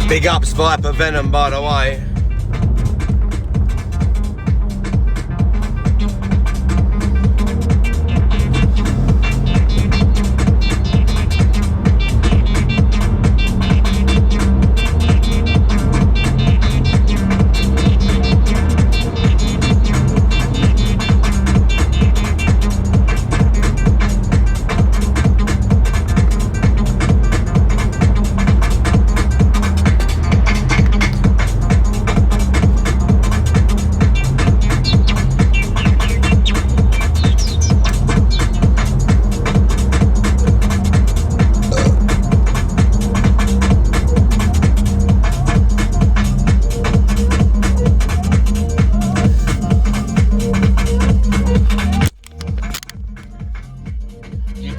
Big ups Viper Venom, by the way.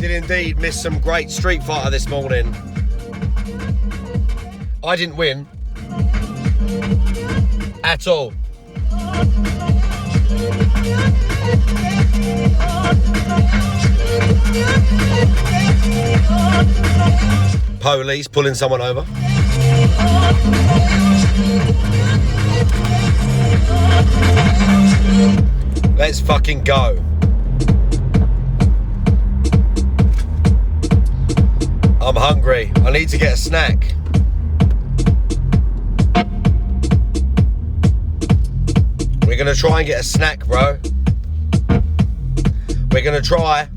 Indeed missed some great Street Fighter this morning. I didn't win at all. Police pulling someone over. Let's fucking go. I'm hungry. I need to get a snack. We're gonna try and get a snack, bro. We're gonna try.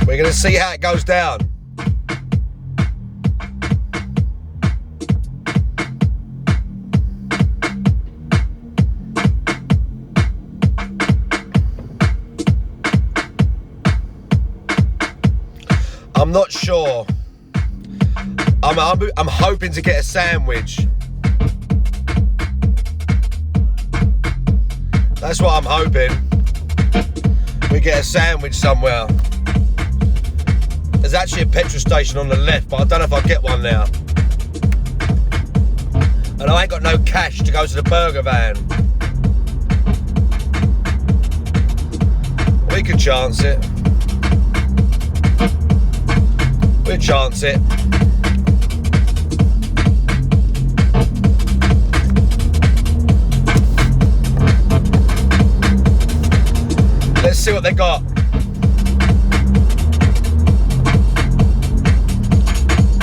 We're gonna see how it goes down. I'm not sure. I'm hoping to get a sandwich. That's what I'm hoping. We get a sandwich somewhere. There's actually a petrol station on the left, but I don't know if I'll get one now. And I ain't got no cash to go to the burger van. We could chance it. We'll chance it. Let's see what they got.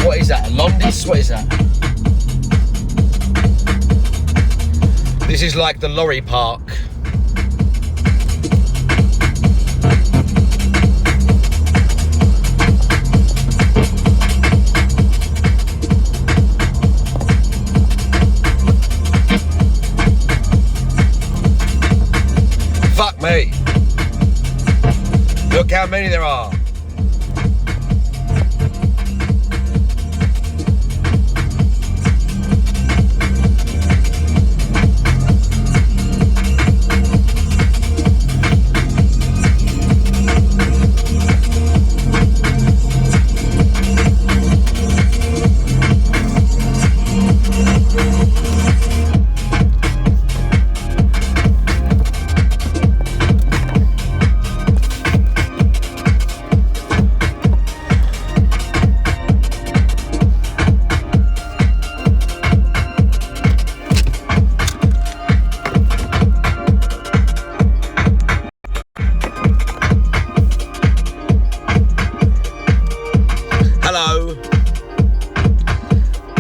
What is that? A Londis? What is that? This is like the lorry park. Fuck me. Look how many there are.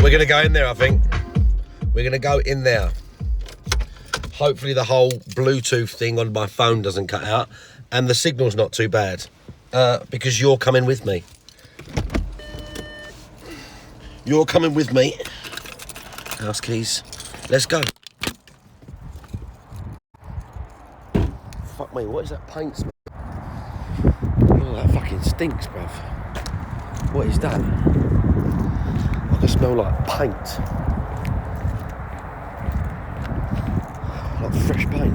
We're gonna go in there, I think. We're gonna go in there. Hopefully the whole Bluetooth thing on my phone doesn't cut out and the signal's not too bad because you're coming with me. You're coming with me. House keys. Let's go. Fuck me, what is that paint smell? Oh, that fucking stinks, bruv. What is that? I can smell like paint. Like fresh paint.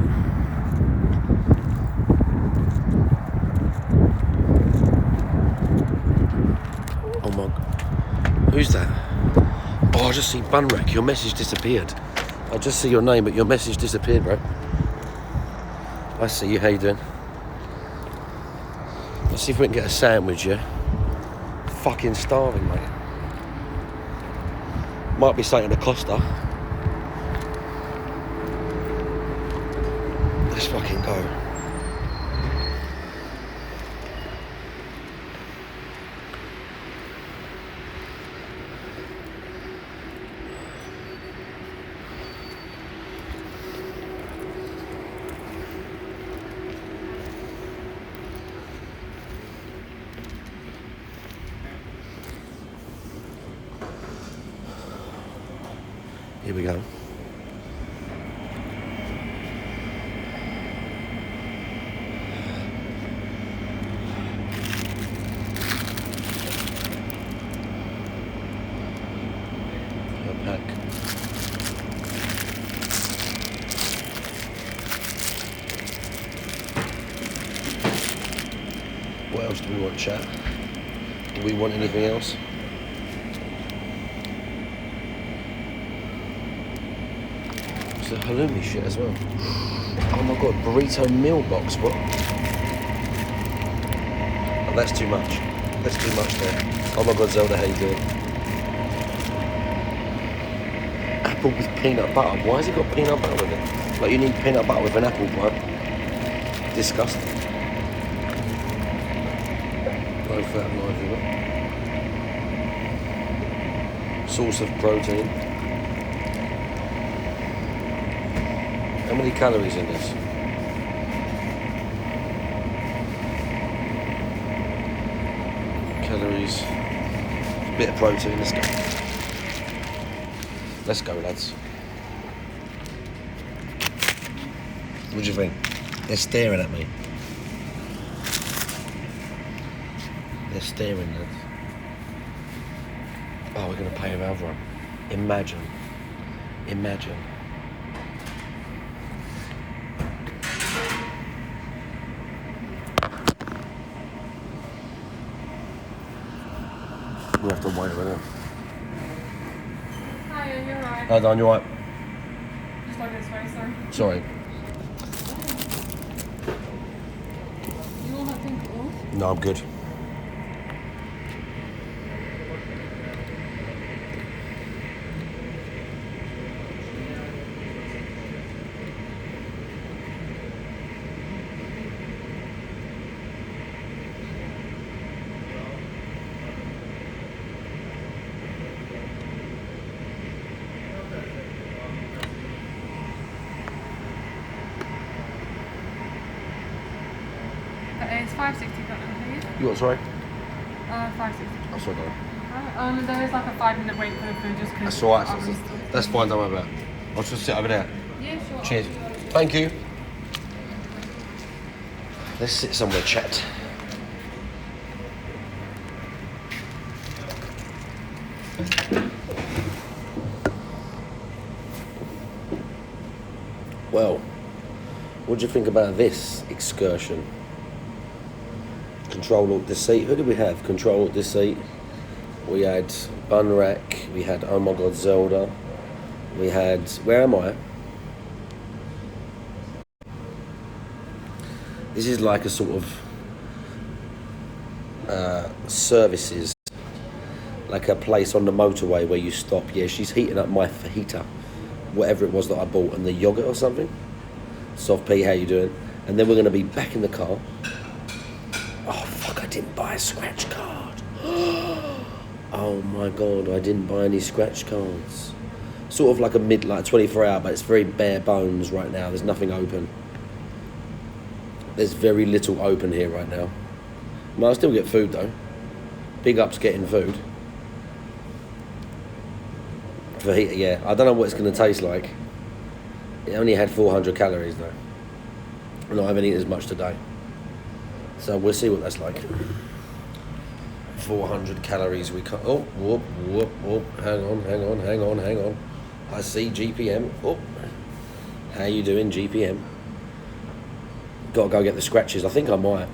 Oh my... Who's that? Oh, I just seen Bunwreck. Your message disappeared. I just see your name, but your message disappeared, bro. I see you. How you doing? Let's see if we can get a sandwich, yeah? Fucking starving, mate. Might be something at Costa. Let's fucking go. Here we go. A pack. What else do we want, chat? Do we want anything else? The halloumi shit as well. Oh my god, burrito meal box, what? Oh, that's too much. That's too much there. Oh my god, Zelda, how you doing? Apple with peanut butter. Why has it got peanut butter with it? Like you need peanut butter with an apple pie. Disgusting. Low fat live. Source of protein. How many calories in this? Calories. A bit of protein. Let's go. Let's go, lads. What do you think? They're staring at me. They're staring, lads. Oh, we're going to pay another one. Imagine. Imagine. We'll have to wait right now. Hi, you're right. Hi, Don, you alright? Just like this way, sorry. Sorry. You all have pink balls? No, I'm good. It's 560 please. You what, sorry? 560. That's all right. There is like a 5-minute wait for the food just because. That's alright. That's fine, don't worry about it. I'll just sit over there. Yeah, sure. Cheers. Thank you. Let's sit somewhere, chat. Well, what do you think about this excursion? Control Alt Deceit. Who did we have? Control Alt Deceit. We had Bun Rack. We had Oh My God Zelda. We had. Where am I? This is like a sort of services, like a place on the motorway where you stop. Yeah, she's heating up my fajita, whatever it was that I bought, and the yogurt or something. Soft P, how you doing? And then we're going to be back in the car. Oh fuck, I didn't buy a scratch card. Oh my god, I didn't buy any scratch cards. Sort of like a 24 hour, but it's very bare bones right now. There's nothing open. There's very little open here right now. I'll still get food though. Big ups getting food. Fajita, yeah. I don't know what it's going to taste like. It only had 400 calories though. And I haven't eaten as much today. So we'll see what that's like. 400 calories we cut. Oh, whoop, whoop, whoop. Hang on. I see GPM. Oh, how you doing, GPM? Got to go get the scratches. I think I might.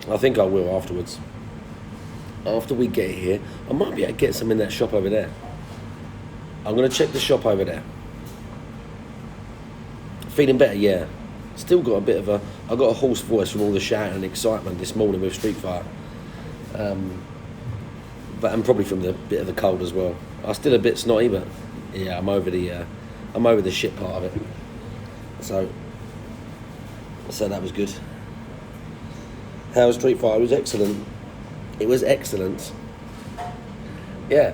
I think I will afterwards. After we get here, I might be able to get some in that shop over there. I'm going to check the shop over there. Feeling better, yeah. Still got a bit of I got a hoarse voice from all the shouting and excitement this morning with Street Fighter. But I'm probably from the bit of the cold as well. I'm still a bit snotty, but yeah, I'm over the shit part of it. So that was good. How was Street Fighter? It was excellent. It was excellent. Yeah,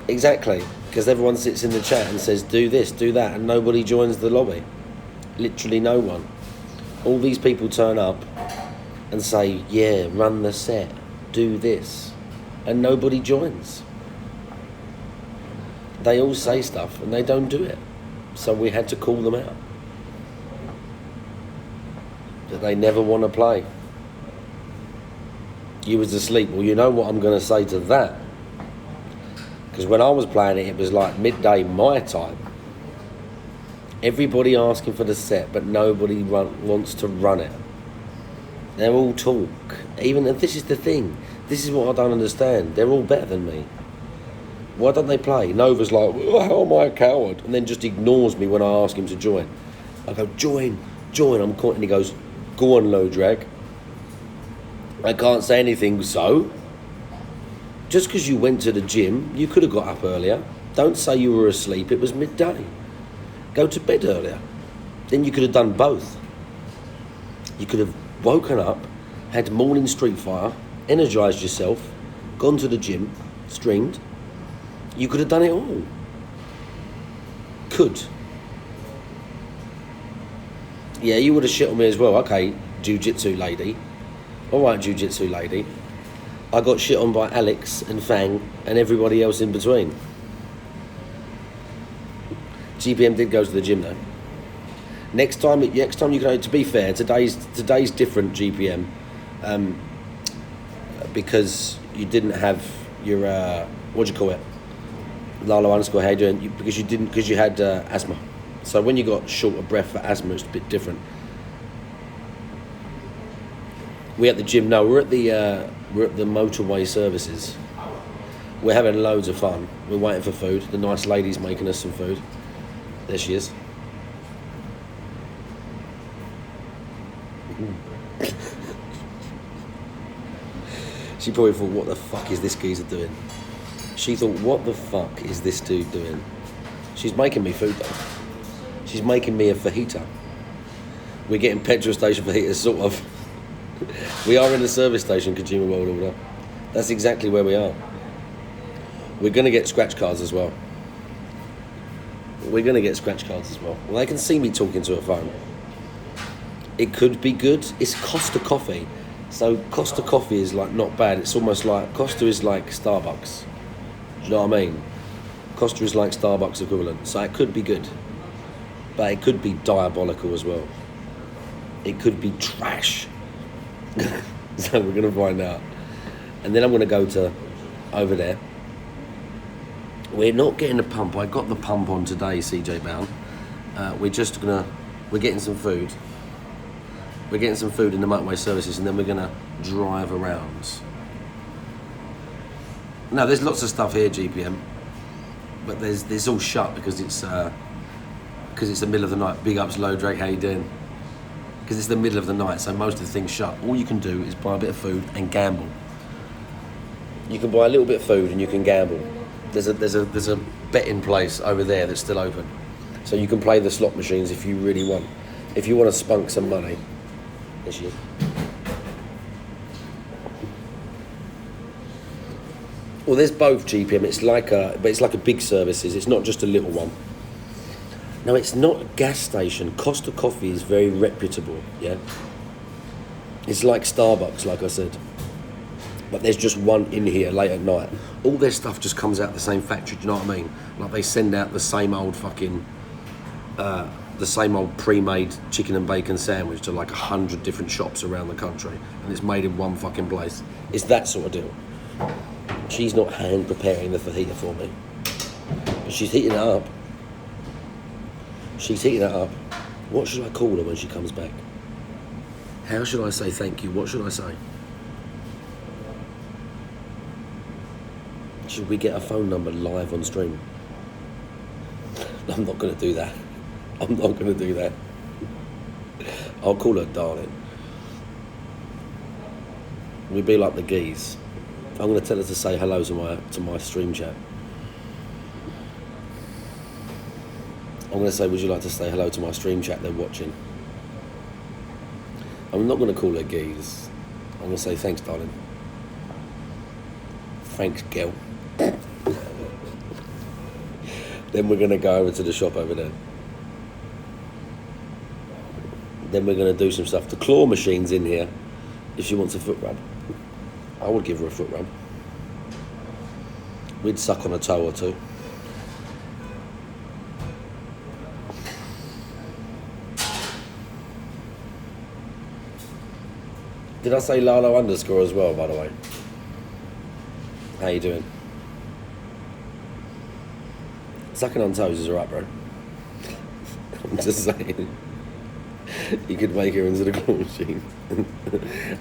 exactly. Because everyone sits in the chat and says, do this, do that, and nobody joins the lobby. Literally no one. All these people turn up and say, yeah, run the set, do this, and nobody joins. They all say stuff and they don't do it. So we had to call them out. That they never want to play. You was asleep. Well, you know what I'm going to say to that? Because when I was playing it, it was like midday my time. Everybody asking for the set, but nobody wants to run it. They're all talk. Even if this is the thing. This is what I don't understand. They're all better than me. Why don't they play? Nova's like, oh, how am I a coward? And then just ignores me when I ask him to join. I go, join. I'm caught, and he goes, go on, low drag. I can't say anything, so. Just because you went to the gym, you could have got up earlier. Don't say you were asleep, it was midday. Go to bed earlier. Then you could have done both. You could have woken up, had morning Street Fighter, energised yourself, gone to the gym, streamed. You could have done it all. Could. Yeah, you would have shit on me as well. Okay, jiu-jitsu lady. Alright, jiu-jitsu lady. I got shit on by Alex and Fang and everybody else in between. GPM did go to the gym though. Next time you can. To be fair, today's different, GPM, because you didn't have your what do you call it? Lalo _ how you doing? Because you had asthma. So when you got short of breath for asthma, it's a bit different. We at the gym. No, we're at the motorway services. We're having loads of fun. We're waiting for food. The nice lady's making us some food. There she is. She probably thought, what the fuck is this geezer doing? She thought, what the fuck is this dude doing? She's making me food though. She's making me a fajita. We're getting petrol station fajitas, sort of. We are in the service station, Consumer World Order. That's exactly where we are. We're going to get scratch cards as well. Well, they can see me talking to a phone. It could be good. It's Costa Coffee. So Costa Coffee is like not bad. It's almost like, Costa is like Starbucks. Do you know what I mean? Costa is like Starbucks equivalent. So it could be good. But it could be diabolical as well. It could be trash. So we're going to find out. And then I'm going to go to over there. We're not getting a pump. I got the pump on today, CJ Bound. We're getting some food. We're getting some food in the motorway services, and then we're going to drive around. Now, there's lots of stuff here, GPM, but there's all shut because it's the middle of the night. Big ups, Low Drake, how you doing? Because it's the middle of the night, so most of the things shut. All you can do is buy a bit of food and gamble. You can buy a little bit of food and you can gamble. There's a betting place over there that's still open, so you can play the slot machines if you really want. If you want to spunk some money. There she is. Well, there's both, GPM. It's like a big services. It's not just a little one. No, it's not a gas station. Costa Coffee is very reputable, yeah? It's like Starbucks, like I said. But there's just one in here late at night. All their stuff just comes out the same factory, do you know what I mean? Like they send out the same old fucking, the same old pre-made chicken and bacon sandwich to like 100 different shops around the country. And it's made in one fucking place. It's that sort of deal. She's not hand preparing the fajita for me. But she's heating it up. What should I call her when she comes back? How should I say thank you? What should I say? Should we get a phone number live on stream? I'm not going to do that. I'm not going to do that. I'll call her darling. We'd be like the geese. I'm going to tell her to say hello to my stream chat. I'm going to say, would you like to say hello to my stream chat they're watching? I'm not going to call her geese. I'm going to say, thanks, darling. Thanks, girl. Then we're going to go over to the shop over there. Then we're going to do some stuff. The claw machine's in here if she wants a foot rub. I would give her a foot rub. We'd suck on a toe or two. Did I say Lalo underscore as well, by the way? How you doing? Sucking on toes is alright, bro. I'm just saying. You could make her into the claw machine.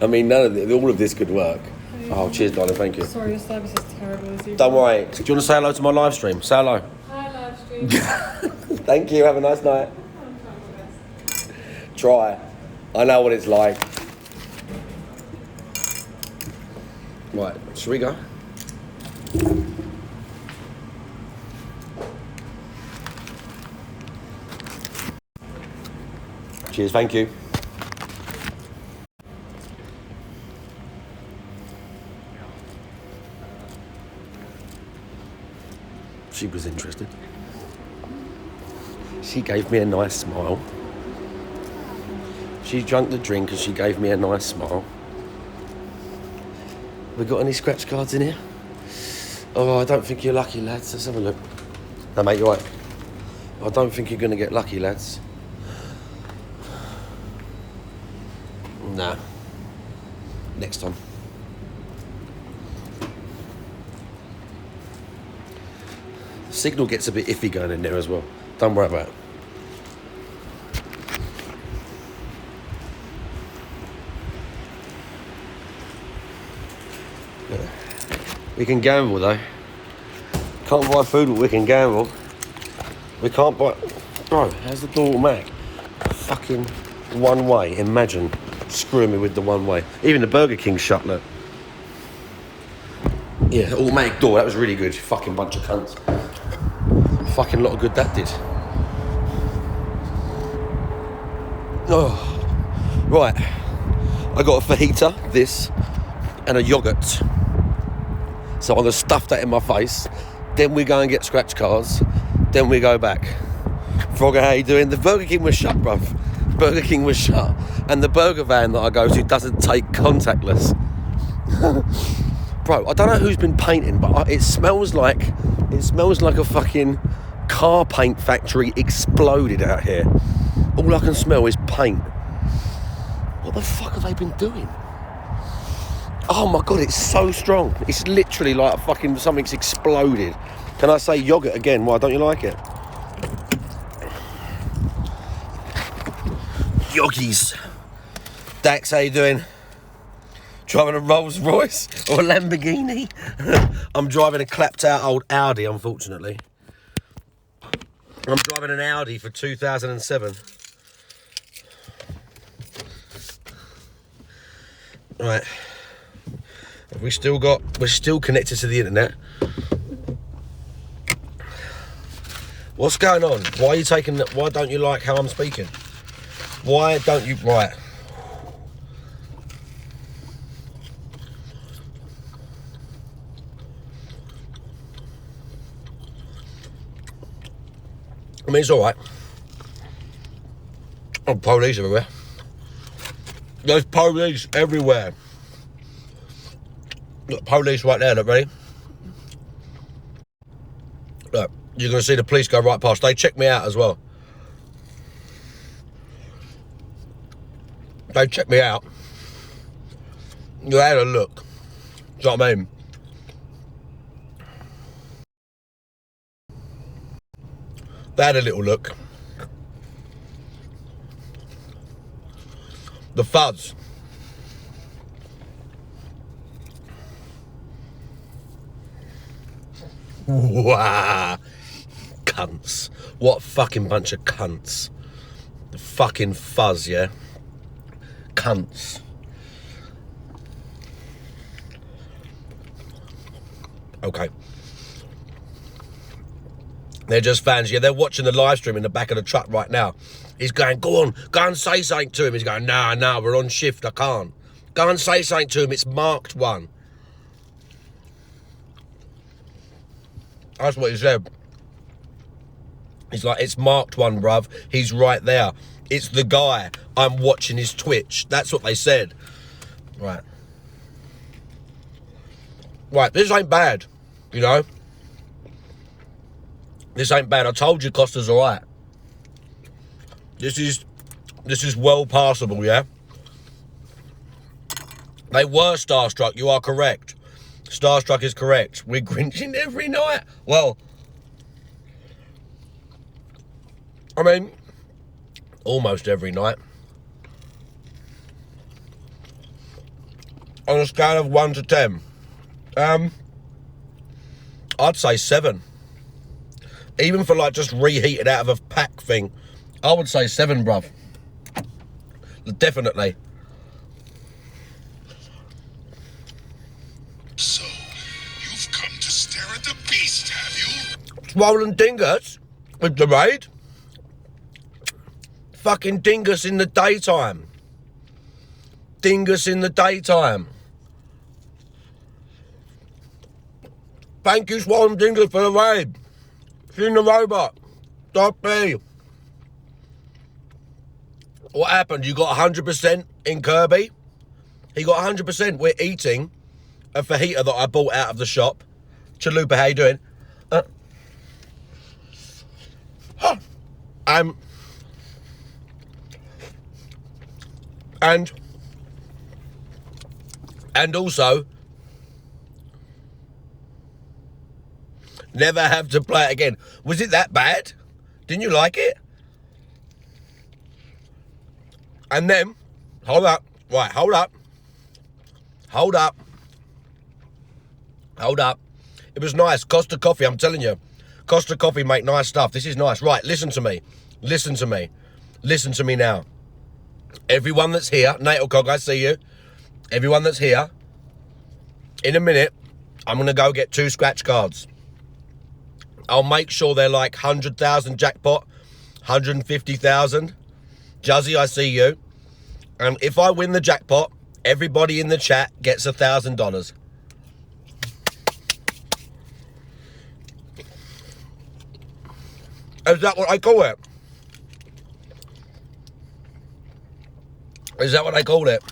I mean, all of this could work. Oh, cheers, darling, thank you. Sorry, your service is terrible. As you Don't worry. Do you want to say hello to my live stream? Say hello. Hi, live stream. Thank you, have a nice night. Try. I know what it's like. Right, should we go? Cheers, thank you. She was interested. She gave me a nice smile. She drank the drink and she gave me a nice smile. We got any scratch cards in here? Oh, I don't think you're lucky, lads. Let's have a look. No, mate, you're right. I don't think you're going to get lucky, lads. Nah. Next time. Signal gets a bit iffy going in there as well. Don't worry about it. We can gamble though. Can't buy food, but we can gamble. We can't buy... Bro, how's the door automatic? Fucking one way. Imagine screwing me with the one way. Even the Burger King shut, look. Yeah, automatic door. That was really good. Fucking bunch of cunts. Fucking lot of good that did. Oh, right. I got a fajita, this, and a yogurt. So I'm going to stuff that in my face. Then we go and get scratch cards. Then we go back. Frogger, how you doing? The Burger King was shut, bruv. Burger King was shut. And the burger van that I go to doesn't take contactless. Bro, I don't know who's been painting, but it smells like a fucking car paint factory exploded out here. All I can smell is paint. What the fuck have they been doing? Oh my God, it's so strong. It's literally like fucking something's exploded. Can I say yogurt again? Why don't you like it? Yoggies. Dax, how you doing? Driving a Rolls Royce or a Lamborghini? I'm driving a clapped out old Audi, unfortunately. I'm driving an Audi for 2007. Right. We're still connected to the internet. What's going on? Why don't you like how I'm speaking? Why don't you, right. I mean, it's all right. Oh, police everywhere. There's police everywhere. Look, police right there, look, ready? Look, you're going to see the police go right past. They checked me out as well. They checked me out. They had a look. Do you know what I mean? They had a little look. The fuzz. Wow. Cunts. What a fucking bunch of cunts. The fucking fuzz, yeah? Cunts. Okay. They're just fans, yeah? They're watching the live stream in the back of the truck right now. He's going, go on, go and say something to him. He's going, nah, we're on shift, I can't. Go and say something to him, it's marked 1. That's what he said. He's like, it's marked 1, bruv. He's right there. It's the guy. I'm watching his Twitch. That's what they said. Right. Right, this ain't bad, you know? This ain't bad. I told you Costa's all right. This is well passable, yeah? They were starstruck. You are correct. Starstruck is correct. We're grinching every night. Well, I mean, almost every night. On a scale of 1 to 10, I'd say 7. Even for like just reheated out of a pack thing, I would say 7, bruv. Definitely. So, you've come to stare at the beast, have you? Swollen dingus with the raid. Fucking dingus in the daytime. Dingus in the daytime. Thank you, Swollen Dingus, for the raid. Seen the robot. Stop me. What happened? You got 100% in Kirby? He got 100%. We're eating a fajita that I bought out of the shop. Chalupa, how you doing? And also, never have to play it again. Was it that bad? Didn't you like it? And then, hold up. Right, hold up. Hold up. Hold up. It was nice. Costa Coffee, I'm telling you. Costa Coffee make nice stuff. This is nice. Right, listen to me. Listen to me. Listen to me now. Everyone that's here, Natal Cog, I see you. Everyone that's here, in a minute, I'm going to go get 2 scratch cards. I'll make sure they're like 100,000 jackpot, 150,000. Juzzy, I see you. And if I win the jackpot, everybody in the chat gets $1,000. Is that what I call it? Is that what I call it?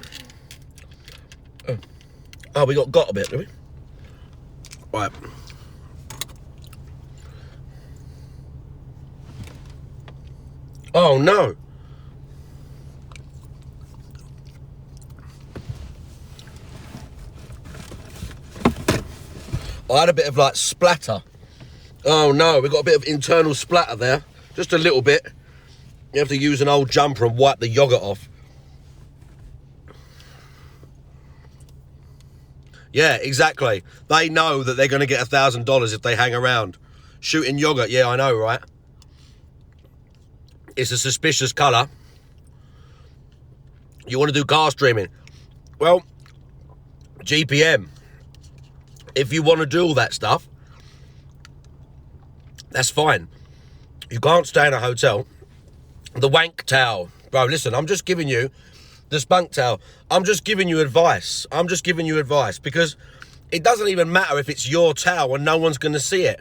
Oh, we got a bit, do we? Right. Oh, no. I had a bit of like splatter. Oh no, we got a bit of internal splatter there. Just a little bit. You have to use an old jumper and wipe the yogurt off. Yeah, exactly. They know that they're going to get $1,000 if they hang around. Shooting yogurt, yeah, I know, right? It's a suspicious colour. You want to do car streaming? Well, GPM. If you want to do all that stuff, that's fine. You can't stay in a hotel. The wank towel. Bro, listen, I'm just giving you the spunk towel. I'm just giving you advice. I'm just giving you advice because it doesn't even matter if it's your towel and no one's going to see it.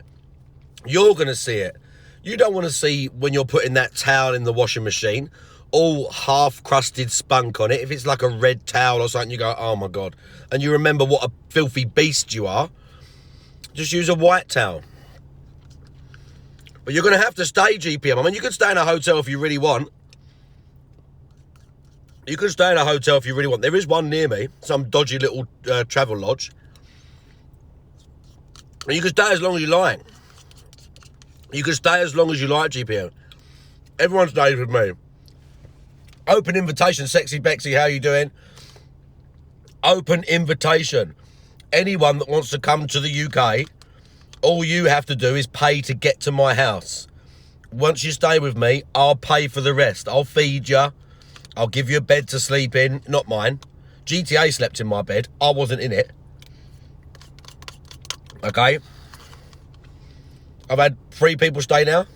You're going to see it. You don't want to see when you're putting that towel in the washing machine, all half-crusted spunk on it. If it's like a red towel or something, you go, oh my God. And you remember what a filthy beast you are. Just use a white towel. But you're going to have to stay GPM. I mean, you could stay in a hotel if you really want. You could stay in a hotel if you really want. There is one near me, some dodgy little travel lodge. And you can stay as long as you like. You can stay as long as you like, GPM. Everyone stays with me. Open invitation, Sexy Bexy, how you doing? Open invitation. Anyone that wants to come to the UK, All you have to do is pay to get to my house. Once you stay with me, I'll pay for the rest. I'll feed you. I'll give you a bed to sleep in. Not mine. GTA slept in my bed. I wasn't in it. Okay? I've had 3 people stay now.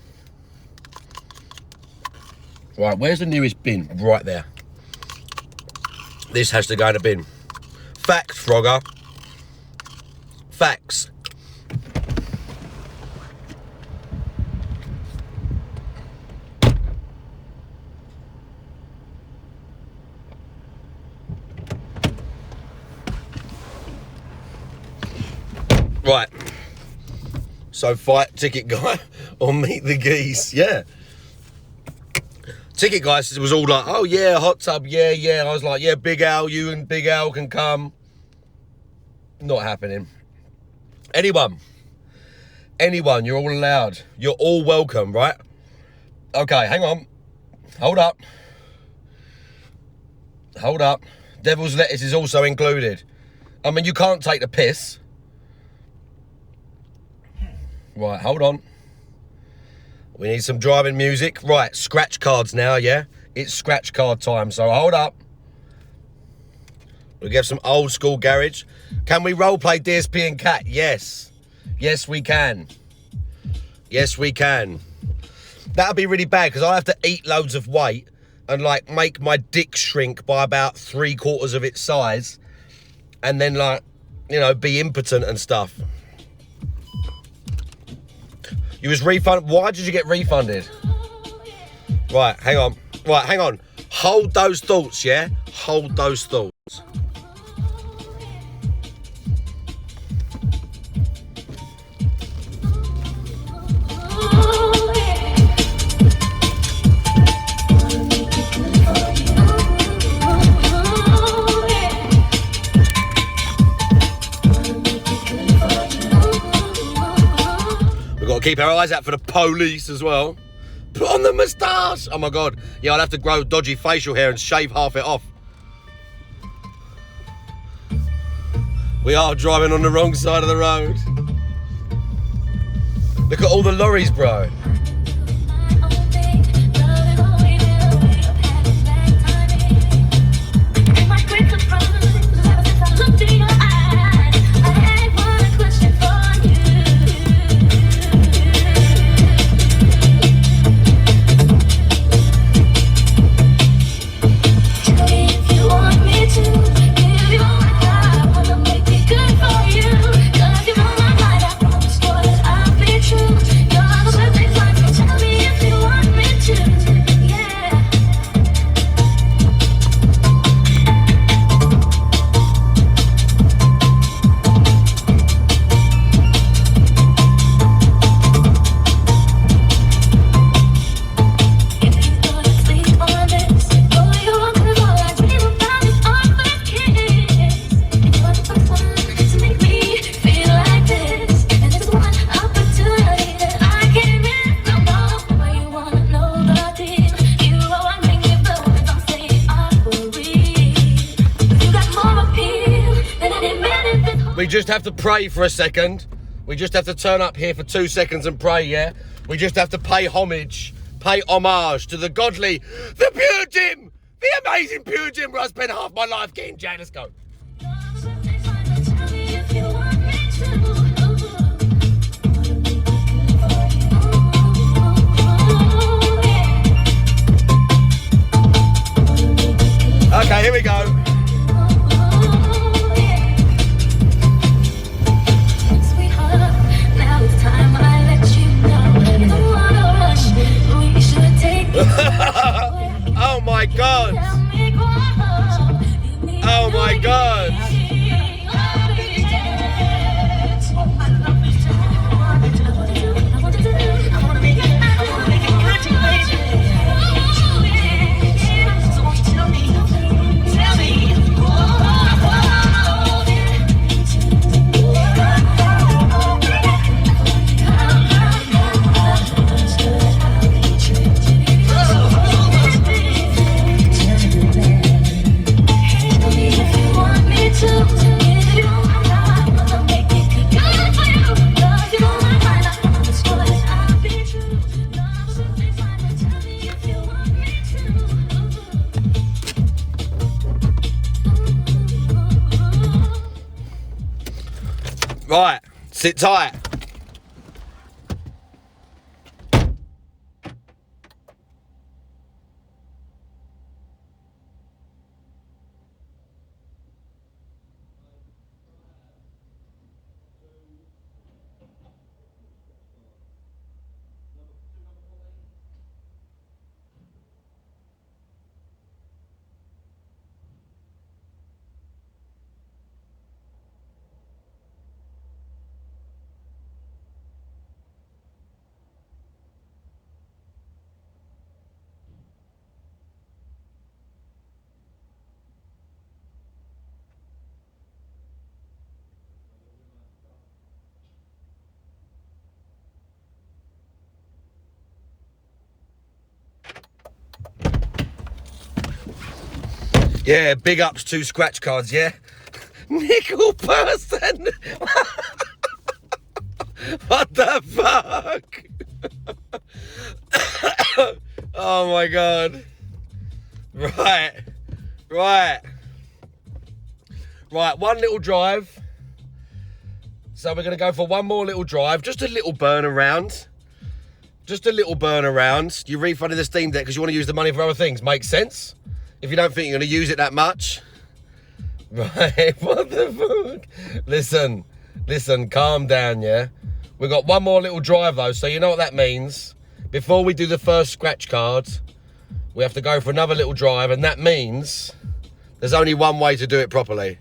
Right, where's the nearest bin? Right there. This has to go in a bin. Facts, Frogger. Facts. Right. So fight Ticket Guy or meet the geese. Yeah. Ticket Guy was all like, oh yeah, hot tub, yeah. I was like, yeah, Big Al, you and Big Al can come. Not happening. Anyone, you're all allowed. You're all welcome, right? Okay, hang on. Hold up. Devil's lettuce is also included. I mean, you can't take the piss. Right, hold on. We need some driving music. Right, scratch cards now, yeah? It's scratch card time, so hold up. We'll get some old school garage. Can we roleplay DSP and Cat? Yes. Yes, we can. Yes, we can. That'll be really bad, because I'll have to eat loads of weight and, like, make my dick shrink by about 3/4 of its size. And then, like, you know, be impotent and stuff. You was refunded. Why did you get refunded? Right, hang on. Right, hang on. Hold those thoughts, yeah? Hold those thoughts. Keep our eyes out for the police as well. Put on the moustache. Oh my God. Yeah, I'll have to grow dodgy facial hair and shave half it off. We are driving on the wrong side of the road. Look at all the lorries, bro. We just have to pray for a second. We just have to turn up here for 2 seconds and pray, yeah? We just have to pay homage to the godly, the Pure Jim, the amazing Pure Jim where I spent half my life getting jailed. Let's go. Okay, here we go. Oh my God. Oh my God. Right, sit tight. Yeah, big ups to scratch cards, yeah? Nickel person! What the fuck? Oh my god. Right, one little drive. So we're gonna go for one more little drive, just a little burn around. You refunded the Steam Deck because you want to use the money for other things. Makes sense? If you don't think you're going to use it that much. Right, what the fuck? Listen, calm down, yeah? We've got one more little drive, though, so you know what that means. Before we do the first scratch card, we have to go for another little drive, and that means there's only one way to do it properly.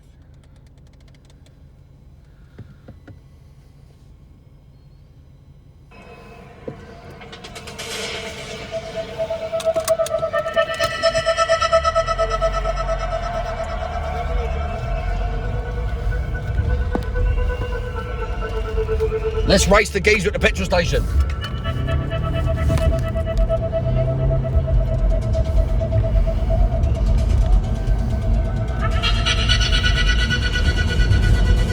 Let's race the geezer at the petrol station.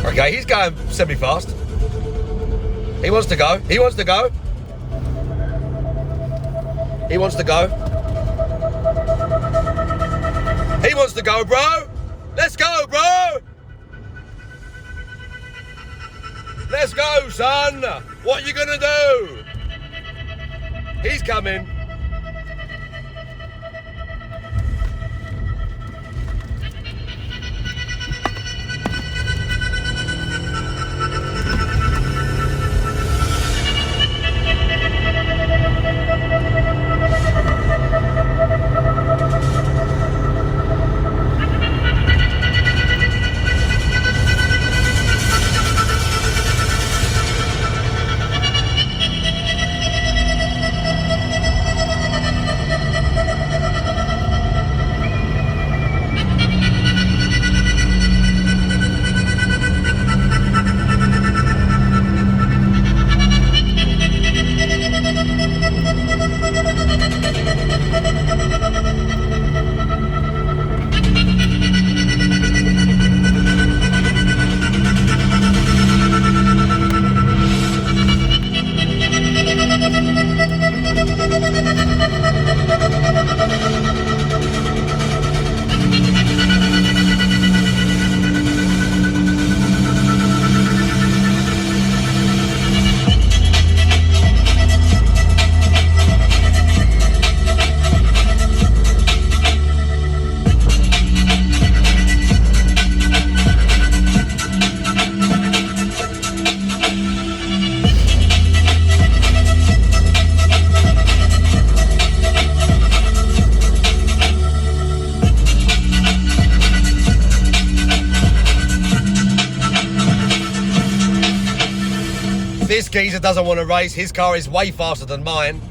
Okay, he's going semi-fast. He wants to go. He wants to go, bro. Let's go, bro. Let's go, son. What you gonna do? He's coming. This geezer doesn't want to race. His car is way faster than mine.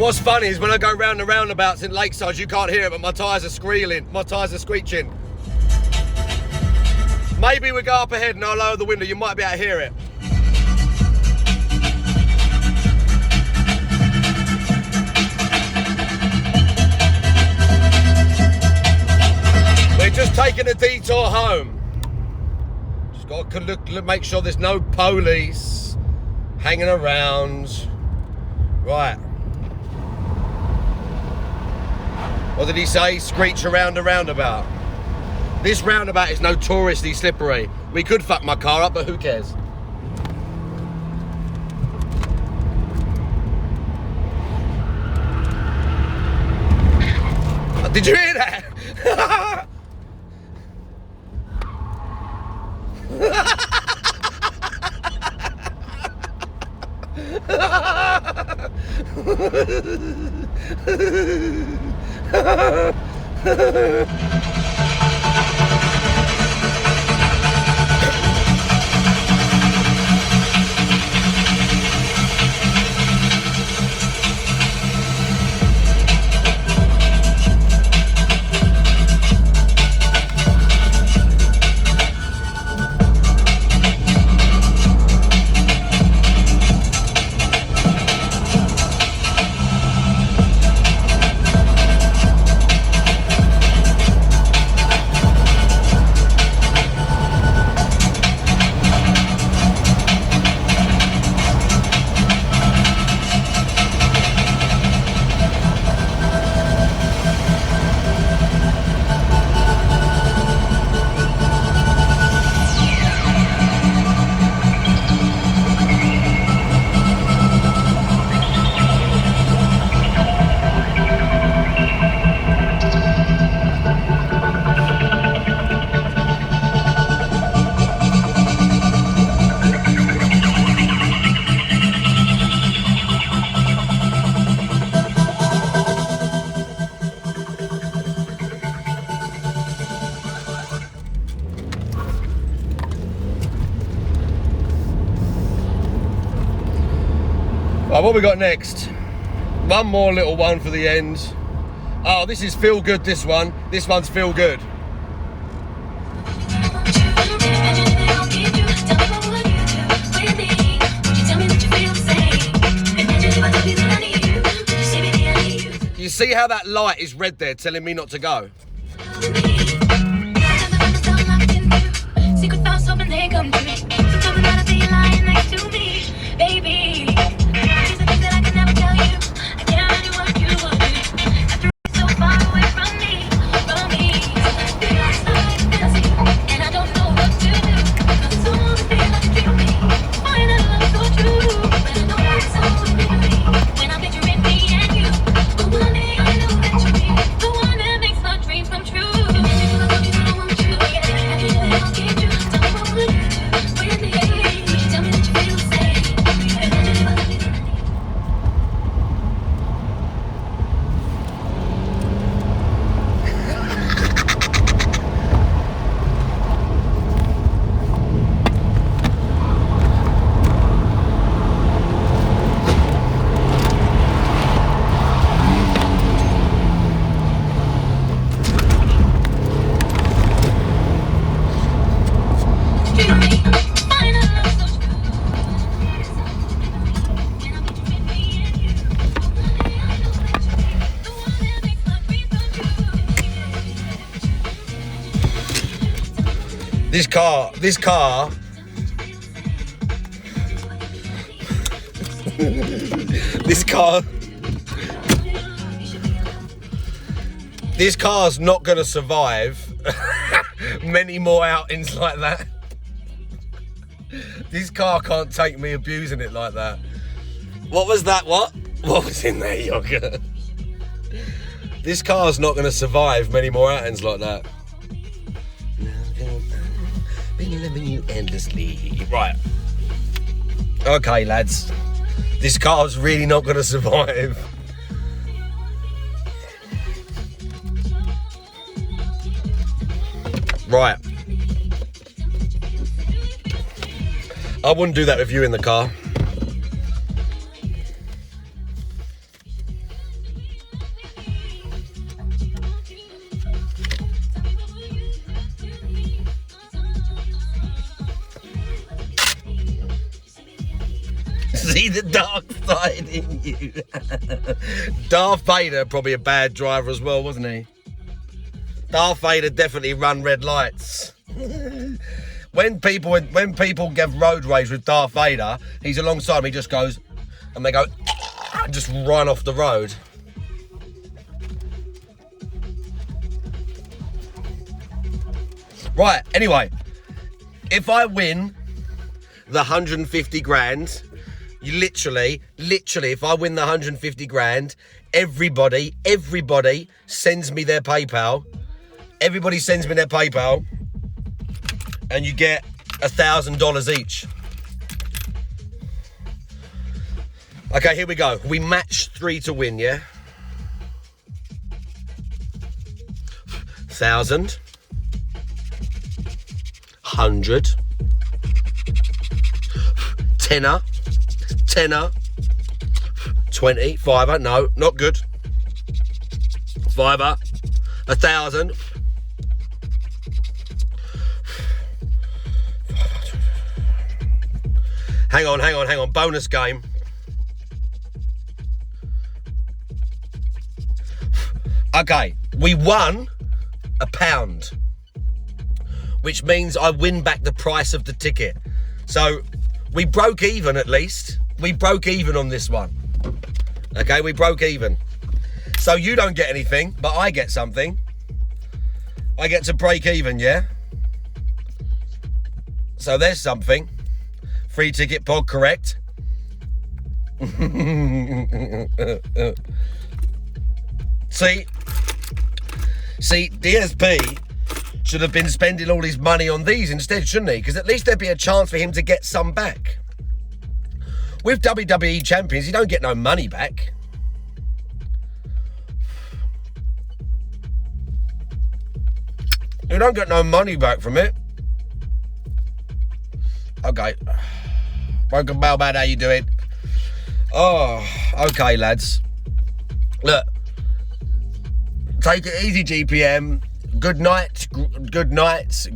What's funny is when I go round the roundabouts in Lakeside, you can't hear it, but my tyres are squealing. My tyres are screeching. Maybe we go up ahead and I'll lower the window. You might be able to hear it. We're just taking a detour home. Just got to look, make sure there's no police hanging around. Right. What did he say? Screech around a roundabout. This roundabout is notoriously slippery. We could fuck my car up, but who cares? Did you hear that? Right, what we got next? One more little one for the end. Oh, this is Feel Good, this one. This one's Feel Good. You see how that light is red there telling me not to go? This car, this car's not gonna survive many more outings like that. This car can't take me abusing it like that. What was that? What was in there, yogurt? This car's not gonna survive many more outings like that. Been loving you endlessly. Right. Okay, lads. This car's really not going to survive. Right. I wouldn't do that with you in the car. See the dark side in you. Darth Vader, probably a bad driver as well, wasn't he? Darth Vader definitely run red lights. When people give road rage with Darth Vader, he's alongside him, he just goes, and they go, and just run off the road. Right, anyway, if I win the 150 grand, you literally, if I win the 150 grand, everybody sends me their PayPal. Everybody sends me their PayPal, and you get $1,000 each. Okay, here we go. We match 3 to win, yeah? 1,000. 100. Tenner. 20. Fiver. No, not good. Fiver. 1,000. Hang on. Bonus game. Okay, we won £1, which means I win back the price of the ticket. So we broke even at least. We broke even on this one. Okay, we broke even. So you don't get anything, but I get something. I get to break even, yeah? So there's something. Free ticket pod, correct? See, DSP should have been spending all his money on these instead, shouldn't he? Because at least there'd be a chance for him to get some back. With WWE champions, you don't get no money back. You don't get no money back from it. Okay. Broken Mailman, how you doing? Oh, okay, lads. Look. Take it easy, GPM. Good night,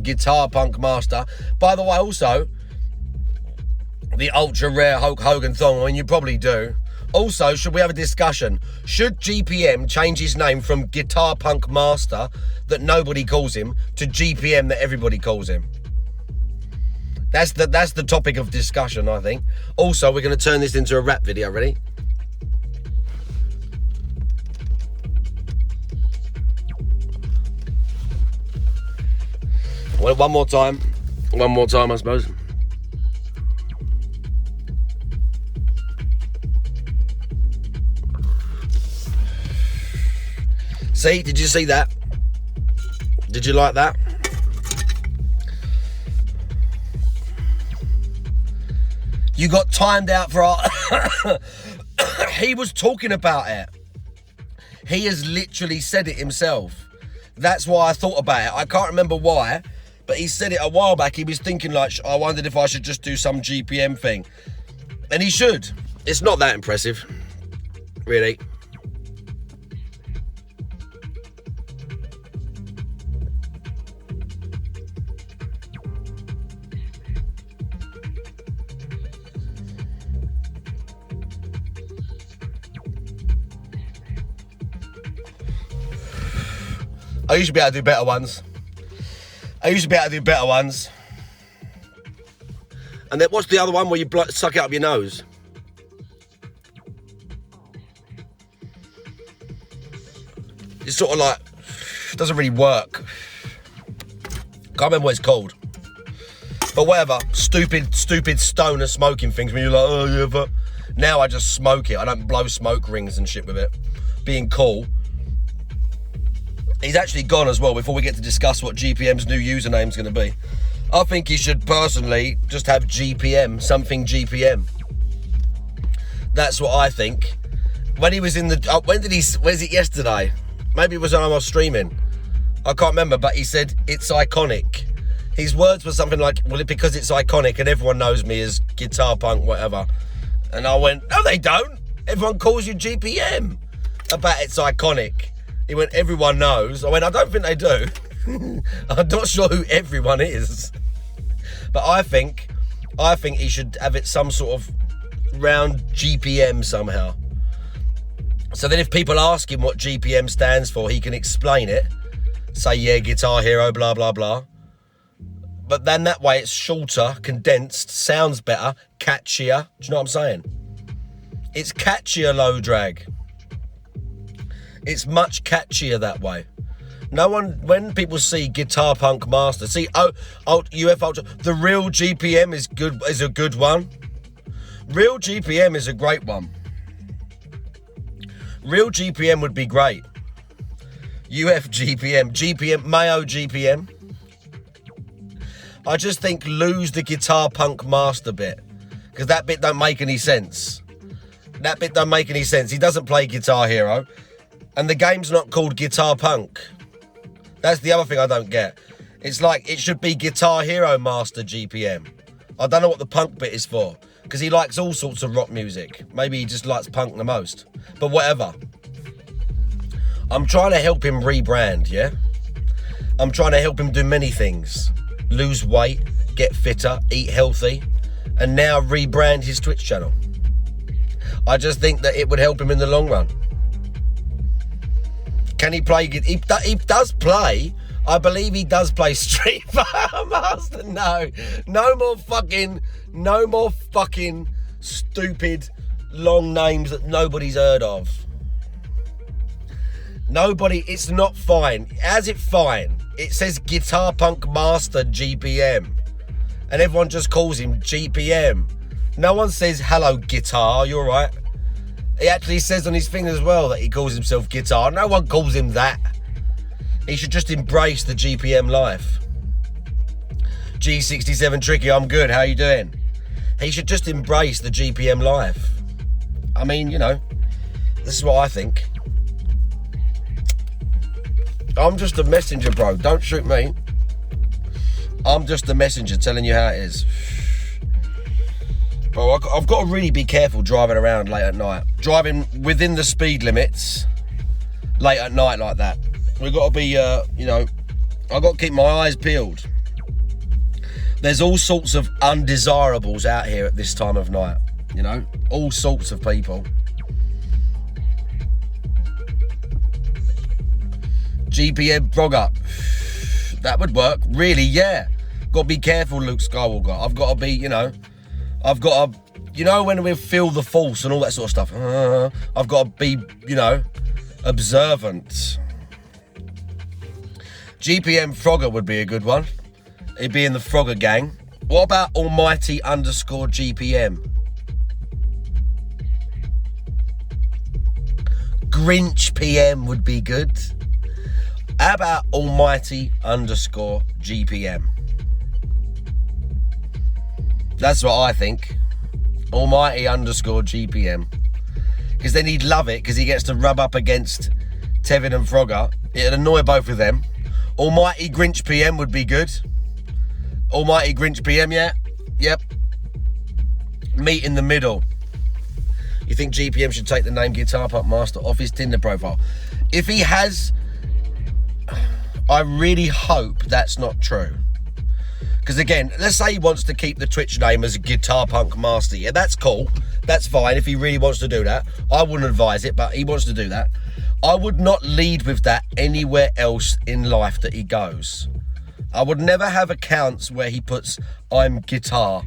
Guitar Punk Master. By the way, also, the ultra rare Hulk Hogan thong. I mean, you probably do. Also, should we have a discussion? Should GPM change his name from Guitar Punk Master, that nobody calls him, to GPM that everybody calls him? That's the topic of discussion, I think. Also, we're going to turn this into a rap video. Ready? Well, one more time, I suppose. See, did you see that? Did you like that? You got timed out for our... He was talking about it. He has literally said it himself. That's why I thought about it. I can't remember why, but he said it a while back. He was thinking like, I wondered if I should just do some GPM thing. And he should. It's not that impressive, really. I used to be able to do better ones. And then what's the other one where you suck it up your nose? It's sort of like, doesn't really work. Can't remember what it's called. But whatever, stupid stoner smoking things when you're like, oh yeah, but now I just smoke it. I don't blow smoke rings and shit with it. Being cool. He's actually gone as well before we get to discuss what GPM's new username's going to be. I think he should personally just have GPM, something GPM. That's what I think. When he was in the... where's it yesterday? Maybe it was when I was streaming. I can't remember, but he said, it's iconic. His words were something like, well, because it's iconic and everyone knows me as Guitar Punk, whatever. And I went, no, they don't. Everyone calls you GPM. About it's iconic. He went, everyone knows. I went, I don't think they do. I'm not sure who everyone is. But I think he should have it some sort of round GPM somehow. So then if people ask him what GPM stands for, he can explain it. Say, yeah, Guitar Hero, blah, blah, blah. But then that way it's shorter, condensed, sounds better, catchier. Do you know what I'm saying? It's catchier, Low Drag. It's much catchier that way. No one, when people see Guitar Punk Master, see UF Ultra, the real GPM is a good one. Real GPM is a great one. Real GPM would be great. UF GPM, Mayo GPM. I just think lose the Guitar Punk Master bit, because that bit don't make any sense. That bit don't make any sense. He doesn't play Guitar Hero, and the game's not called Guitar Punk. That's the other thing I don't get. It's like it should be Guitar Hero Master GPM. I don't know what the punk bit is for, because he likes all sorts of rock music. Maybe he just likes punk the most, but whatever. I'm trying to help him rebrand, yeah? I'm trying to help him do many things. Lose weight, get fitter, eat healthy, and now rebrand his Twitch channel. I just think that it would help him in the long run. Can he play? He does play. I believe he does play Street Fighter Master. No more fucking stupid long names that nobody's heard of. It's not fine. As it fine? It says Guitar Punk Master GPM. And everyone just calls him GPM. No one says, hello, Guitar, you alright? He actually says on his thing as well that he calls himself Guitar. No one calls him that. He should just embrace the GPM life. G67 Tricky, I'm good, how you doing? He should just embrace the GPM life. I mean, you know, this is what I think. I'm just a messenger, bro. Don't shoot me. I'm just a messenger telling you how it is. Bro, I've got to really be careful driving around late at night. Driving within the speed limits late at night like that. We've got to be, you know, I've got to keep my eyes peeled. There's all sorts of undesirables out here at this time of night. You know, all sorts of people. GPM Frogger. That would work. Really, yeah. Got to be careful, Luke Skywalker. I've got to be, you know, when we feel the force and all that sort of stuff. I've got to be, you know, observant. GPM Frogger would be a good one. He'd be in the Frogger gang. What about Almighty _GPM? Grinch PM would be good. How about Almighty _GPM? That's what I think. Almighty _GPM. Because then he'd love it, because he gets to rub up against Tevin and Frogger. It'd annoy both of them. Almighty Grinch PM would be good. Almighty Grinch PM, yeah? Yep. Meet in the middle. You think GPM should take the name Guitar Punk Master off his Tinder profile? If he has, I really hope that's not true. Because again, let's say he wants to keep the Twitch name as Guitar Punk Master. Yeah, that's cool. That's fine if he really wants to do that. I wouldn't advise it, but he wants to do that. I would not lead with that anywhere else in life that he goes. I would never have accounts where he puts, I'm guitar.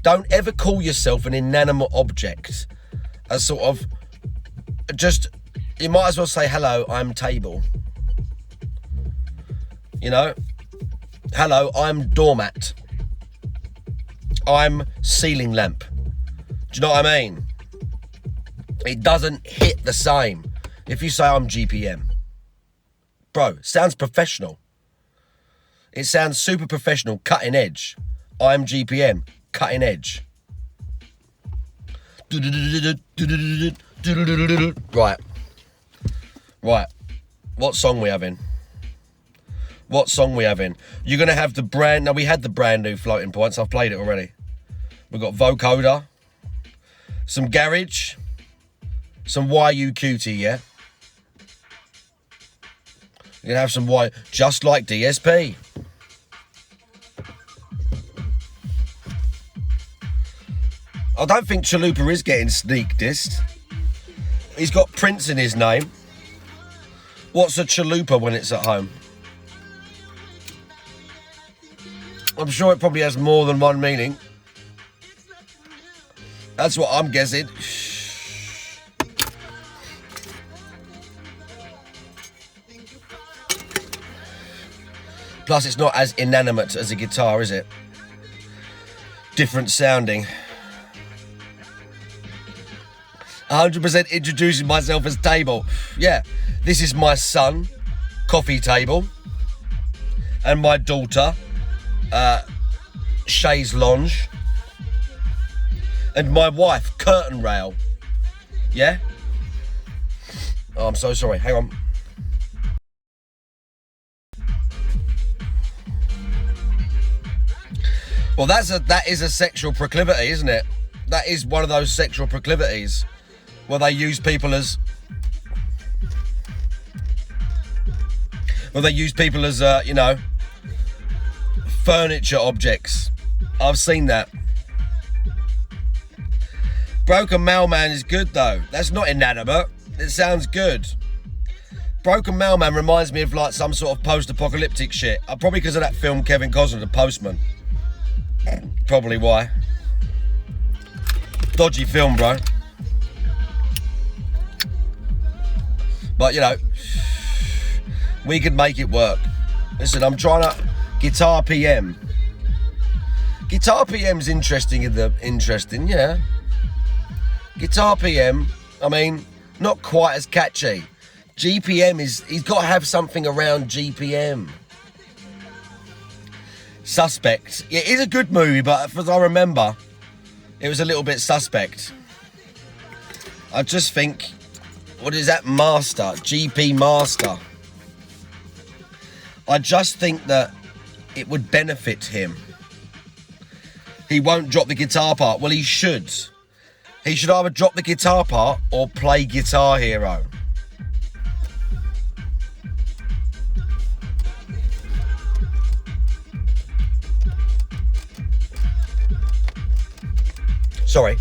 Don't ever call yourself an inanimate object. A sort of, just, you might as well say, hello, I'm table. You know? Hello, I'm doormat. I'm ceiling lamp. Do you know what I mean? It doesn't hit the same if you say I'm GPM. Bro, sounds professional. It sounds super professional, cutting edge. I'm GPM, cutting edge. Right. What song we having? What song we having? You're going to have the brand... No, we had the brand new Floating Points. I've played it already. We've got Vocoder. Some Garage. Some YUQT, yeah? You're going to have some just like DSP. I don't think Chalupa is getting sneak dissed. He's got Prince in his name. What's a chalupa when it's at home? I'm sure it probably has more than one meaning. That's what I'm guessing. Plus, it's not as inanimate as a guitar, is it? Different sounding. 100% introducing myself as Table. Yeah, this is my son, Coffee Table, and my daughter, Chaise Lounge, and my wife, Curtain Rail. Yeah? Oh, I'm so sorry. Hang on. Well, that is a sexual proclivity, isn't it? That is one of those sexual proclivities where they use people as... you know, furniture objects. I've seen that. Broken Mailman is good, though. That's not inanimate. It sounds good. Broken Mailman reminds me of, like, some sort of post-apocalyptic shit. Probably because of that film Kevin Costner, The Postman. Probably why. Dodgy film, bro. But, you know, we could make it work. Listen, I'm trying to... Guitar PM. Guitar PM's interesting, yeah. Guitar PM, I mean, not quite as catchy. GPM he's got to have something around GPM. Suspect. It is a good movie, but as I remember, it was a little bit suspect. I just think, what is that? Master. GP Master. I just think that it would benefit him. He won't drop the guitar part. Well, he should. He should either drop the guitar part or play Guitar Hero. Sorry.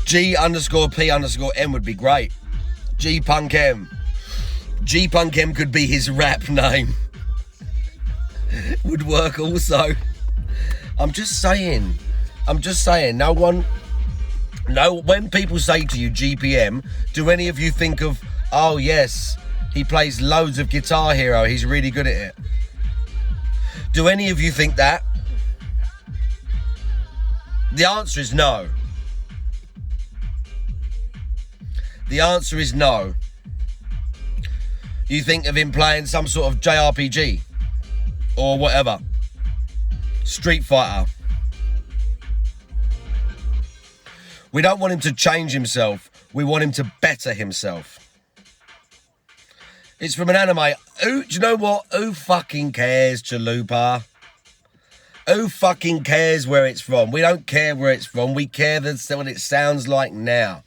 G_P_M would be great. G-Punk M. G-Punk M could be his rap name. Would work also. I'm just saying. When people say to you GPM, do any of you think of, oh yes, he plays loads of Guitar Hero, he's really good at it? Do any of you think that? The answer is no. The answer is no. You think of him playing some sort of JRPG or whatever. Street Fighter. We don't want him to change himself. We want him to better himself. It's from an anime. Do you know what? Who fucking cares, Chalupa? Who fucking cares where it's from? We don't care where it's from. We care what it sounds like now.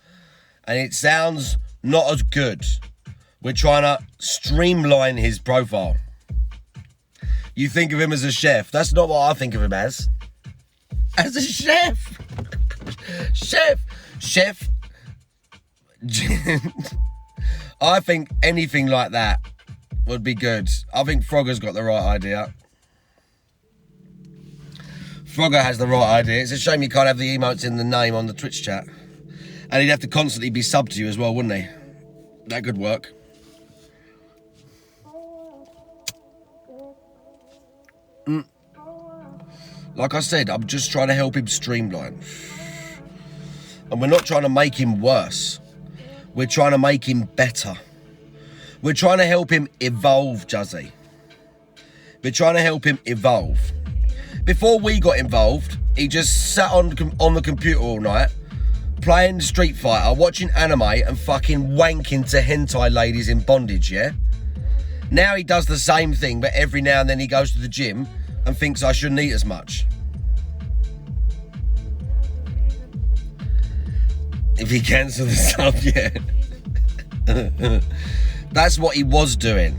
And it sounds not as good. We're trying to streamline his profile. You think of him as a chef. That's not what I think of him as. As a chef. Chef. I think anything like that would be good. I think Frogger's got the right idea. Frogger has the right idea. It's a shame you can't have the emotes in the name on the Twitch chat. And he'd have to constantly be subbed to you as well, wouldn't he? That could work. Like I said, I'm just trying to help him streamline. And we're not trying to make him worse. We're trying to make him better. We're trying to help him evolve, Juzzy. We're trying to help him evolve. Before we got involved, he just sat on the computer all night, playing Street Fighter, watching anime, and fucking wanking to hentai ladies in bondage, yeah? Now he does the same thing, but every now and then he goes to the gym and thinks I shouldn't eat as much. If he cancels the sub, yeah. That's what he was doing.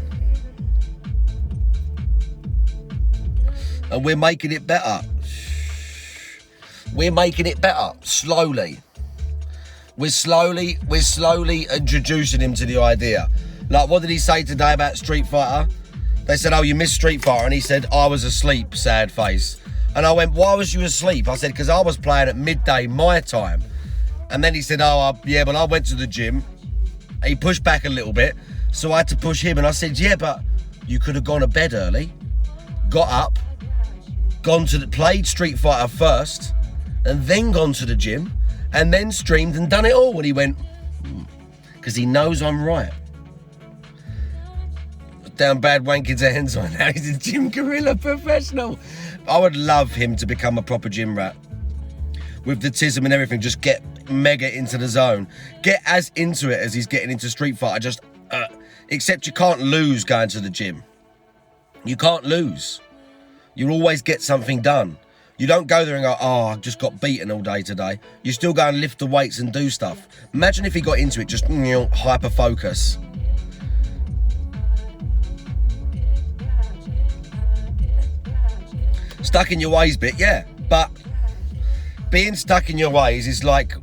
And we're making it better. We're making it better, slowly. We're slowly introducing him to the idea. Like, what did he say today about Street Fighter? They said, oh, you missed Street Fighter. And he said, I was asleep, sad face. And I went, why was you asleep? I said, because I was playing at midday my time. And then he said, yeah, but I went to the gym. He pushed back a little bit, so I had to push him. And I said, yeah, but you could have gone to bed early, got up, played Street Fighter first, and then gone to the gym, and then streamed and done it all. And he went, because he knows I'm right. Down bad wanking's hands on. Now he's a gym gorilla professional. I would love him to become a proper gym rat. With the tism and everything, just get mega into the zone. Get as into it as he's getting into Street Fighter. Except you can't lose going to the gym. You can't lose. You'll always get something done. You don't go there and go, oh, I've just got beaten all day today. You still go and lift the weights and do stuff. Imagine if he got into it, just hyper focus. Stuck in your ways bit, yeah. But being stuck in your ways is like,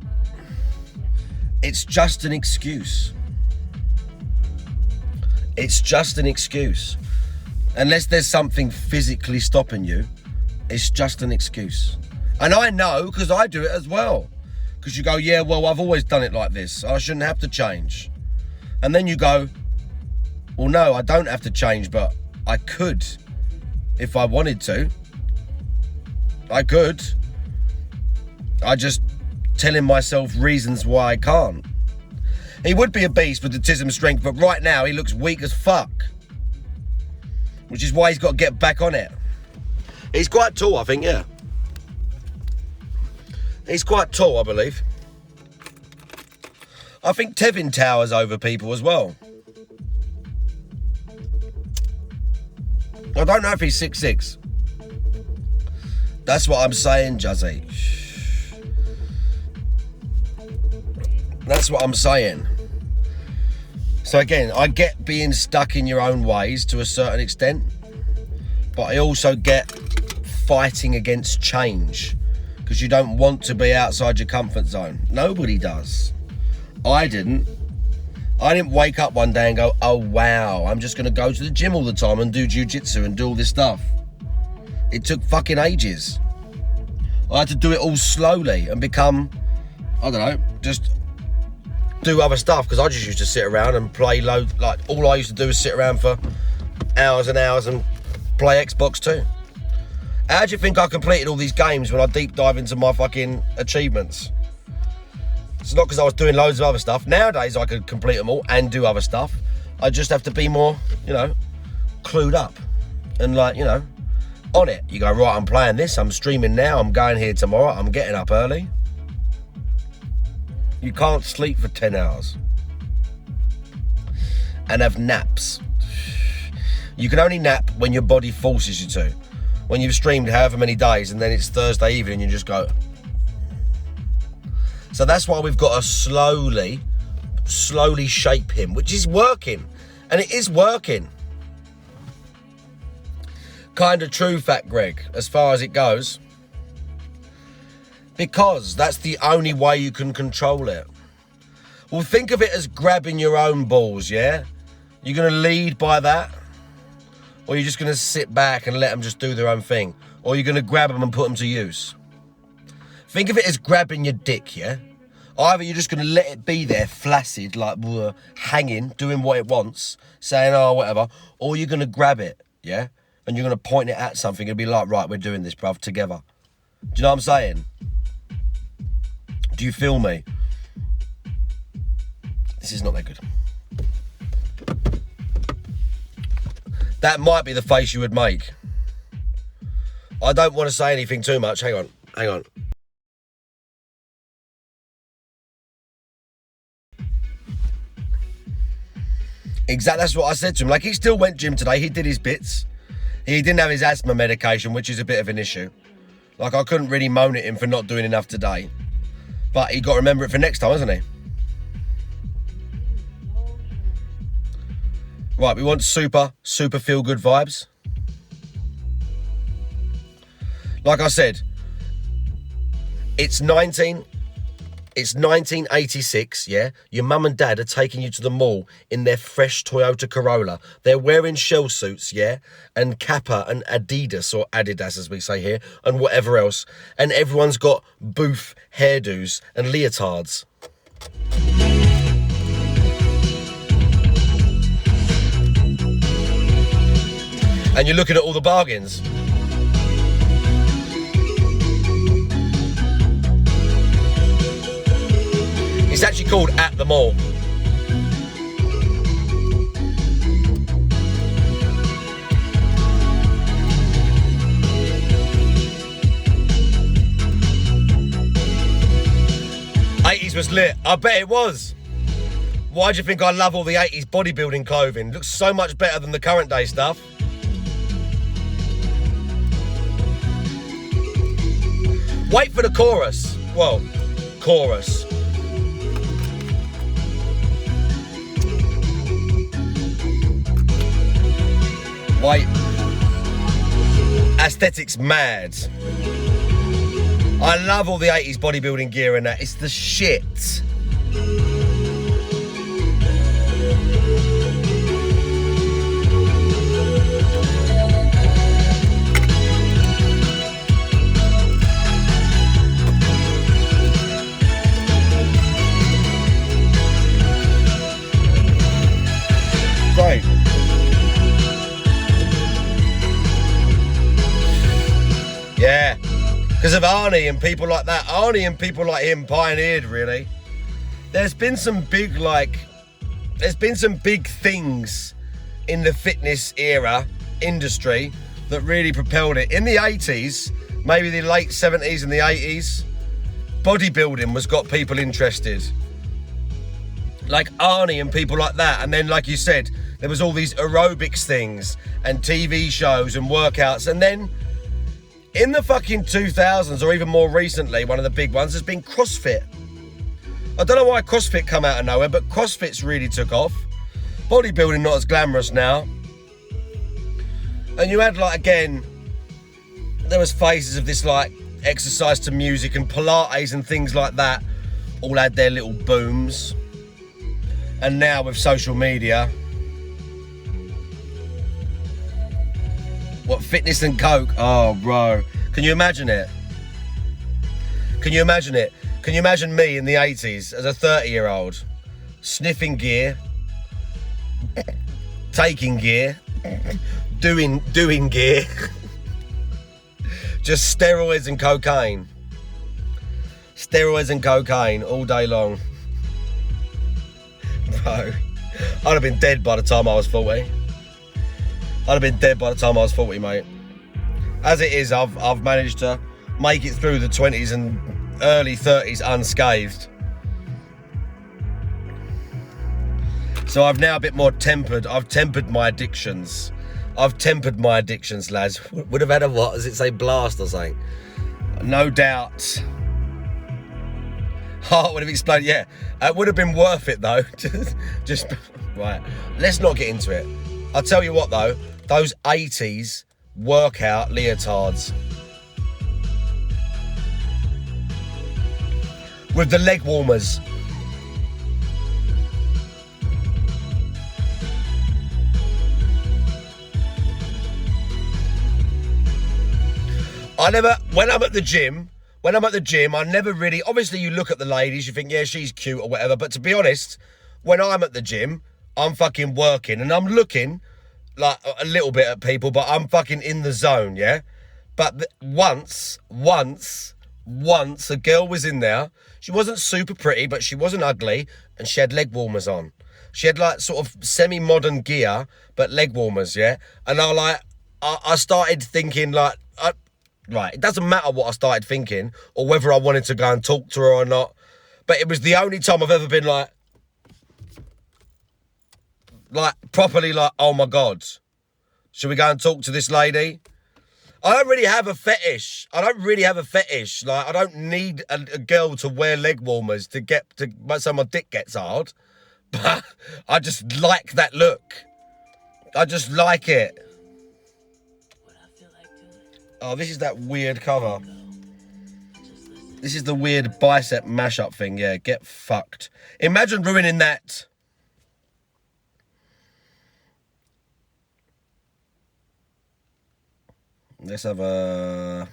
it's just an excuse. It's just an excuse. Unless there's something physically stopping you, it's just an excuse. And I know, because I do it as well. Because you go, yeah, well, I've always done it like this. I shouldn't have to change. And then you go, well, no, I don't have to change, but I could if I wanted to. I could. I just telling myself reasons why I can't. He would be a beast with the tism strength, but right now he looks weak as fuck. Which is why he's got to get back on it. He's quite tall, I think, yeah. He's quite tall, I believe. I think Tevin towers over people as well. I don't know if he's 6'6". That's what I'm saying, Jazzy. That's what I'm saying. So again, I get being stuck in your own ways to a certain extent, but I also get fighting against change because you don't want to be outside your comfort zone. Nobody does. I didn't wake up one day and go, oh wow, I'm just going to go to the gym all the time and do jiu-jitsu and do all this stuff. It took fucking ages. I had to do it all slowly and become, I don't know, just do other stuff because I just used to sit around and play loads. Like, all I used to do was sit around for hours and hours and play Xbox too. How do you think I completed all these games when I deep dive into my fucking achievements? It's not because I was doing loads of other stuff. Nowadays I could complete them all and do other stuff. I just have to be more, clued up and on it. You go, right, I'm playing this, I'm streaming now, I'm going here tomorrow, I'm getting up early. You can't sleep for 10 hours and have naps. You can only nap when your body forces you to. When you've streamed however many days and then it's Thursday evening and you just go. So that's why we've got to slowly shape him, which is working. And it is working. Kind of true, Fat Greg, as far as it goes. Because that's the only way you can control it. Well, think of it as grabbing your own balls, yeah? You're going to lead by that? Or you're just going to sit back and let them just do their own thing? Or you're going to grab them and put them to use? Think of it as grabbing your dick, yeah? Either you're just going to let it be there, flaccid, like hanging, doing what it wants, saying, oh, whatever. Or you're going to grab it, yeah? And you're going to point it at something and be like, right, we're doing this, bruv, together. Do you know what I'm saying? Do you feel me? This is not that good. That might be the face you would make. I don't want to say anything too much. Hang on. Exactly, that's what I said to him. Like, he still went gym today. He did his bits. He didn't have his asthma medication, which is a bit of an issue. Like, I couldn't really moan at him for not doing enough today. But he got to remember it for next time, hasn't he? Right, we want super feel-good vibes. Like I said, It's 1986, yeah? Your mum and dad are taking you to the mall in their fresh Toyota Corolla. They're wearing shell suits, yeah? And Kappa and Adidas, or Adidas as we say here, and whatever else. And everyone's got booth hairdos and leotards. And you're looking at all the bargains. It's actually called At the Mall. '80s was lit. I bet it was. Why do you think I love all the '80s bodybuilding clothing? It looks so much better than the current day stuff. Wait for the chorus. Well, chorus. Wait. Aesthetics mad. I love all the 80s bodybuilding gear and that. It's the shit. Great. Yeah, because of Arnie and people like that. Arnie and people like him pioneered, really. There's been some big things in the fitness era industry that really propelled it. In the 80s, maybe the late 70s and the 80s, bodybuilding was got people interested. Like Arnie and people like that. And then, like you said, there was all these aerobics things and TV shows and workouts. And then in the fucking 2000s, or even more recently, one of the big ones has been CrossFit. I don't know why CrossFit come out of nowhere, but CrossFit's really took off. Bodybuilding not as glamorous now. And you had, like, again, there was phases of this, like, exercise to music, and Pilates and things like that all had their little booms. And now with social media, what, fitness and coke? Oh, bro. Can you imagine it? Can you imagine it? Can you imagine me in the 80s as a 30-year-old sniffing gear, taking gear, doing gear, just steroids and cocaine. Steroids and cocaine all day long. Bro, I'd have been dead by the time I was 40. I'd have been dead by the time I was 40, mate. As it is, I've managed to make it through the 20s and early 30s unscathed. So I've now a bit more tempered. I've tempered my addictions. Lads. Would have had a what? Does it say blast or something? No doubt. Heart would have exploded. Yeah, it would have been worth it though. just right. Let's not get into it. I'll tell you what though, those 80s workout leotards with the leg warmers. When I'm at the gym, I never really, obviously you look at the ladies, you think, yeah, she's cute or whatever. But to be honest, when I'm at the gym, I'm fucking working and I'm looking like a little bit at people, but I'm fucking in the zone, yeah? But once a girl was in there. She wasn't super pretty, but she wasn't ugly, and she had leg warmers on. She had like sort of semi-modern gear, but leg warmers, yeah? And I started thinking like, right, it doesn't matter what I started thinking or whether I wanted to go and talk to her or not, but it was the only time I've ever been like properly like, oh my God, should we go and talk to this lady? I don't really have a fetish. Like, I don't need a girl to wear leg warmers so my dick gets hard, but I just like that look. I just like it. Oh, this is that weird cover. This is the weird bicep mashup thing. Yeah, get fucked. Imagine ruining that. Let's have a...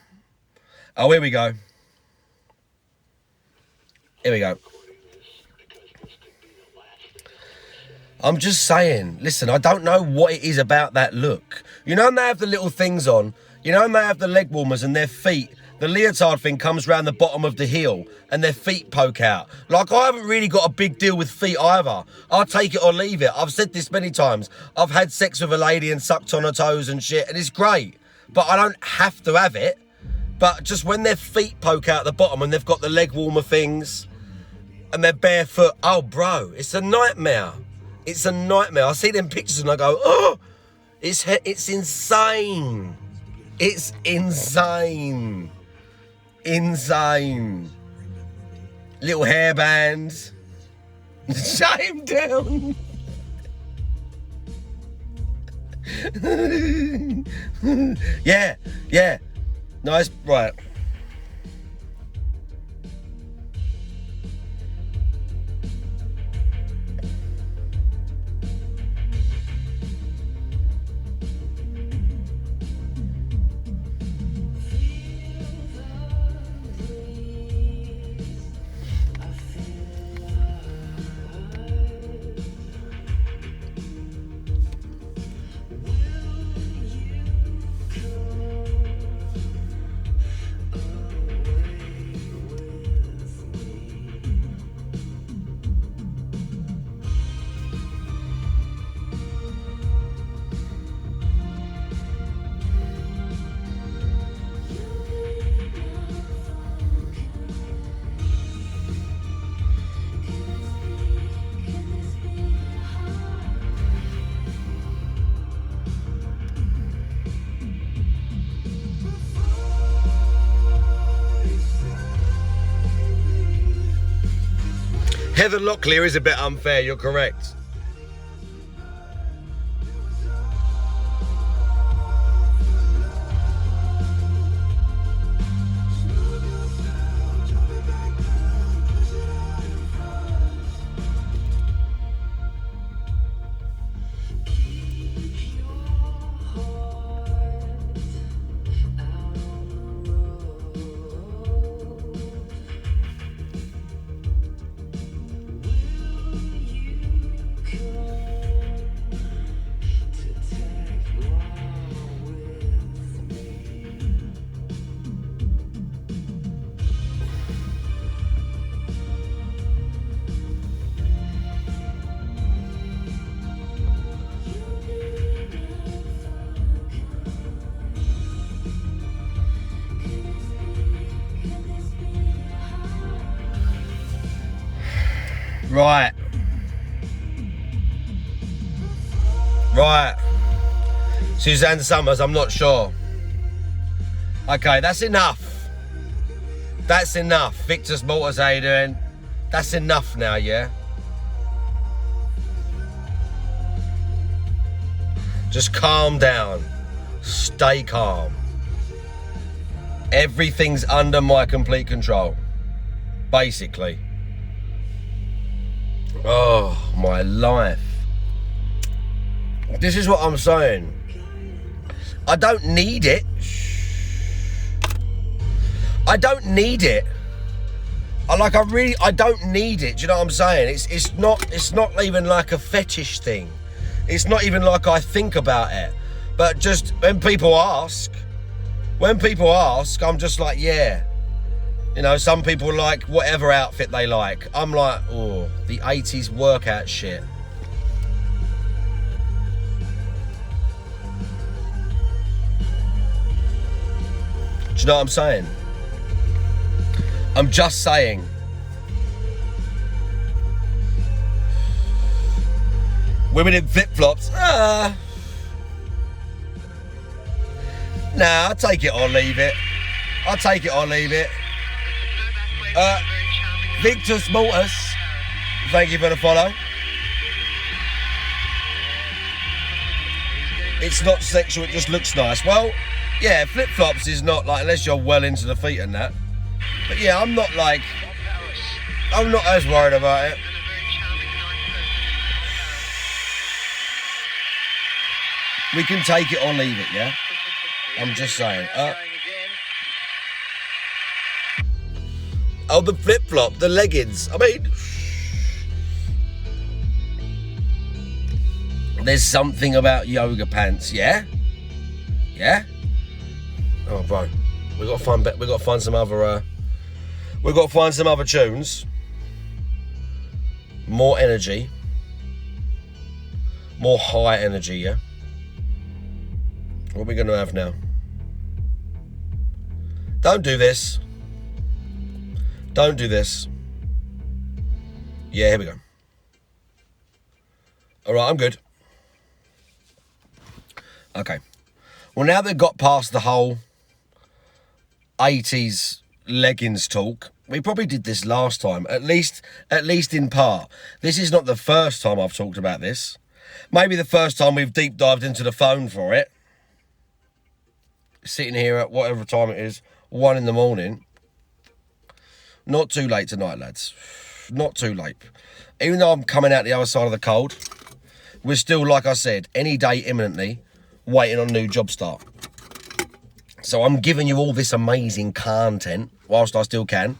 Oh, here we go. Here we go. I'm just saying, listen, I don't know what it is about that look. You know when they have the little things on? You know when they have the leg warmers and their feet, the leotard thing comes around the bottom of the heel and their feet poke out? Like, I haven't really got a big deal with feet either. I'll take it or leave it. I've said this many times. I've had sex with a lady and sucked on her toes and shit, and it's great. But I don't have to have it. But just when their feet poke out the bottom and they've got the leg warmer things and they're barefoot, oh, bro, it's a nightmare. It's a nightmare. I see them pictures and I go, oh, it's insane. It's insane. Insane. Little hairbands. Shut him down. Yeah. Nice, right. Heather Locklear is a bit unfair, you're correct. Right. Suzanne Summers, I'm not sure. Okay, that's enough. That's enough. Victor Mortis, how you doing? That's enough now, yeah? Just calm down. Stay calm. Everything's under my complete control. Basically. Oh, my life. This is what I'm saying. I don't need it. I don't need it. I don't need it. Do you know what I'm saying? It's not even like a fetish thing. It's not even like I think about it. But just when people ask, I'm just like, yeah. You know, some people like whatever outfit they like. I'm like, oh, the 80s workout shit. Do you know what I'm saying? I'm just saying. Women in flip-flops. Nah, I'll take it or leave it. I'll take it or leave it. Victor Mortis, thank you for the follow. It's not sexual, it just looks nice. Well, yeah, flip-flops is not like, unless you're well into the feet and that. But yeah, I'm not as worried about it. We can take it or leave it, yeah? I'm just saying. Oh, the flip-flop, the leggings. I mean, there's something about yoga pants, yeah? Yeah? Oh, bro, we got to find some other. We've got to find some other tunes. More energy. More high energy, yeah? What are we going to have now? Don't do this. Don't do this. Yeah, here we go. All right, I'm good. Okay. Well, now they've got past the whole 80s leggings talk. We probably did this last time, at least in part. This is not the first time I've talked about this. Maybe the first time we've deep dived into the phone for it. Sitting here at whatever time it is, 1 a.m. Not too late tonight, lads. Not too late. Even though I'm coming out the other side of the cold, we're still, like I said, any day imminently waiting on a new job start. So I'm giving you all this amazing content whilst I still can.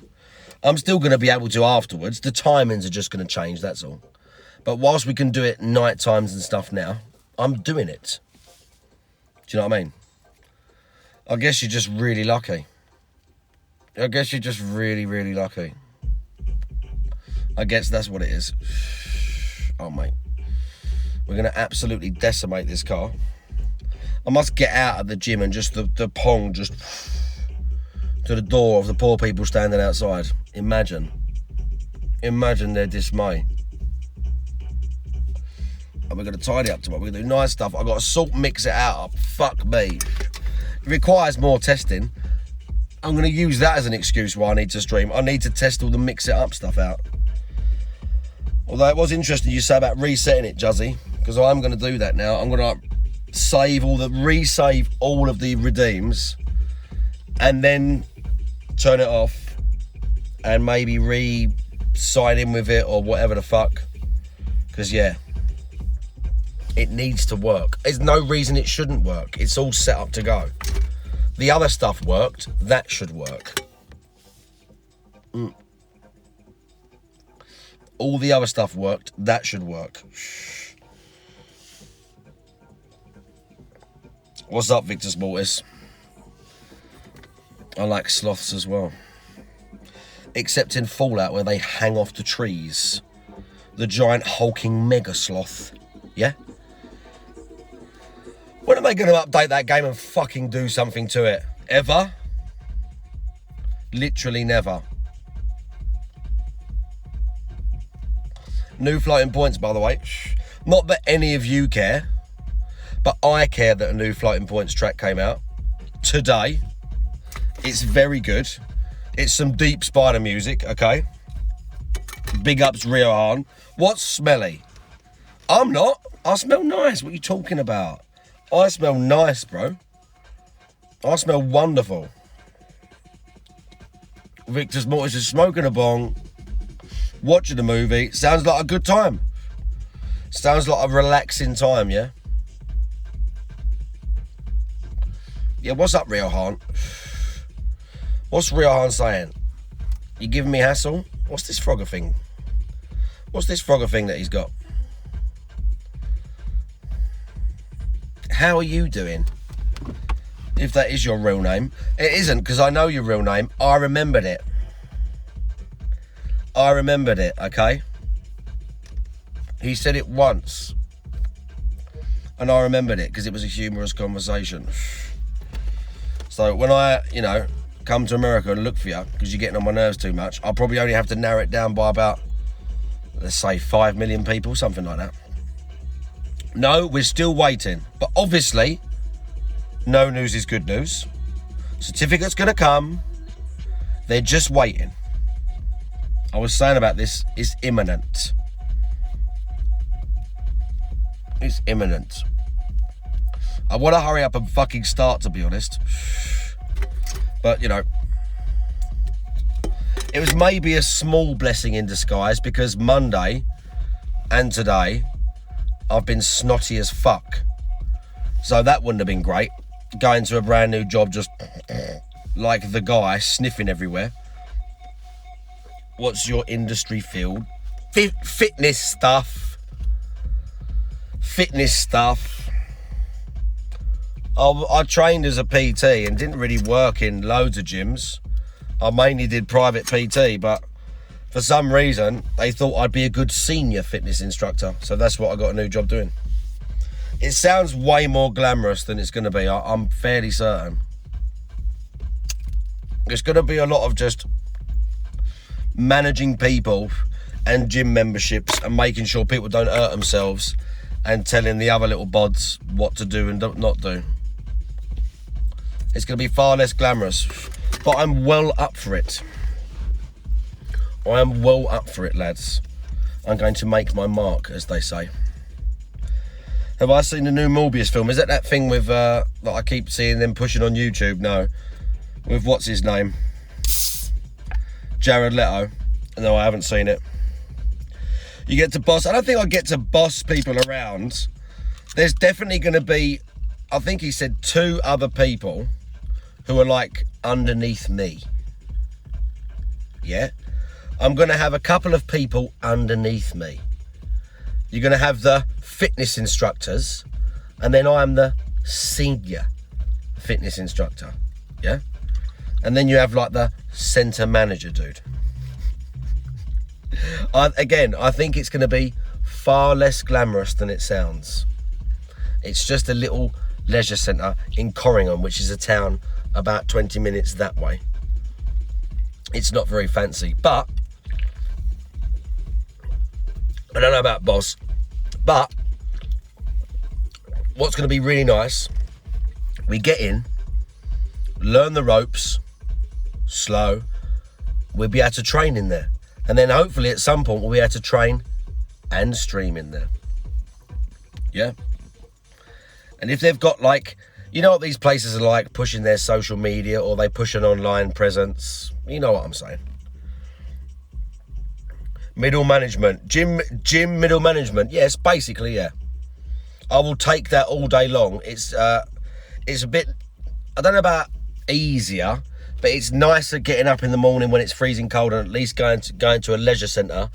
I'm still going to be able to afterwards. The timings are just going to change, that's all. But whilst we can do it night times and stuff now, I'm doing it. Do you know what I mean? I guess you're just really lucky. I guess you're just really, really lucky. I guess that's what it is. Oh, mate. We're going to absolutely decimate this car. I must get out of the gym and just the pong just to the door of the poor people standing outside. Imagine their dismay. And we're going to tidy up tomorrow. We're going to do nice stuff. I've got to salt mix it out. Fuck me. It requires more testing. I'm going to use that as an excuse why I need to stream. I need to test all the mix it up stuff out. Although it was interesting you say about resetting it, Juzzy, because I'm going to do that now. I'm going to resave all of the redeems and then turn it off and maybe re-sign in with it or whatever the fuck. Because, yeah, it needs to work. There's no reason it shouldn't work. It's all set up to go. The other stuff worked. That should work. All the other stuff worked. That should work. What's up, Victor Mortis? I like sloths as well. Except in Fallout where they hang off the trees. The giant hulking mega sloth. Yeah? When are they going to update that game and fucking do something to it? Ever? Literally never. New floating points, by the way. Not that any of you care, but I care that a new floating points track came out today. It's very good. It's some deep Spider music, okay? Big ups Rio Han. What's smelly? I'm not. I smell nice. What are you talking about? I smell nice, bro. I smell wonderful. Victor's Mortis is smoking a bong, watching a movie. Sounds like a good time. Sounds like a relaxing time, yeah? Yeah, what's up, Rio Han? What's Rio Han saying? You giving me hassle? What's this Frogger thing? What's this Frogger thing that he's got? How are you doing? If that is your real name. It isn't, because I know your real name. I remembered it. I remembered it, okay? He said it once. And I remembered it, because it was a humorous conversation. So when I, come to America and look for you, because you're getting on my nerves too much, I'll probably only have to narrow it down by about, let's say, 5 million people, something like that. No, we're still waiting. But obviously, no news is good news. Certificate's going to come. They're just waiting. I was saying about this, it's imminent. It's imminent. I want to hurry up and fucking start, to be honest. But, It was maybe a small blessing in disguise because Monday and today I've been snotty as fuck. So that wouldn't have been great. Going to a brand new job just like the guy, sniffing everywhere. What's your industry field? Fitness stuff. Fitness stuff. I trained as a PT and didn't really work in loads of gyms. I mainly did private PT, but for some reason, they thought I'd be a good senior fitness instructor. So that's what I got a new job doing. It sounds way more glamorous than it's going to be. I'm fairly certain. It's going to be a lot of just managing people and gym memberships and making sure people don't hurt themselves and telling the other little bods what to do and not do. It's going to be far less glamorous, but I'm well up for it. I am well up for it, lads. I'm going to make my mark, as they say. Have I seen the new Morbius film? Is that thing with, that I keep seeing them pushing on YouTube? No. With what's his name? Jared Leto. No, I haven't seen it. You get to boss. I don't think I get to boss people around. There's definitely going to be, I think he said 2 other people who are like underneath me. Yeah? I'm going to have a couple of people underneath me. You're going to have the fitness instructors, and then I'm the senior fitness instructor. Yeah? And then you have like the centre manager dude. I think it's going to be far less glamorous than it sounds. It's just a little leisure centre in Corringham, which is a town about 20 minutes that way. It's not very fancy, but I don't know about boss, but what's going to be really nice, we get in, learn the ropes, slow, we'll be able to train in there. And then hopefully at some point we'll be able to train and stream in there. Yeah? And if they've got like, you know what these places are like, pushing their social media or they push an online presence. You know what I'm saying. Middle management. Gym middle management. Yes, basically, yeah. I will take that all day long. It's a bit, I don't know about easier, but it's nicer getting up in the morning when it's freezing cold and at least going to a leisure centre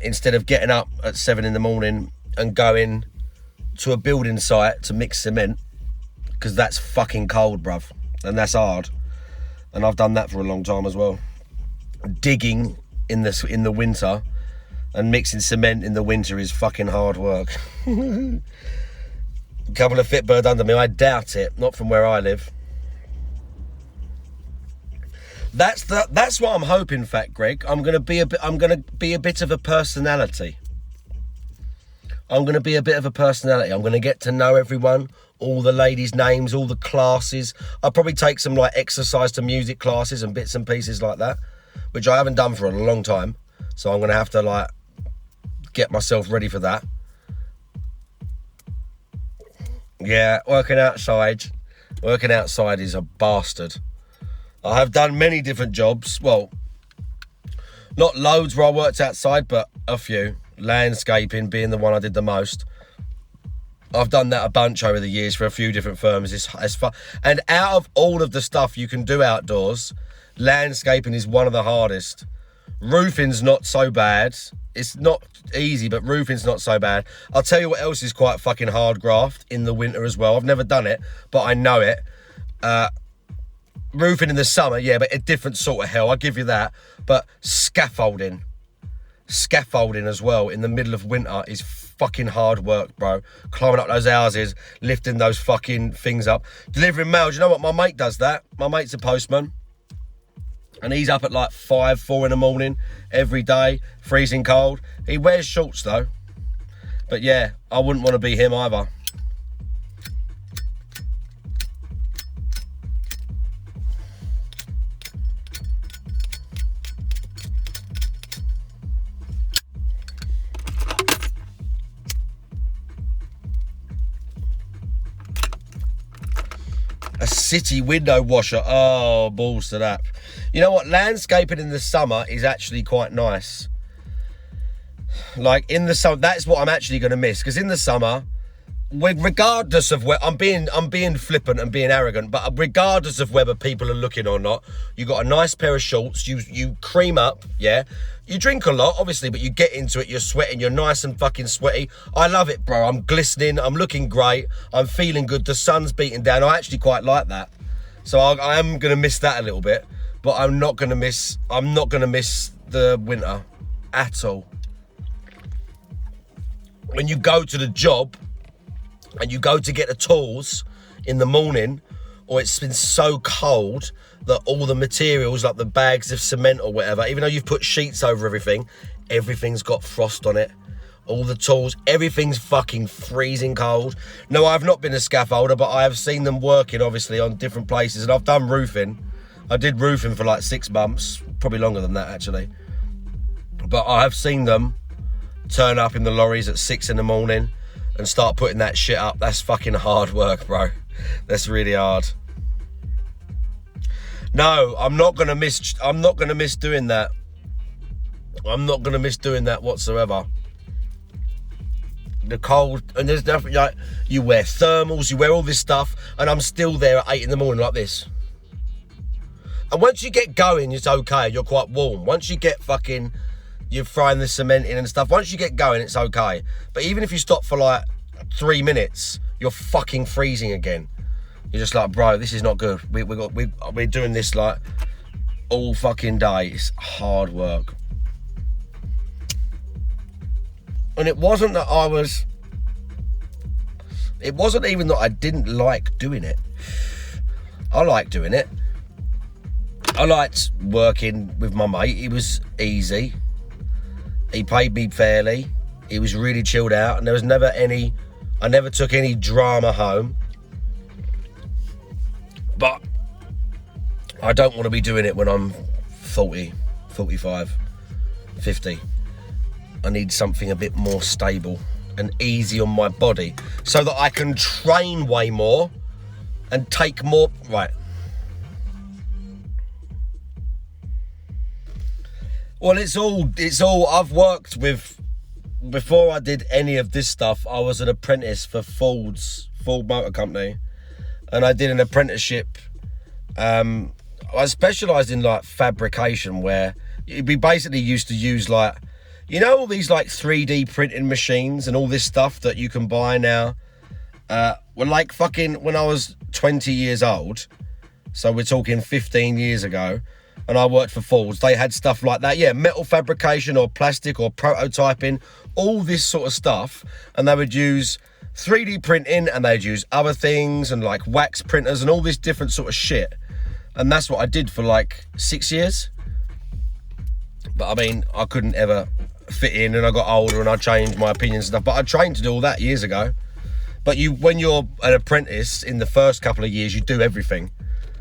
instead of getting up at 7 in the morning and going to a building site to mix cement, because that's fucking cold, bruv, and that's hard. And I've done that for a long time as well. Digging in the winter and mixing cement in the winter is fucking hard work. A couple of fit bird under me, I doubt it. Not from where I live. That's what I'm hoping, Fat Greg. I'm gonna be a bit of a personality. I'm gonna be a bit of a personality. I'm gonna get to know everyone, all the ladies' names, all the classes. I'll probably take some like exercise to music classes and bits and pieces like that, which I haven't done for a long time. So I'm gonna have to like get myself ready for that. Yeah, working outside is a bastard. I have done many different jobs. Well, not loads where I worked outside, but a few. Landscaping being the one I did the most. I've done that a bunch over the years for a few different firms. It's fun. And out of all of the stuff you can do outdoors, landscaping is one of the hardest. Roofing's not so bad. It's not easy, but roofing's not so bad. I'll tell you what else is quite fucking hard graft in the winter as well. I've never done it, but I know it. Roofing in the summer, yeah, but a different sort of hell, I'll give you that. But scaffolding as well in the middle of winter is fucking hard work, bro. Climbing up those houses, lifting those fucking things up. Delivering mail, do you know what? My mate does that. My mate's a postman. And he's up at like 5, 4 in the morning every day, freezing cold. He wears shorts though. But yeah, I wouldn't want to be him either. city window washer. Oh, balls to that. You know what? Landscaping in the summer is actually quite nice. Like in the summer, that's what I'm actually going to miss. Because in the summer, regardless of where I'm being flippant and being arrogant, but regardless of whether people are looking or not, you got a nice pair of shorts. You cream up, yeah. You drink a lot, obviously, but you get into it. You're sweating. You're nice and fucking sweaty. I love it, bro. I'm glistening. I'm looking great. I'm feeling good. The sun's beating down. I actually quite like that. So I am gonna miss that a little bit, but I'm not gonna miss the winter at all. When you go to the job and you go to get the tools in the morning, or it's been so cold that all the materials, like the bags of cement or whatever, even though you've put sheets over everything, everything's got frost on it. All the tools, everything's fucking freezing cold. No, I've not been a scaffolder, but I have seen them working, obviously, on different places. And I've done roofing. I did roofing for like 6 months, probably longer than that, actually. But I have seen them turn up in the lorries at 6 in the morning and start putting that shit up. That's fucking hard work, bro. That's really hard. No, I'm not gonna miss doing that. I'm not gonna miss doing that whatsoever. The cold, and there's definitely, like, you wear thermals, you wear all this stuff, and I'm still there at 8 in the morning like this. And once you get going, it's okay, you're quite warm. Once you get fucking, you're frying the cement in and stuff, once you get going, it's okay. But even if you stop for like 3 minutes, you're fucking freezing again. You're just like, bro, this is not good. We're doing this like all fucking day. It's hard work. And it wasn't that it wasn't even that I didn't like doing it. I liked doing it. I liked working with my mate. It was easy. He paid me fairly. He was really chilled out, and there was never I never took any drama home. But I don't want to be doing it when I'm 40, 45, 50. I need something a bit more stable and easy on my body so that I can train way more and take more. Right. Well, it's all I've worked with. Before I did any of this stuff, I was an apprentice for Ford Motor Company, and I did an apprenticeship. I specialised in like fabrication, where we basically used to use like, you know, all these like 3D printing machines and all this stuff that you can buy now. Well, like fucking when I was 20 years old, so we're talking 15 years ago, and I worked for Fords, they had stuff like that. Yeah, metal fabrication or plastic or prototyping, all this sort of stuff. And they would use 3D printing, and they'd use other things and like wax printers and all this different sort of shit. And that's what I did for like 6 years. But I mean, I couldn't ever fit in, and I got older and I changed my opinions and stuff. But I trained to do all that years ago. But when you're an apprentice, in the first couple of years, you do everything.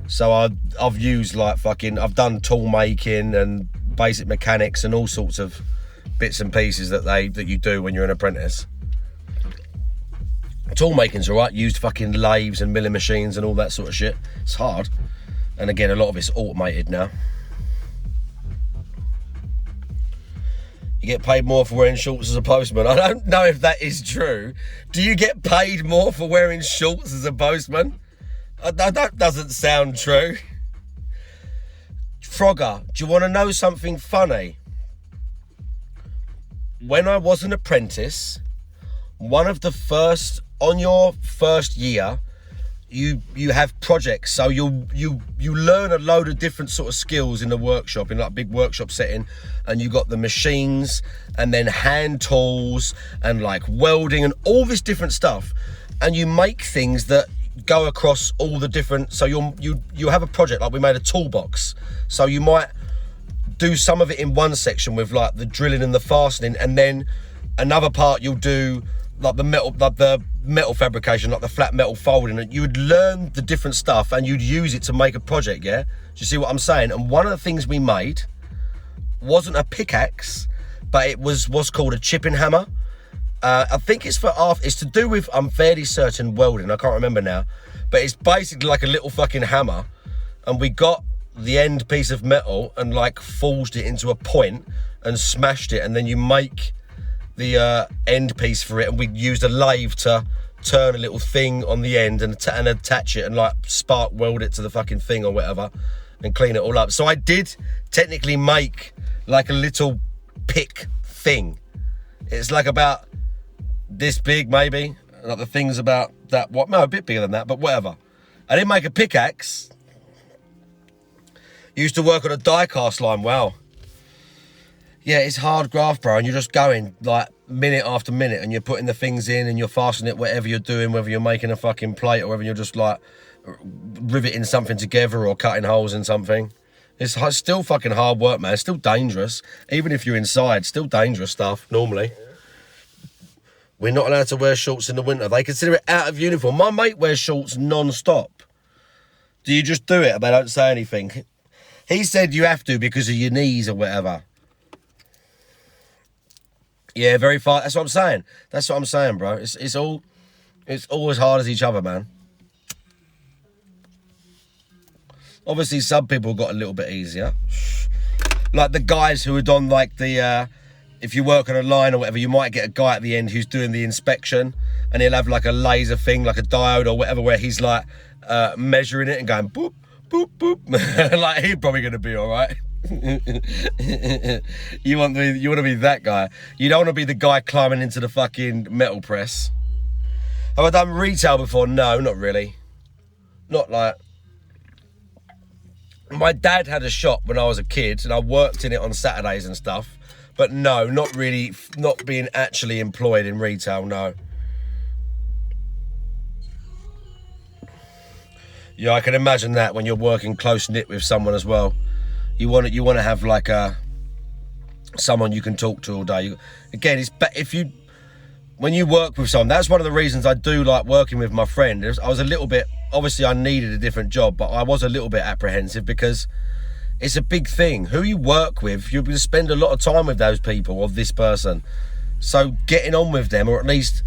So I've used like fucking, I've done tool making and basic mechanics and all sorts of bits and pieces that you do when you're an apprentice. Tool making's all right. Used fucking lathes and milling machines and all that sort of shit. It's hard. And again, a lot of it's automated now. You get paid more for wearing shorts as a postman. I don't know if that is true. Do you get paid more for wearing shorts as a postman? That doesn't sound true. Frogger, do you want to know something funny? When I was an apprentice, on your first year, you have projects, so you learn a load of different sort of skills in the workshop, in like a big workshop setting, and you got the machines and then hand tools and like welding and all this different stuff, and you make things that go across all the different. So you have a project, like we made a toolbox, so you might do some of it in one section with like the drilling and the fastening, and then another part you'll do like the metal fabrication, like the flat metal folding, and you would learn the different stuff and you'd use it to make a project. Yeah, do you see what I'm saying? And one of the things we made wasn't a pickaxe, but it was what's called a chipping hammer. I think it's to do with, I'm fairly certain, welding. I can't remember now, but it's basically like a little fucking hammer, and we got the end piece of metal and like forged it into a point and smashed it, and then you make the end piece for it, and we used a lathe to turn a little thing on the end and attach it and like spark weld it to the fucking thing or whatever and clean it all up. So I did technically make like a little pick thing. It's like about this big maybe, like the thing's about that, what, no, a bit bigger than that, but whatever. I didn't make a pickaxe. Used to work on a die cast line. Wow. Yeah, it's hard graft, bro, and you're just going like minute after minute, and you're putting the things in and you're fastening it, whatever you're doing, whether you're making a fucking plate or whether you're just like riveting something together or cutting holes in something. It's still fucking hard work, man. It's still dangerous. Even if you're inside, still dangerous stuff normally. We're not allowed to wear shorts in the winter. They consider it out of uniform. My mate wears shorts non-stop. Do you just do it and they don't say anything? He said you have to because of your knees or whatever. Yeah, very far. That's what I'm saying. That's what I'm saying, bro. It's all as hard as each other, man. Obviously, some people got a little bit easier. Like the guys who had done like the, if you work on a line or whatever, you might get a guy at the end who's doing the inspection, and he'll have like a laser thing, like a diode or whatever, where he's like measuring it and going boop, boop, boop. Like he's probably gonna be all right. You want to be that guy. You don't want to be the guy climbing into the fucking metal press. Have I done retail before? No, not really. Not like. My dad had a shop when I was a kid, and I worked in it on Saturdays and stuff. But no, not really. Not being actually employed in retail. No. Yeah, I can imagine that when you're working close knit with someone as well. You want to have like someone you can talk to all day. Again, when you work with someone, that's one of the reasons I do like working with my friend. I was a little bit, obviously I needed a different job, but I was a little bit apprehensive because it's a big thing. Who you work with, you're going to spend a lot of time with those people or this person. So getting on with them, or at least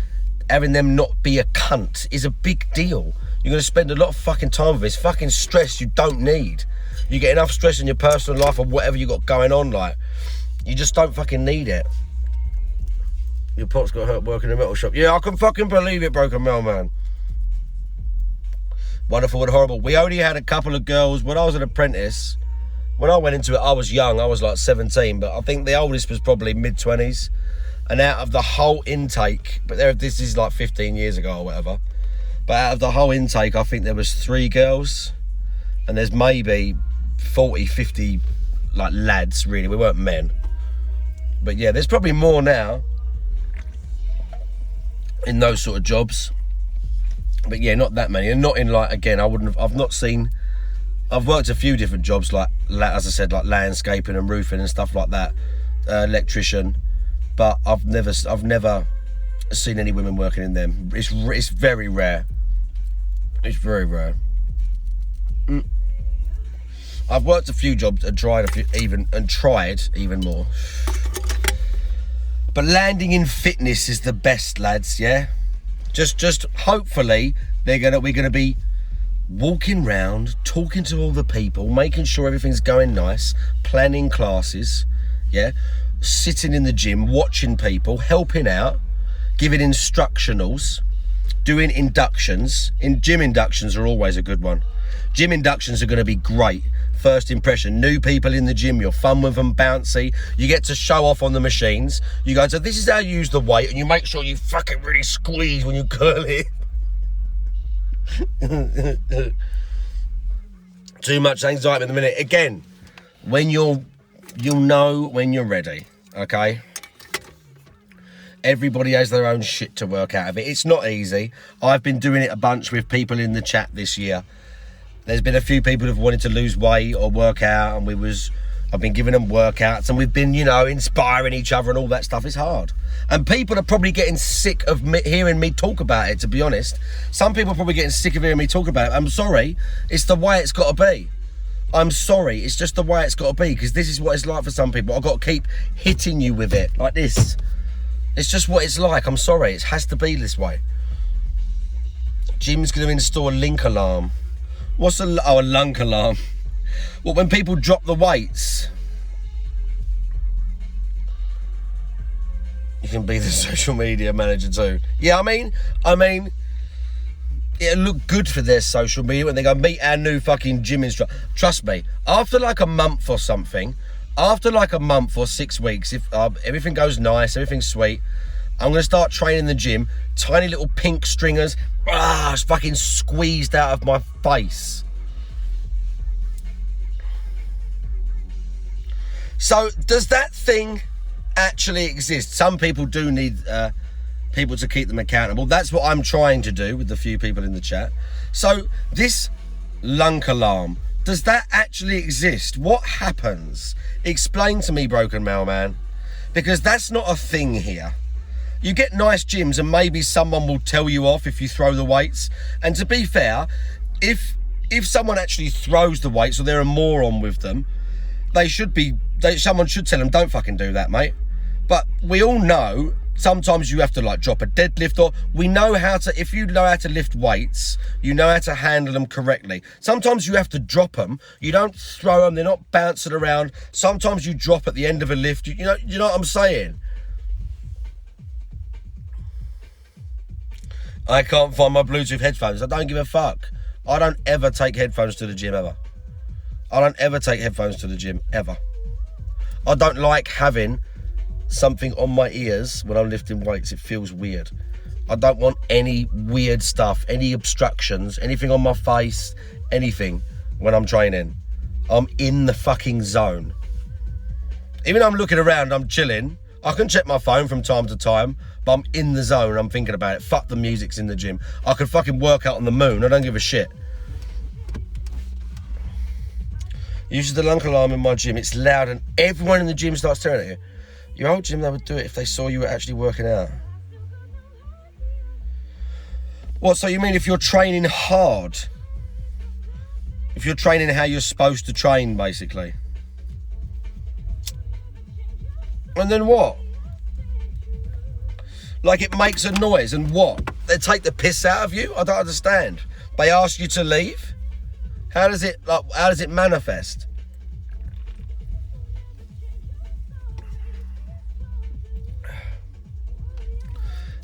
having them not be a cunt, is a big deal. You're going to spend a lot of fucking time with it. It's fucking stress you don't need. You get enough stress in your personal life or whatever you got going on, like, you just don't fucking need it. Your pop's got hurt working in a metal shop. Yeah, I can fucking believe it, Broken Mailman. Wonderful and horrible. We only had a couple of girls when I was an apprentice. When I went into it, I was young. I was like 17, but I think the oldest was probably mid-20s. And out of the whole intake, but this is like 15 years ago or whatever. But out of the whole intake, I think there was 3 girls. And there's maybe 40, 50 like lads, really. We weren't men. But yeah, there's probably more now in those sort of jobs. But yeah, not that many. And not in like, again, I've worked a few different jobs, like, as I said, like landscaping and roofing and stuff like that, electrician. But I've never seen any women working in them. It's very rare. It's very rare. I've worked a few jobs and tried even more. But landing in fitness is the best, lads. Yeah, just hopefully we're gonna be walking round, talking to all the people, making sure everything's going nice, planning classes. Yeah, sitting in the gym, watching people, helping out, giving instructionals, doing inductions. Gym inductions are always a good one. Gym inductions are going to be great. First impression, new people in the gym, you're fun with them, bouncy. You get to show off on the machines. You go, so this is how you use the weight, and you make sure you fucking really squeeze when you curl it. Too much anxiety in the minute. Again, when you'll know when you're ready, okay? Everybody has their own shit to work out of it. It's not easy. I've been doing it a bunch with people in the chat this year. There's been a few people who've wanted to lose weight or work out, and I've been giving them workouts, and we've been, inspiring each other and all that stuff. It's hard. And people are probably getting sick of hearing me talk about it, to be honest. Some people are probably getting sick of hearing me talk about it. I'm sorry. It's the way it's got to be. I'm sorry. It's just the way it's got to be, because this is what it's like for some people. I've got to keep hitting you with it like this. It's just what it's like. I'm sorry. It has to be this way. Jim's going to install a link alarm. What's a lunk alarm? Well, when people drop the weights, you can be the social media manager too. Yeah, I mean, it'll look good for their social media when they go meet our new fucking gym instructor. Trust me, after like a month or something, after like a month or 6 weeks, if everything goes nice, everything's sweet, I'm going to start training in the gym. Tiny little pink stringers, it's fucking squeezed out of my face. So, does that thing actually exist? Some people do need people to keep them accountable. That's what I'm trying to do with the few people in the chat. So, this lunk alarm, does that actually exist? What happens? Explain to me, Broken Mailman. Because that's not a thing here. You get nice gyms and maybe someone will tell you off if you throw the weights. And to be fair, if someone actually throws the weights or they're a moron with them, someone should tell them, don't fucking do that, mate. But we all know sometimes you have to like drop a deadlift, or we know how to, if you know how to lift weights, you know how to handle them correctly. Sometimes you have to drop them. You don't throw them. They're not bouncing around. Sometimes you drop at the end of a lift. You know what I'm saying? I can't find my Bluetooth headphones. I don't give a fuck. I don't ever take headphones to the gym, ever. I don't ever take headphones to the gym, ever. I don't like having something on my ears when I'm lifting weights. It feels weird. I don't want any weird stuff, any obstructions, anything on my face, anything when I'm training. I'm in the fucking zone. Even though I'm looking around, I'm chilling. I can check my phone from time to time, but I'm in the zone. I'm thinking about it. Fuck the music's in the gym. I could fucking work out on the moon. I don't give a shit. Uses the lunk alarm in my gym. It's loud and everyone in the gym starts staring at you. Your old gym, they would do it if they saw you were actually working out. What, so you mean if you're training hard? If you're training how you're supposed to train, basically? And then what? Like it makes a noise and what? They take the piss out of you? I don't understand. They ask you to leave? How does it manifest?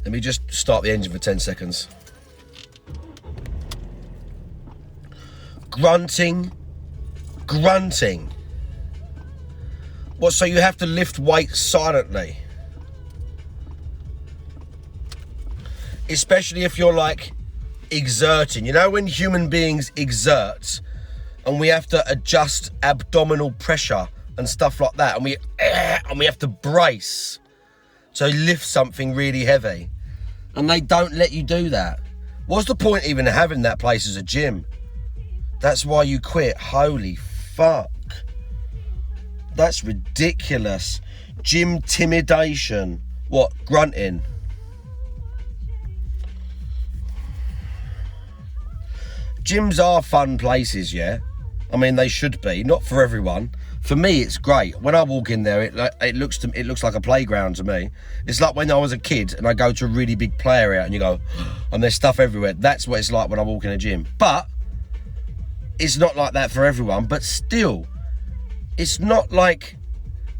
Let me just start the engine for 10 seconds. Grunting. What, so you have to lift weights silently? Especially if you're like exerting. You know when human beings exert and we have to adjust abdominal pressure and stuff like that, and we have to brace to lift something really heavy, and they don't let you do that. What's the point even having that place as a gym? That's why you quit. Holy fuck. That's ridiculous. Gym intimidation. What? Grunting. Gyms are fun places, yeah. I mean, they should be. Not for everyone. For me, it's great. When I walk in there, it looks like a playground to me. It's like when I was a kid and I go to a really big play area and you go, and there's stuff everywhere. That's what it's like when I walk in a gym. But it's not like that for everyone. But still, it's not like,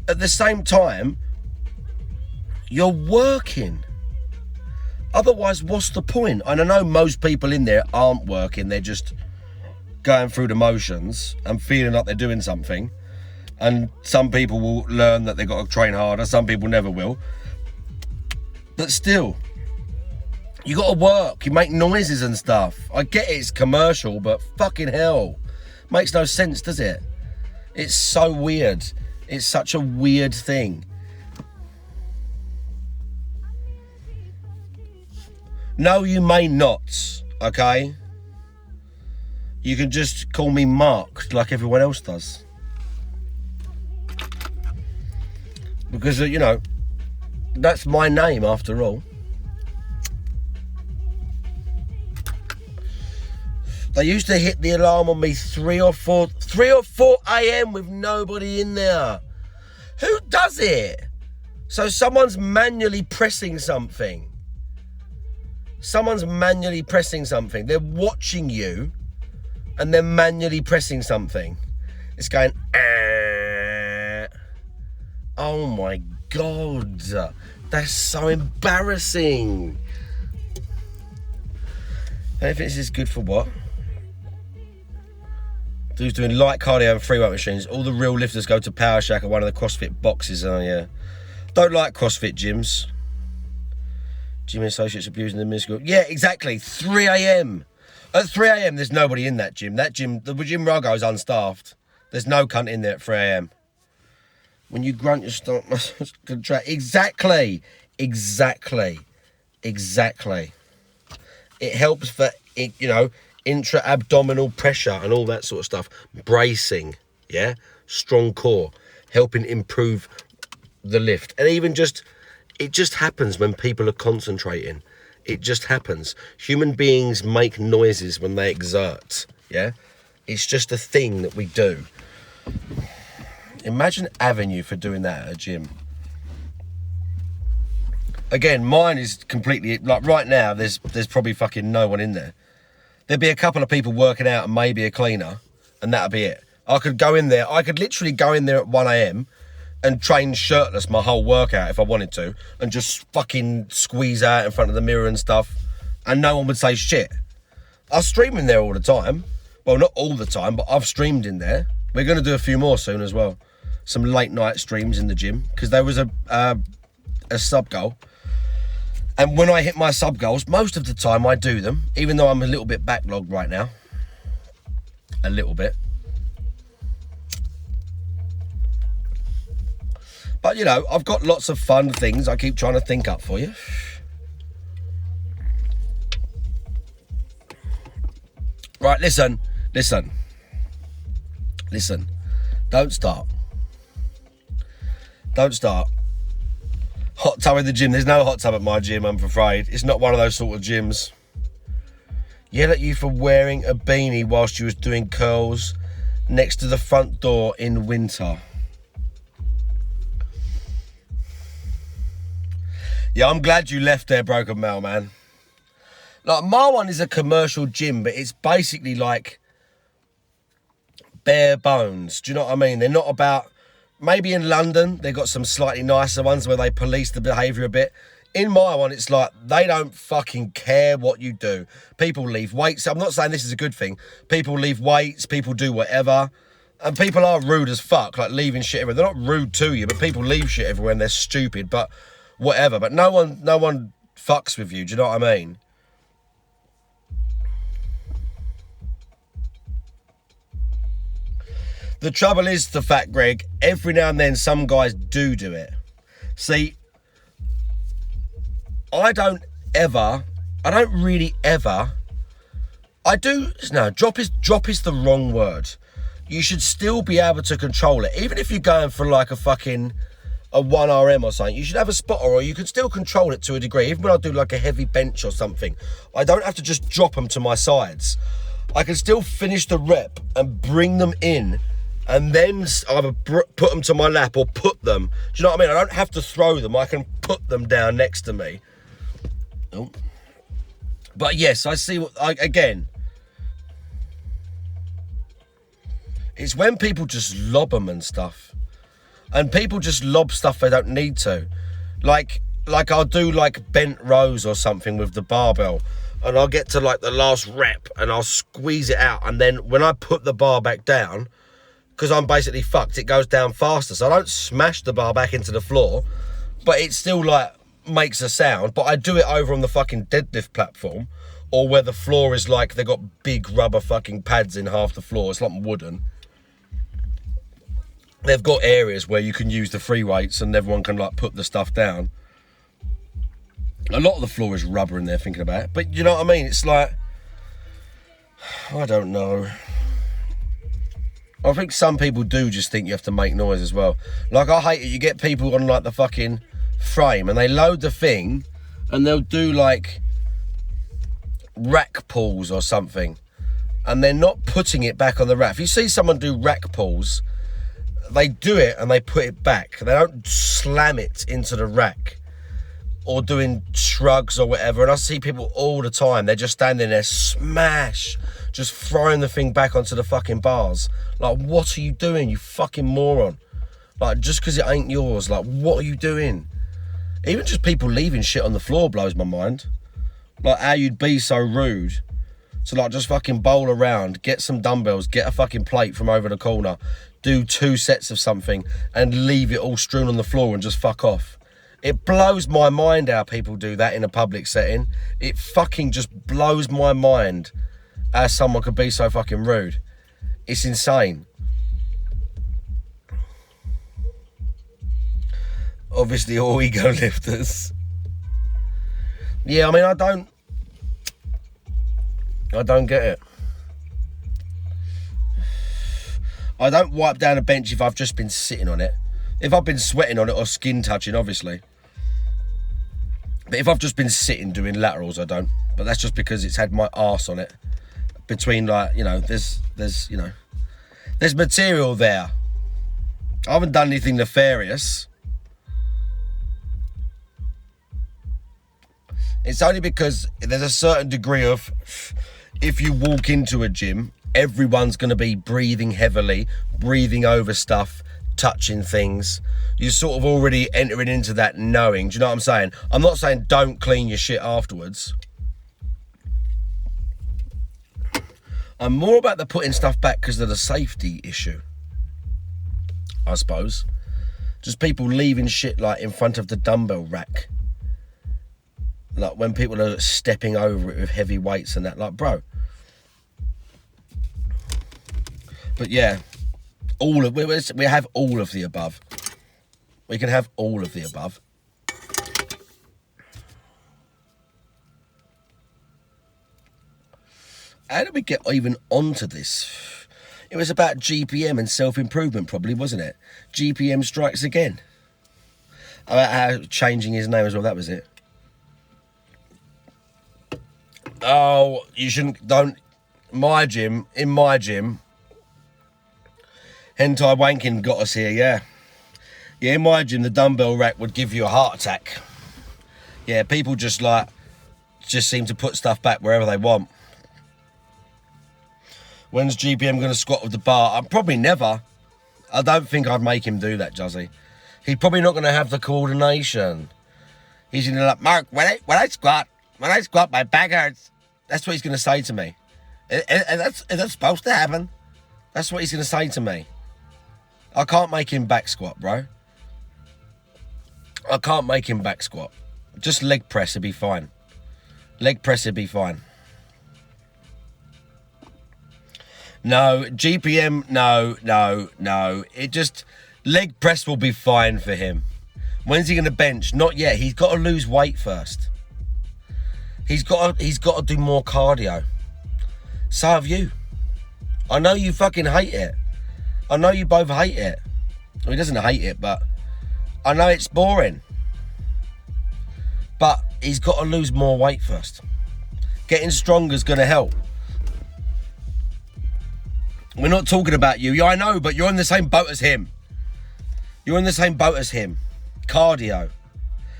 at the same time, you're working. Otherwise, what's the point? And I know most people in there aren't working. They're just going through the motions and feeling like they're doing something. And some people will learn that they've got to train harder. Some people never will. But still, you got to work. You make noises and stuff. I get it's commercial, but fucking hell. Makes no sense, does it? It's so weird. It's such a weird thing. No, you may not, okay? You can just call me Mark like everyone else does. Because, you know, that's my name after all. They used to hit the alarm on me 3 or 4 a.m. with nobody in there. Who does it? So someone's manually pressing something. Someone's manually pressing something. They're watching you and they're manually pressing something. It's going, ah. Oh my God. That's so embarrassing. And this is good for what? Who's doing light cardio and free weight machines? All the real lifters go to Power Shack or one of the CrossFit boxes. Oh yeah. Don't like CrossFit gyms. Gym associates abusing the minuscule. Yeah, exactly. 3 a.m. At 3 a.m. there's nobody in that gym. That gym, the gym where I go is unstaffed. There's no cunt in there at 3 a.m. When you grunt, your stomach muscles contract. Exactly. Exactly. Exactly. It helps for, you know, intra-abdominal pressure and all that sort of stuff. Bracing, yeah? Strong core. Helping improve the lift. And even just, it just happens when people are concentrating. It just happens. Human beings make noises when they exert, yeah? It's just a thing that we do. Imagine Avenue for doing that at a gym. Again, mine is completely, like right now, there's probably fucking no one in there. There'd be a couple of people working out and maybe a cleaner, and that'd be it. I could go in there, I could literally go in there at 1 a.m. and train shirtless my whole workout if I wanted to, and just fucking squeeze out in front of the mirror and stuff, and no one would say shit. I stream in there all the time. Well, not all the time, but I've streamed in there. We're going to do a few more soon as well. Some late night streams in the gym, because there was a sub goal. And when I hit my sub goals, most of the time I do them, even though I'm a little bit backlogged right now. A little bit. But, you know, I've got lots of fun things I keep trying to think up for you. Right, listen. Don't start. Hot tub in the gym. There's no hot tub at my gym, I'm afraid. It's not one of those sort of gyms. Yelled at you for wearing a beanie whilst you was doing curls next to the front door in winter. Yeah, I'm glad you left there, Broken Mail, man. Like, my one is a commercial gym, but it's basically like bare bones. Do you know what I mean? They're not about... Maybe in London, they've got some slightly nicer ones where they police the behaviour a bit. In my one, it's like, they don't fucking care what you do. People leave weights. I'm not saying this is a good thing. People leave weights, people do whatever. And people are rude as fuck, like leaving shit everywhere. They're not rude to you, but people leave shit everywhere and they're stupid, but whatever. But no one fucks with you, do you know what I mean? The trouble is, the fact, Greg, every now and then some guys do it. See, I don't really ever, drop is the wrong word. You should still be able to control it. Even if you're going for like a 1RM or something, you should have a spotter, or you can still control it to a degree. Even when I do like a heavy bench or something, I don't have to just drop them to my sides. I can still finish the rep and bring them in, and then either put them to my lap or put them. Do you know what I mean? I don't have to throw them. I can put them down next to me. Oh. But yes, I see again. It's when people just lob them and stuff. And people just lob stuff they don't need to. Like I'll do like bent rows or something with the barbell, and I'll get to like the last rep and I'll squeeze it out. And then when I put the bar back down, because I'm basically fucked, it goes down faster. So I don't smash the bar back into the floor, but it still like makes a sound. But I do it over on the fucking deadlift platform, or where the floor is like, they've got big rubber fucking pads in half the floor. It's like wooden. They've got areas where you can use the free weights and everyone can like put the stuff down. A lot of the floor is rubber in there, thinking about it. But you know what I mean? It's like, I don't know. I think some people do just think you have to make noise as well. Like, I hate it. You get people on like the fucking frame and they load the thing and they'll do like rack pulls or something, and they're not putting it back on the rack. If you see someone do rack pulls, they do it and they put it back. They don't slam it into the rack. or doing shrugs or whatever, and I see people all the time, they're just standing there, smash, just throwing the thing back onto the fucking bars. Like, what are you doing, you fucking moron? Like, just because it ain't yours, like, what are you doing? Even just people leaving shit on the floor blows my mind. Like, how you'd be so rude to, like, just fucking bowl around, get some dumbbells, get a fucking plate from over the corner, do 2 sets of something, and leave it all strewn on the floor and just fuck off. It blows my mind how people do that in a public setting. It fucking just blows my mind how someone could be so fucking rude. It's insane. Obviously, all ego lifters. Yeah, I mean, I don't get it. I don't wipe down a bench if I've just been sitting on it. If I've been sweating on it or skin touching, obviously. But if I've just been sitting doing laterals, I don't. But that's just because it's had my arse on it. Between, like, you know, there's material there. I haven't done anything nefarious. It's only because there's a certain degree of, if you walk into a gym, everyone's going to be breathing heavily, breathing over stuff, touching things. You're sort of already entering into that knowing. Do you know what I'm saying? I'm not saying don't clean your shit afterwards. I'm more about the putting stuff back because of the safety issue, I suppose. Just people leaving shit, like, in front of the dumbbell rack. Like, when people are stepping over it with heavy weights and that, like, bro. But yeah, we have all of the above. We can have all of the above. How did we get even onto this? It was about GPM and self-improvement, probably, wasn't it? GPM strikes again. About how changing his name as well, that was it. Oh, you shouldn't, in my gym, Hentai Wanking got us here, yeah. Yeah, in my gym, the dumbbell rack would give you a heart attack. Yeah, people just seem to put stuff back wherever they want. When's GPM going to squat with the bar? I'm probably never. I don't think I'd make him do that, Juzzy. He's probably not going to have the coordination. He's going to be like, Mark, when I squat, my back hurts. That's what he's going to say to me. And that's supposed to happen. That's what he's going to say to me. I can't make him back squat, bro. I can't make him back squat. Just leg press would be fine. Leg press would be fine. No, GPM, no. It just, leg press will be fine for him. When's he going to bench? Not yet. He's got to lose weight first. He's got to do more cardio. So have you. I know you fucking hate it. I know you both hate it. Well, he doesn't hate it, but I know it's boring. But he's got to lose more weight first. Getting stronger is going to help. We're not talking about you. Yeah, I know, but you're in the same boat as him. You're in the same boat as him. Cardio.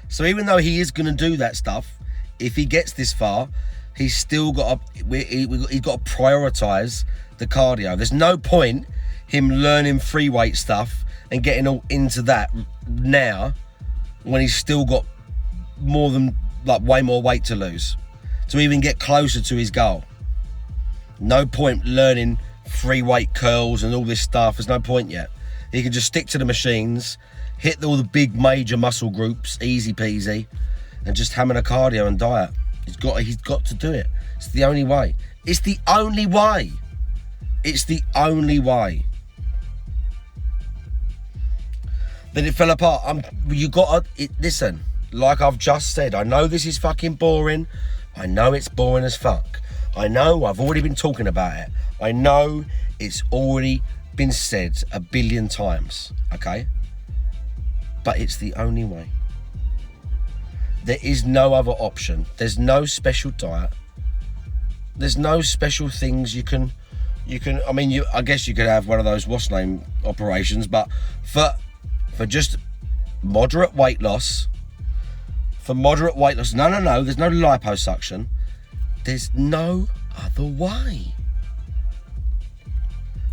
So even though he is going to do that stuff, if he gets this far, he's still got to, he's got to prioritise the cardio. There's no point him learning free weight stuff and getting all into that now when he's still got more than, like, way more weight to lose to even get closer to his goal. No point learning free weight curls and all this stuff. There's no point yet. He can just stick to the machines, hit all the big major muscle groups, easy peasy, and just hammer the cardio and diet. He's got to do it. It's the only way. It's the only way. It's the only way. Then it fell apart. Listen, like I've just said, I know this is fucking boring. I know it's boring as fuck. I know I've already been talking about it. I know it's already been said a billion times, okay? But it's the only way. There is no other option. There's no special diet. There's no special things you can, I mean, I guess you could have one of those what's name operations, but for just moderate weight loss, for moderate weight loss. No, there's no liposuction. There's no other way.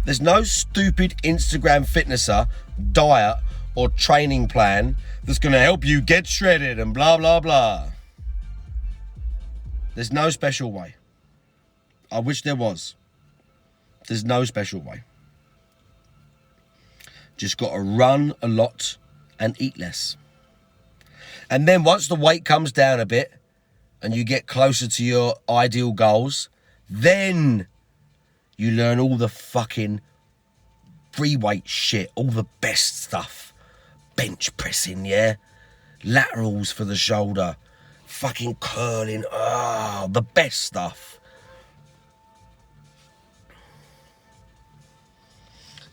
There's no stupid Instagram fitnesser, diet, or training plan that's going to help you get shredded and blah, blah, blah. There's no special way. I wish there was. There's no special way. Just got to run a lot and eat less. And then once the weight comes down a bit and you get closer to your ideal goals, then you learn all the fucking free weight shit, all the best stuff. Bench pressing, yeah? Laterals for the shoulder. Fucking curling. Oh, the best stuff.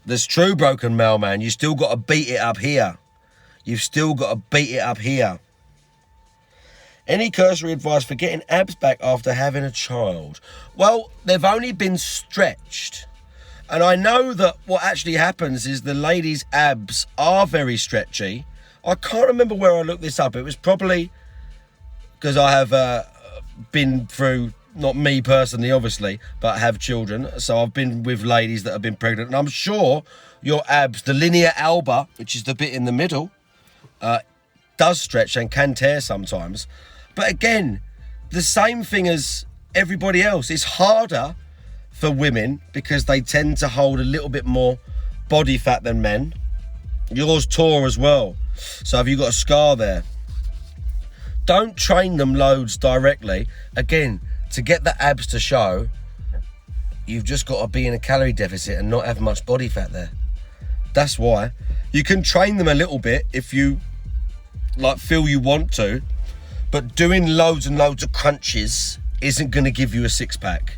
There's true broken mailman. You still got to beat it up here. You've still got to beat it up here. Any cursory advice for getting abs back after having a child? Well, they've only been stretched. And I know that what actually happens is the ladies' abs are very stretchy. I can't remember where I looked this up. It was probably because I have been through, not me personally, obviously, but I have children. So I've been with ladies that have been pregnant. And I'm sure your abs, the linea alba, which is the bit in the middle, does stretch and can tear sometimes. But again, the same thing as everybody else. It's harder for women because they tend to hold a little bit more body fat than men. Yours tore as well. So have you got a scar there? Don't train them loads directly. Again, to get the abs to show, you've just got to be in a calorie deficit and not have much body fat there. That's why. You can train them a little bit if you feel you want to, but doing loads and loads of crunches isn't going to give you a six-pack.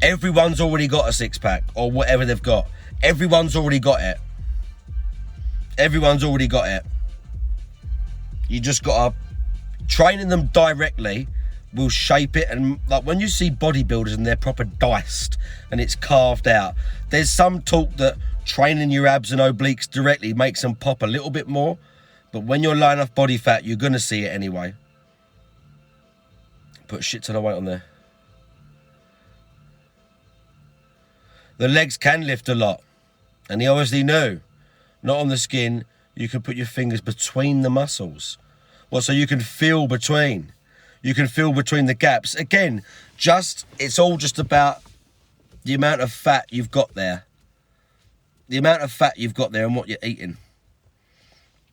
Everyone's already got a six-pack or whatever they've got. Everyone's already got it. Everyone's already got it. You just got to... Training them directly will shape it. And when you see bodybuilders and they're proper diced and it's carved out, there's some talk that training your abs and obliques directly makes them pop a little bit more. But when you're low enough body fat, you're going to see it anyway. Put a shit ton of weight on there. The legs can lift a lot. And he obviously knew. Not on the skin. You can put your fingers between the muscles. Well, so you can feel between. You can feel between the gaps. Again, it's all just about the amount of fat you've got there. The amount of fat you've got there and what you're eating.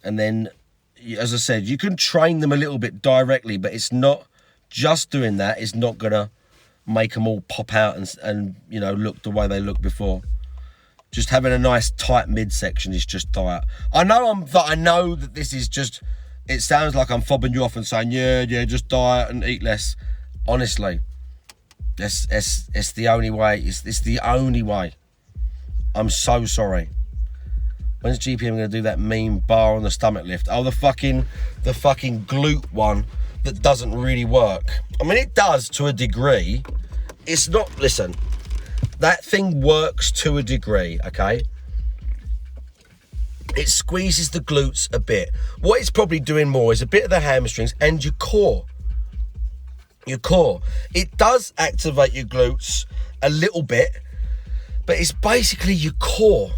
And then, as I said, you can train them a little bit directly, but it's not just doing that. It's not going to make them all pop out and look the way they looked before. Just having a nice tight midsection is just diet. I know that this is just... It sounds like I'm fobbing you off and saying, yeah, just diet and eat less. Honestly, it's the only way. It's the only way. I'm so sorry. When's GPM going to do that meme bar on the stomach lift? Oh, the fucking glute one that doesn't really work. I mean, it does to a degree. It's not, listen, that thing works to a degree, okay? It squeezes the glutes a bit. What it's probably doing more is a bit of the hamstrings and your core. Your core. It does activate your glutes a little bit, but it's basically your core.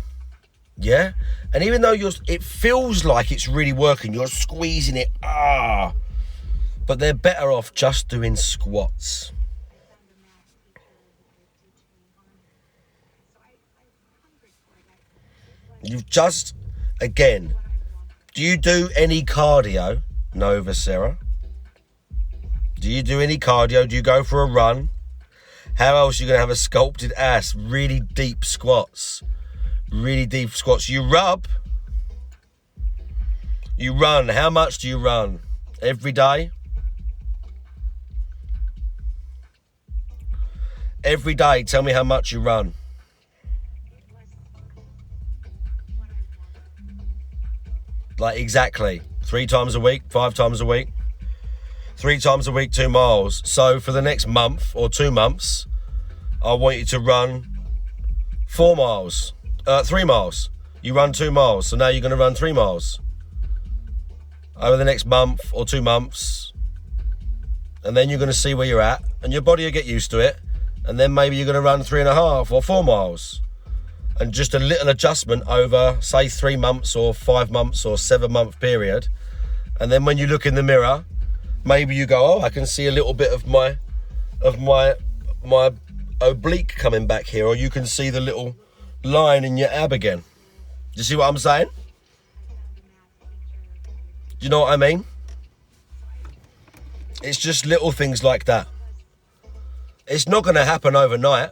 Yeah? And even though it feels like it's really working, you're squeezing it. But they're better off just doing squats. You've just... Again, do you do any cardio, Nova Sarah? Do you do any cardio? Do you go for a run? How else are you going to have a sculpted ass? Really deep squats. Really deep squats. You rub. You run. How much do you run? Every day? Every day, tell me how much you run. Like exactly 3 times a week, 5 times a week, 3 times a week, 2 miles. So for the next month or 2 months, I want you to run 4 miles, 3 miles. You run 2 miles. So now you're going to run 3 miles. over the next month or 2 months, and then you're going to see where you're at, and your body will get used to it, and then maybe you're going to run 3.5 or 4 miles, and just a little adjustment over, say, 3 months or 5 months or 7-month period, and then when you look in the mirror, maybe you go, oh, I can see a little bit of my oblique coming back here, or you can see the little line in your ab again. Do you see what I'm saying? Do you know what I mean? It's just little things like that. It's not going to happen overnight,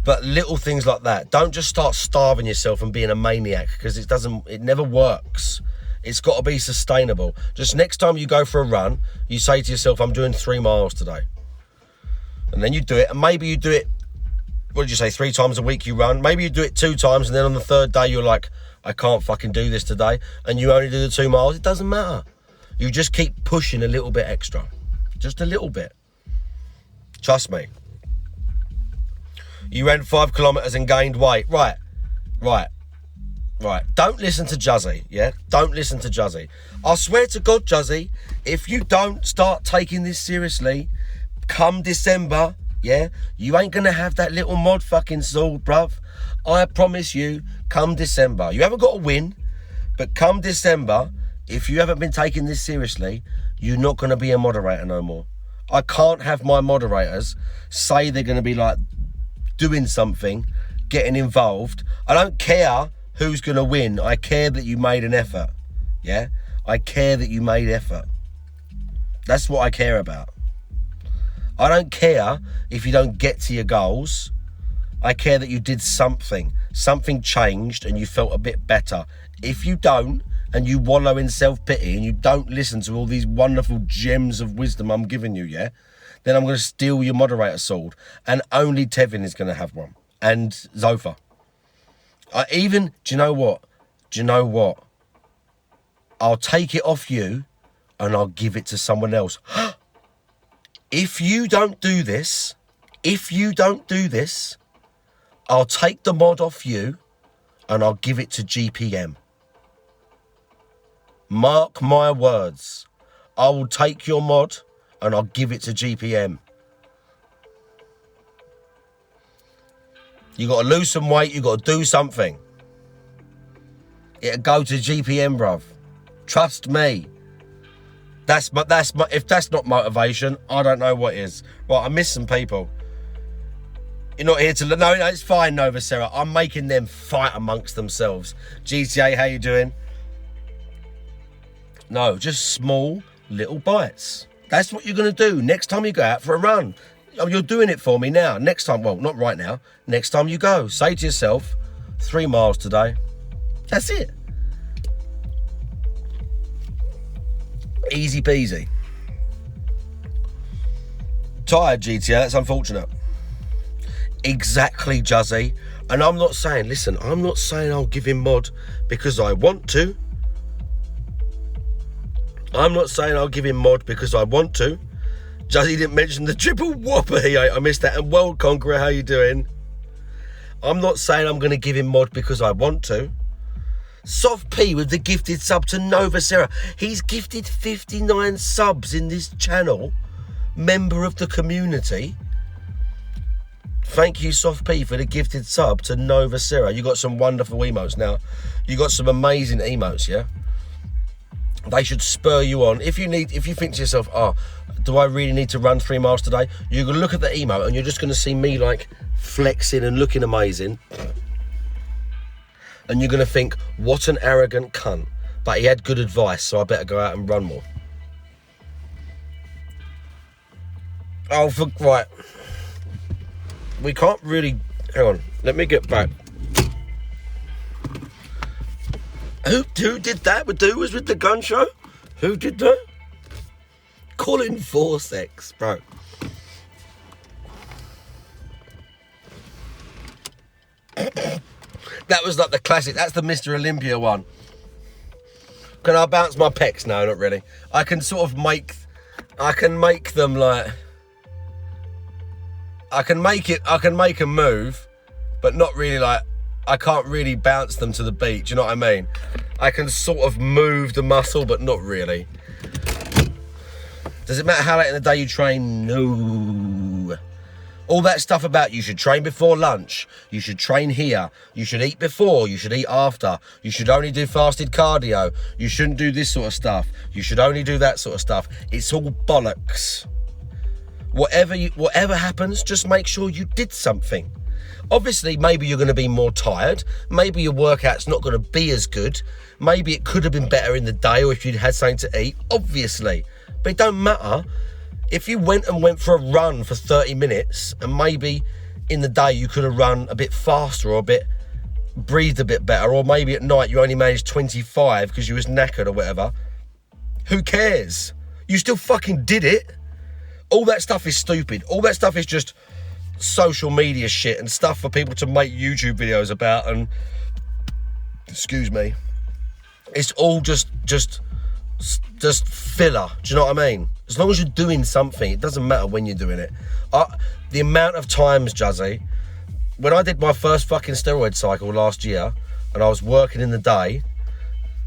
but little things like that. Don't just start starving yourself and being a maniac, because it never works. It's got to be sustainable. Just next time you go for a run, you say to yourself, I'm doing 3 miles today. And then you do it, and maybe you do it, what did you say, 3 times a week you run? Maybe you do it 2 times, and then on the 3rd day you're like, I can't fucking do this today, and you only do the 2 miles. It doesn't matter. You just keep pushing a little bit extra. Just a little bit. Trust me. You ran 5 kilometres and gained weight. Right. Don't listen to Juzzy, yeah? Don't listen to Juzzy. I swear to God, Juzzy, if you don't start taking this seriously, come December, yeah, you ain't gonna have that little mod fucking sword, bruv. I promise you, come December. You haven't got to win, but come December, if you haven't been taking this seriously, you're not gonna be a moderator no more. I can't have my moderators say they're gonna be like doing something, getting involved. I don't care who's gonna win. I care that you made an effort, yeah? I care that you made effort. That's what I care about. I don't care if you don't get to your goals. I care that you did something. Something changed and you felt a bit better. If you don't, and you wallow in self-pity and you don't listen to all these wonderful gems of wisdom I'm giving you, yeah, then I'm going to steal your moderator sword. And only Tevin is going to have one. And Zofa. Do you know what? I'll take it off you and I'll give it to someone else. If you don't do this, I'll take the mod off you and I'll give it to GPM. Mark my words. I will take your mod and I'll give it to GPM. You got to lose some weight, you got to do something. It'll go to GPM, bruv. Trust me. That's my, if that's not motivation, I don't know what is. Right, I miss some people. You're not here to, no, it's fine, Nova Sarah. I'm making them fight amongst themselves. GTA, how you doing? No, just small little bites. That's what you're going to do next time you go out for a run. Oh, you're doing it for me now. Next time, well, not right now. Next time you go, say to yourself, 3 miles today. That's it. Easy peasy. Tired, GTA, that's unfortunate. Exactly, Juzzy. And I'm not saying, listen, I'm not saying I'll give him mod because I want to. I'm not saying I'll give him mod because I want to. Juzzy didn't mention the triple whopper he ate. I missed that. And World Conqueror, how you doing? I'm not saying I'm going to give him mod because I want to. Soft P with the gifted sub to Nova Sarah. He's gifted 59 subs in this channel. Member of the community. Thank you, Soft P, for the gifted sub to Nova Sarah. You got some wonderful emotes now. You got some amazing emotes, yeah? They should spur you on. If you think to yourself, oh, do I really need to run 3 miles today? You're going to look at the emote and you're just going to see me like flexing and looking amazing. And you're going to think, what an arrogant cunt. But he had good advice, so I better go out and run more. Oh, right. We can't really... Hang on, let me get back. Who did that? Who was with the gun show? Who did that? Colin Forsex, bro. That was like the classic. That's the Mr. Olympia one. Can I bounce my pecs? No, not really. I can sort of make... I can make them like... I can make a move, but not really like... I can't really bounce them to the beat. Do you know what I mean? I can sort of move the muscle, but not really. Does it matter how late in the day you train? No. All that stuff about you should train before lunch, you should train here, you should eat before, you should eat after, you should only do fasted cardio, you shouldn't do this sort of stuff, you should only do that sort of stuff. It's all bollocks. Whatever happens, just make sure you did something. Obviously, maybe you're going to be more tired, maybe your workout's not going to be as good, maybe it could have been better in the day or if you'd had something to eat, obviously. But it don't matter. If you went for a run for 30 minutes and maybe in the day you could have run a bit faster or breathed a bit better, or maybe at night you only managed 25 because you was knackered or whatever, who cares? You still fucking did it. All that stuff is stupid. All that stuff is just social media shit and stuff for people to make YouTube videos about, and excuse me, it's all just filler. Do you know what I mean? As long as you're doing something, it doesn't matter when you're doing it. The amount of times, Juzzy, when I did my first fucking steroid cycle last year, and I was working in the day,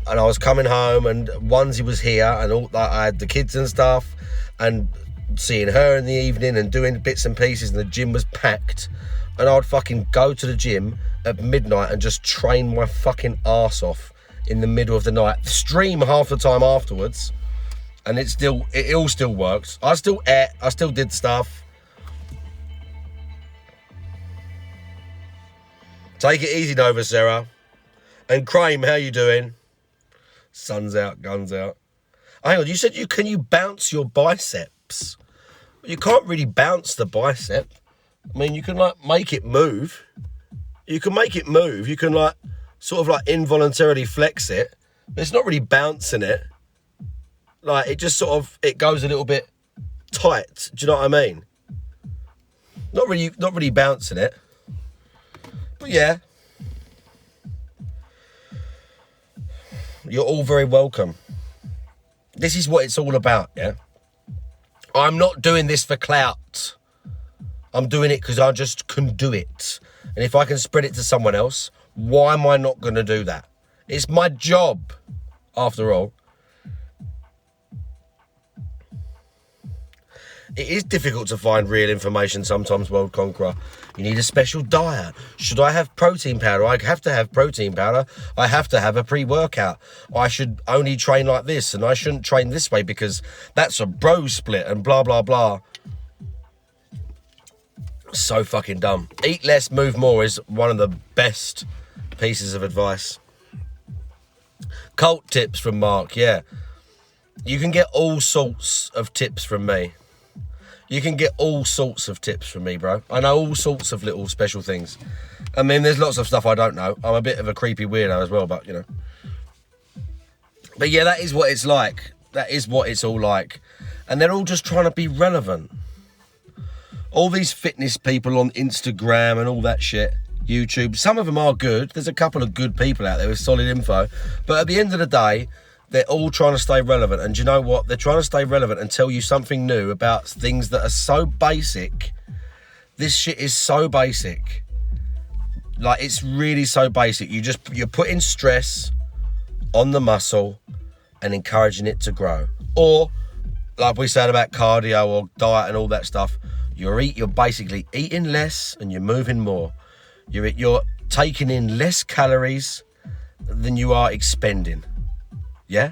and I was coming home, and Onesie was here, and all that, I had the kids and stuff, and seeing her in the evening, and doing bits and pieces, and the gym was packed, and I'd fucking go to the gym at midnight and just train my fucking arse off in the middle of the night, stream half the time afterwards, and it all still works. I still ate, I still did stuff. Take it easy, Nova Sarah. And Crame, how you doing? Sun's out, guns out. Hang on, you said can you bounce your biceps? You can't really bounce the bicep. I mean, you can like make it move. You can make it move. You can like sort of like involuntarily flex it, but it's not really bouncing it. Like it just sort of, it goes a little bit tight. Do you know what I mean? Not really bouncing it. But yeah. You're all very welcome. This is what it's all about, yeah? I'm not doing this for clout. I'm doing it because I just can do it. And if I can spread it to someone else, why am I not going to do that? It's my job, after all. It is difficult to find real information sometimes, World Conqueror. You need a special diet. Should I have protein powder? I have to have protein powder. I have to have a pre-workout. I should only train like this, and I shouldn't train this way because that's a bro split and blah, blah, blah. So fucking dumb. Eat less, move more is one of the best pieces of advice. Cult tips from Mark, yeah. You can get all sorts of tips from me. You can get all sorts of tips from me, bro. I know all sorts of little special things. I mean, there's lots of stuff I don't know. I'm a bit of a creepy weirdo as well, but, you know. But, yeah, that is what it's like. That is what it's all like. And they're all just trying to be relevant. All these fitness people on Instagram and all that shit, YouTube, some of them are good. There's a couple of good people out there with solid info. But at the end of the day, they're all trying to stay relevant. And do you know what? They're trying to stay relevant and tell you something new about things that are so basic. This shit is so basic. Like, it's really so basic. You're putting stress on the muscle and encouraging it to grow. Or, like we said about cardio or diet and all that stuff, you're basically eating less and you're moving more. You're taking in less calories than you are expending. Yeah?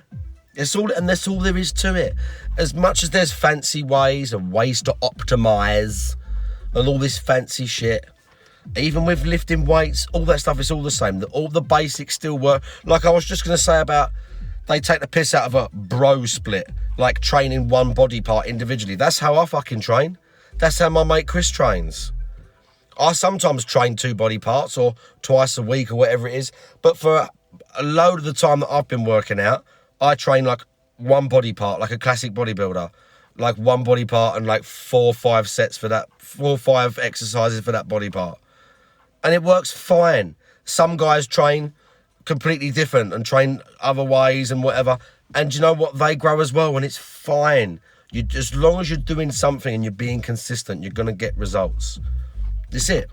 That's all there is to it. As much as there's fancy ways and ways to optimize and all this fancy shit, even with lifting weights, all that stuff is all the same. All the basics still work. Like I was just going to say about, they take the piss out of a bro split, like training one body part individually. That's how I fucking train. That's how my mate Chris trains. I sometimes train 2 body parts or twice a week or whatever it is, but for a load of the time that I've been working out, I train like one body part, like a classic bodybuilder, like one body part and like 4 or 5 sets for that, 4 or 5 exercises for that body part. And it works fine. Some guys train completely different and train other ways and whatever. And you know what? They grow as well and it's fine. As long as you're doing something and you're being consistent, you're going to get results. That's it.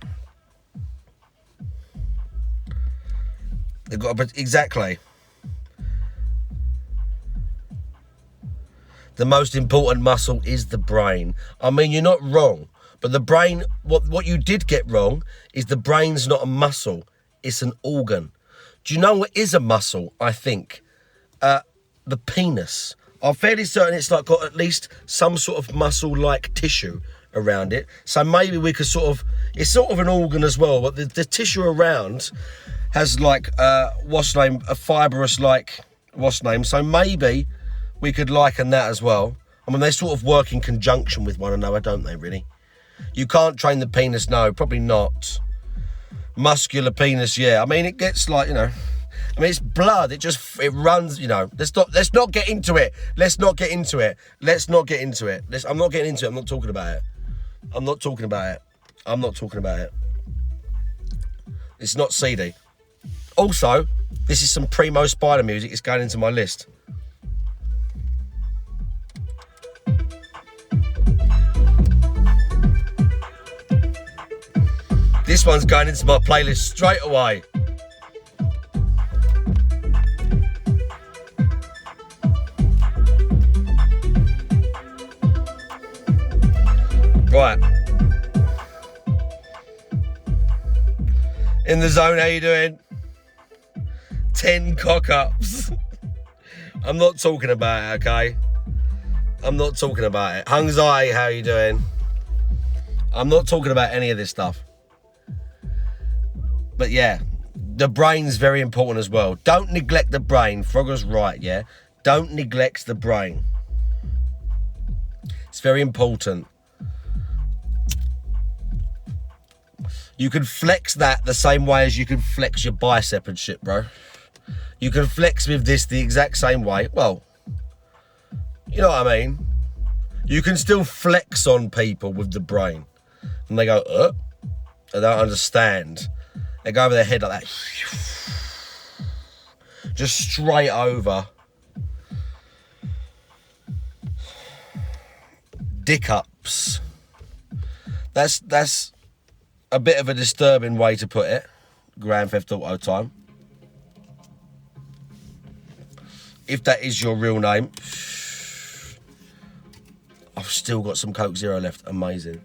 They've got exactly. The most important muscle is the brain. I mean, you're not wrong, but the brain, what you did get wrong is the brain's not a muscle, it's an organ. Do you know what is a muscle, I think? The penis. I'm fairly certain it's like got at least some sort of muscle-like tissue around it. So maybe we could sort of, it's sort of an organ as well, but the tissue around has like, what's name, a fibrous like, what's name. So maybe we could liken that as well. I mean, they sort of work in conjunction with one another, don't they, really? You can't train the penis, no, probably not. Muscular penis, yeah. I mean, it gets like, you know, I mean, it's blood. It runs, you know. Let's not get into it. I'm not getting into it. I'm not talking about it. It's not seedy. Also, this is some Primo Spider music. It's going into my list. This one's going into my playlist straight away. Right. In the zone, how you doing? 10 cock-ups. I'm not talking about it, okay? I'm not talking about it. Hung Zai, how you doing? I'm not talking about any of this stuff. But yeah, the brain's very important as well. Don't neglect the brain. Frogger's right, yeah? Don't neglect the brain. It's very important. You can flex that the same way as you can flex your bicep and shit, bro. You can flex with this the exact same way. Well, you know what I mean? You can still flex on people with the brain. And they go, I don't understand. They go over their head like that. Just straight over. Dick ups. That's a bit of a disturbing way to put it. Grand Theft Auto time. If that is your real name. I've still got some Coke Zero left. Amazing.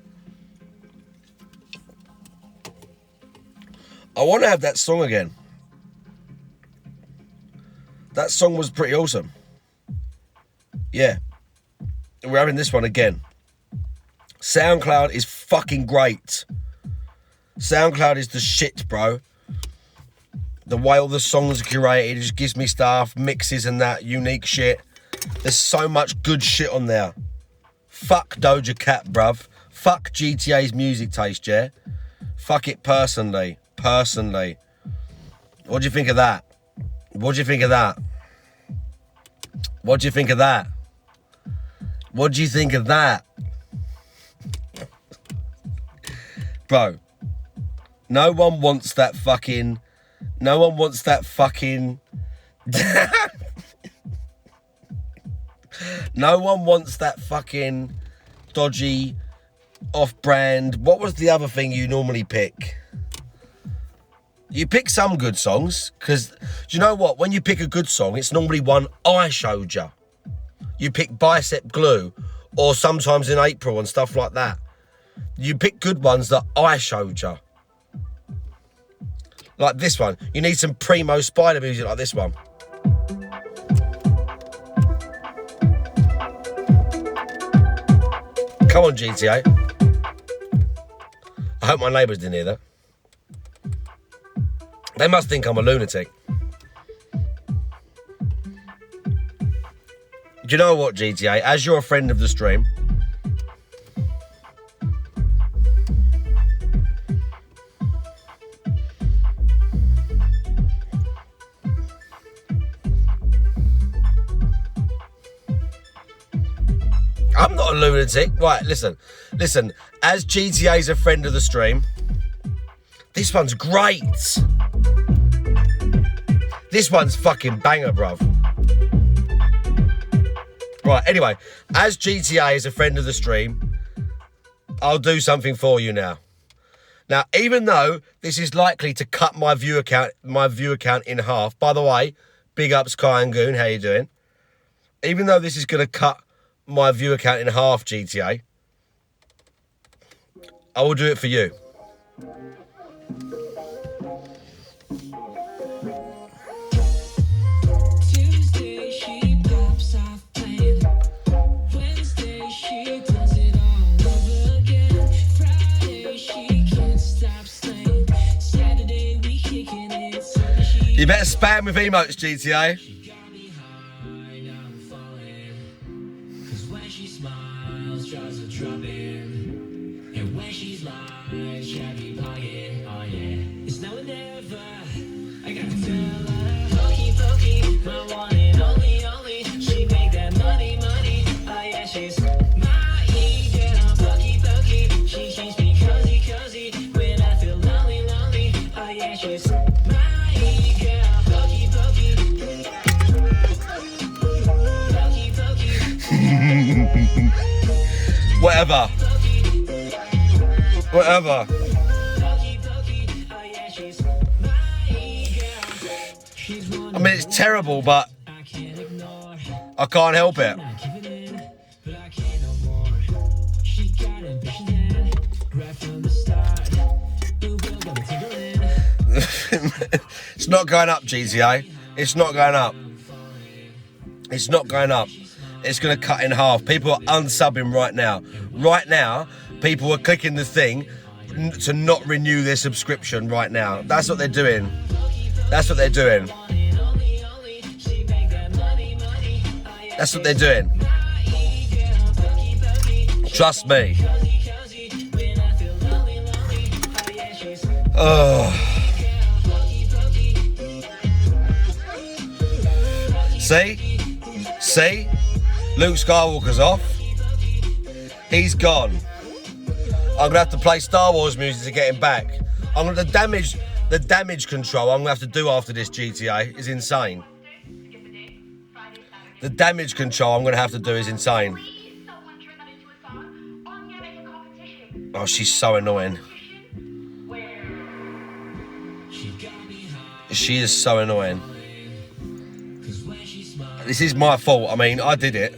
I want to have that song again. That song was pretty awesome. Yeah. We're having this one again. SoundCloud is fucking great. SoundCloud is the shit, bro. The way all the songs are curated, it just gives me stuff, mixes and that, unique shit. There's so much good shit on there. Fuck Doja Cat, bruv. Fuck GTA's music taste, yeah? Fuck it personally. What do you think of that? What do you think of that? What do you think of that? What do you think of that? Bro, no one wants that fucking... No one wants that fucking... No one wants that fucking dodgy, off-brand... What was the other thing you normally pick? You pick some good songs, because do you know what? When you pick a good song, it's normally one I showed you. You pick Bicep Glue, or sometimes in April and stuff like that. You pick good ones that I showed you. Like this one. You need some Primo Spider music like this one. Come on, GTA. I hope my neighbours didn't hear that. They must think I'm a lunatic. Do you know what, GTA? As you're a friend of the stream, I'm not a lunatic. Right, listen. As GTA's a friend of the stream, this one's great. This one's fucking banger, bruv. Right, anyway, as GTA is a friend of the stream, I'll do something for you now. Now, even though this is likely to cut my viewer count in half, by the way, big ups Kai and Goon, how you doing? Even though this is going to cut my viewer count in half, GTA, I will do it for you. Tuesday she pops off playing. Wednesday she does it all over again. Friday she can't stop slaying. Saturday we kicking it. Sunday she You better spam with emotes, GTA. got me high, now I'm falling. 'Cause when she smiles, jaws are dropping. And when she's live, shabby pocket, oh yeah. It's now or never. I gotta tell her, pokey, pokey, my one and only. She make that money, oh yeah, she's my girl. Pokey, pokey, she keeps me cozy. When I feel lonely, oh yeah, she's my girl. Pokey, pokey, Whatever. I mean, it's terrible, but I can't help it. It's not going up, GTA. It's not going up. It's not going up. It's going to cut in half. People are unsubbing right now. Right now, people are clicking the thing to not renew their subscription right now. That's what they're doing. That's what they're doing. That's what they're doing. Trust me. Oh. See? Luke Skywalker's off. He's gone. I'm gonna have to play Star Wars music to get him back. The damage control I'm gonna have to do after this GTA is insane. The damage control I'm gonna have to do is insane. Oh, she's so annoying. She is so annoying. This is my fault. I mean, I did it.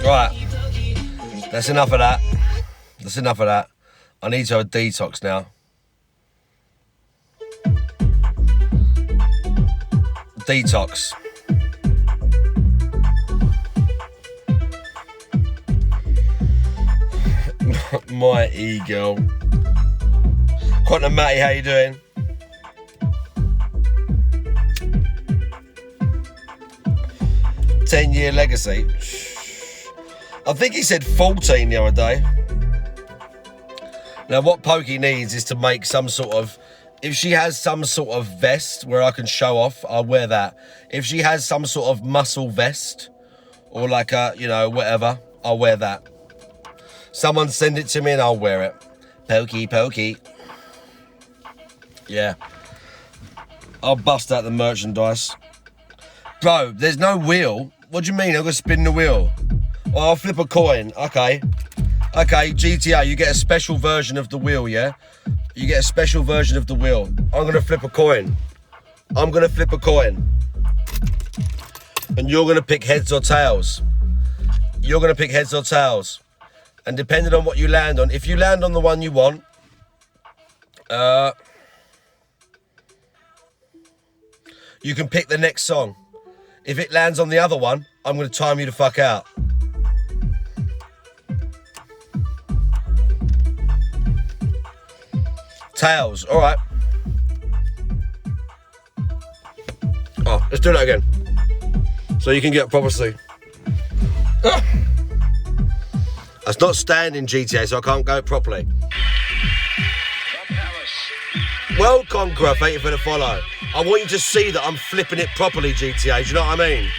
Right. That's enough of that. That's enough of that. I need to have a detox now. Detox. My ego. Quantum Matty, how you doing? "10-year legacy." I think he said 14 the other day. Now, what Pokey needs is to make some sort of... If she has some sort of vest where I can show off, I'll wear that. If she has some sort of muscle vest or like a, you know, whatever, I'll wear that. Someone send it to me and I'll wear it. Pokey. Yeah. I'll bust out the merchandise. Bro, there's no wheel. What do you mean? I've got to spin the wheel. Oh, I'll flip a coin. Okay, GTA, you get a special version of the wheel, yeah? You get a special version of the wheel. I'm going to flip a coin. And you're going to pick heads or tails. And depending on what you land on, if you land on the one you want, you can pick the next song. If it lands on the other one, I'm going to time you the fuck out. Tails, all right. Oh, let's do that again. So you can get a proper see. That's not standing GTA, so I can't go properly. Well, Conqueror, thank you for the follow. I want you to see that I'm flipping it properly, GTA. Do you know what I mean?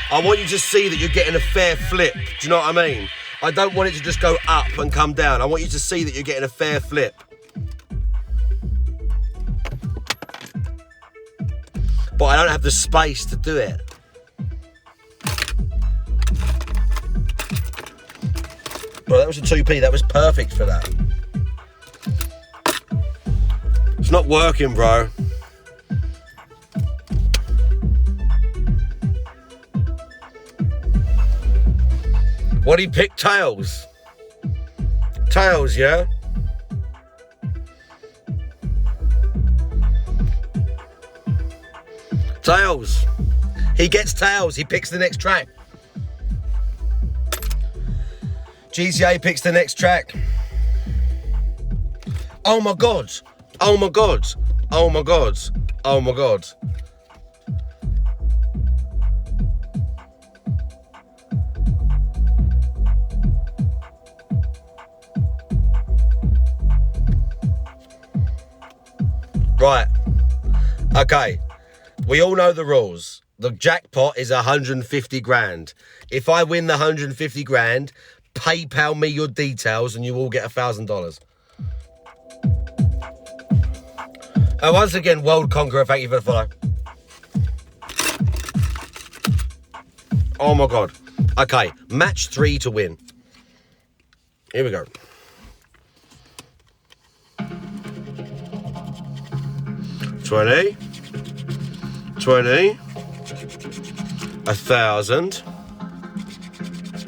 I want you to see that you're getting a fair flip. Do you know what I mean? I don't want it to just go up and come down. I want you to see that you're getting a fair flip. But I don't have the space to do it. Well, that was a 2p. That was perfect for that. It's not working, bro. What do you pick? Tails. Tails, yeah? Tails. He gets tails. He picks the next track. GTA picks the next track. Oh my God. Oh my God. Oh my God. Oh my God. Right. Okay. We all know the rules. The jackpot is 150 grand. If I win the 150 grand, PayPal me your details and you will get $1,000. And once again, World Conqueror, thank you for the follow. Oh my God. Okay, match 3 to win. Here we go. $20, 1,000,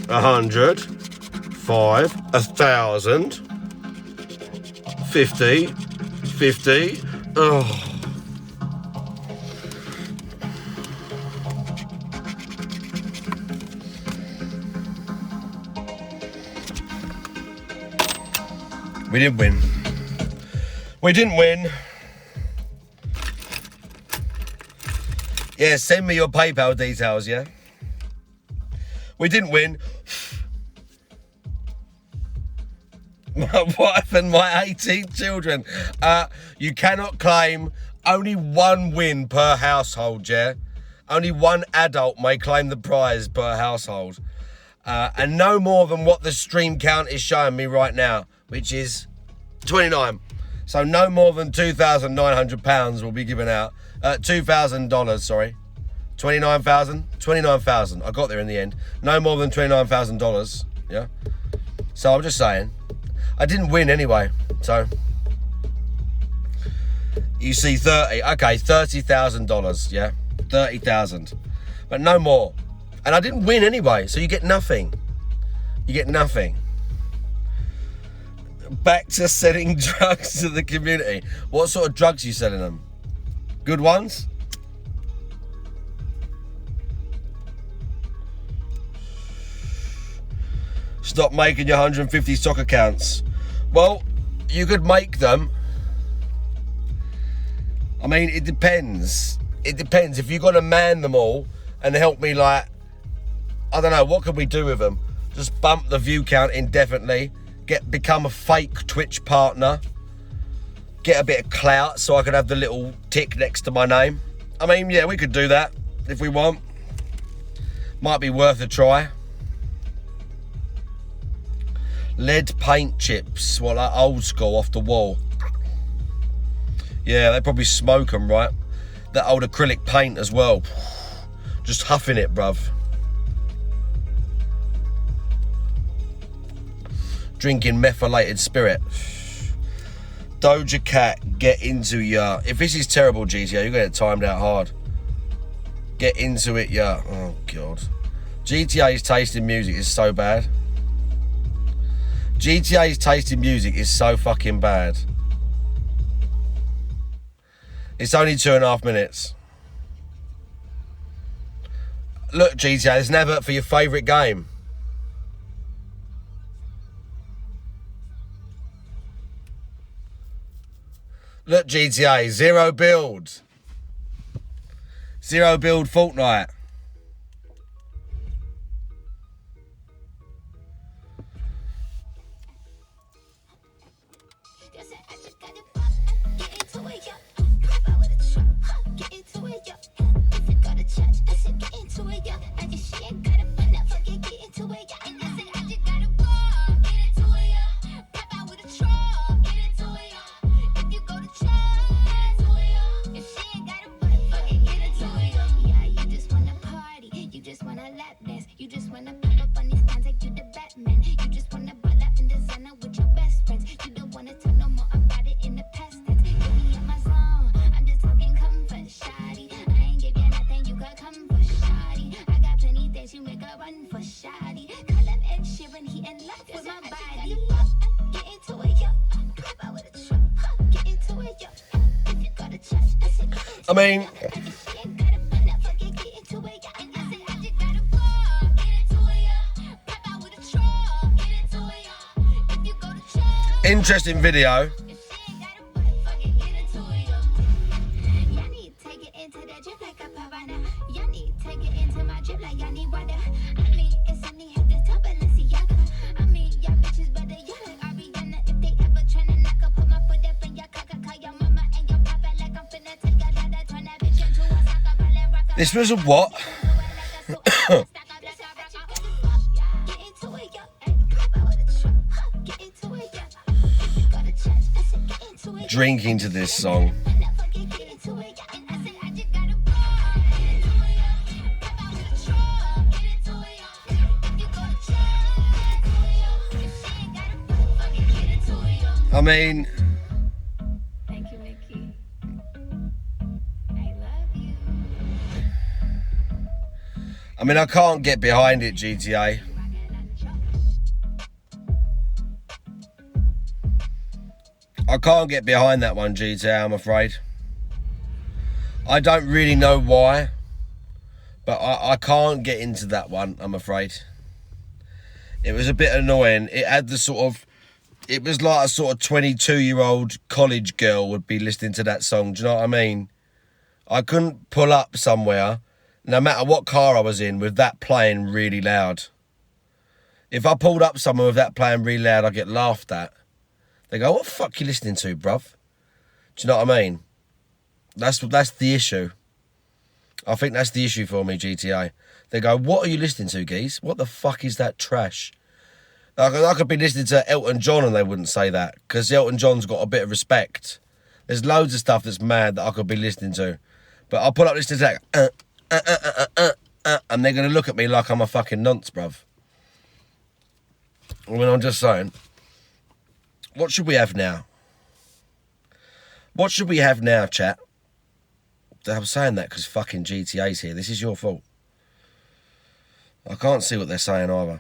100, 5, 1,000, 50, 50. Oh. We didn't win. We didn't win. Yeah, send me your PayPal details, yeah? We didn't win. My wife and my 18 children. You cannot claim only one win per household, yeah? Only one adult may claim the prize per household. And no more than what the stream count is showing me right now, which is 29. So no more than £2,900 will be given out. $2,000, sorry. 29,000? 29,000. I got there in the end. No more than $29,000, yeah? So I'm just saying. I didn't win anyway, so. You see 30, okay, $30,000, yeah? 30,000. But no more. And I didn't win anyway, so you get nothing. You get nothing. Back to selling drugs to the community. What sort of drugs are you selling them? Good ones? Stop making your 150 stock accounts. Well, you could make them. I mean, it depends. It depends. If you've got to man them all and help me, like, I don't know, what could we do with them? Just bump the view count indefinitely. Become a fake Twitch partner. Get a bit of clout so I could have the little tick next to my name. I mean, yeah, we could do that if we want. Might be worth a try. Lead paint chips, well, like old school off the wall. Yeah, they probably smoke them, right? That old acrylic paint as well. Just huffing it, bruv. Drinking methylated spirit. Doja Cat, get into ya. If this is terrible, GTA, you're gonna get timed out hard. Get into it, yeah. Oh, God. GTA's taste in music is so bad. GTA's taste in music is so fucking bad. It's only 2.5 minutes. Look, GTA, there's an advert for your favourite game. Look, GTA, zero build. Zero build Fortnite. I run for shoddy. Call him Ed Sheeran, he in love with my body. Get into it, yo. Pop out with a truck. Get into it, yo. If you got a chance, I said, I mean, interesting video. This was a what? Drinking to this song. I mean, Thank you, Mickey. I love you. I can't get behind it, GTA. I can't get behind that one, GTA, I'm afraid. I don't really know why, but I can't get into that one, I'm afraid. It was a bit annoying. It had the sort of, it was like a sort of 22-year-old college girl would be listening to that song, do you know what I mean? I couldn't pull up somewhere, no matter what car I was in, with that playing really loud. If I pulled up somewhere with that playing really loud, I'd get laughed at. They go, what the fuck you listening to, bruv? Do you know what I mean? That's the issue. I think that's the issue for me, GTA. They go, what are you listening to, geez? What the fuck is that trash? I could be listening to Elton John and they wouldn't say that, because Elton John's got a bit of respect. There's loads of stuff that's mad that I could be listening to. But I'll pull up listening to that, and they're going to look at me like I'm a fucking nonce, bruv. I mean, I'm just saying. What should we have now? What should we have now, chat? I'm saying that because fucking GTA's here. This is your fault. I can't see what they're saying either.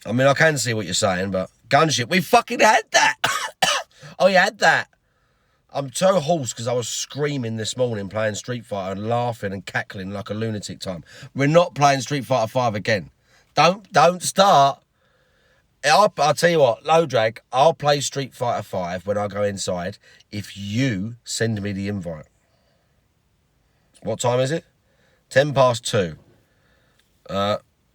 I mean, I can see what you're saying, but gunship, we fucking had that. Oh, you had that. I'm so hoarse because I was screaming this morning playing Street Fighter and laughing and cackling like a lunatic time. We're not playing Street Fighter 5 again. Don't start. I'll tell you what, low drag, I'll play Street Fighter 5 when I go inside if you send me the invite. What time is it? 2:10.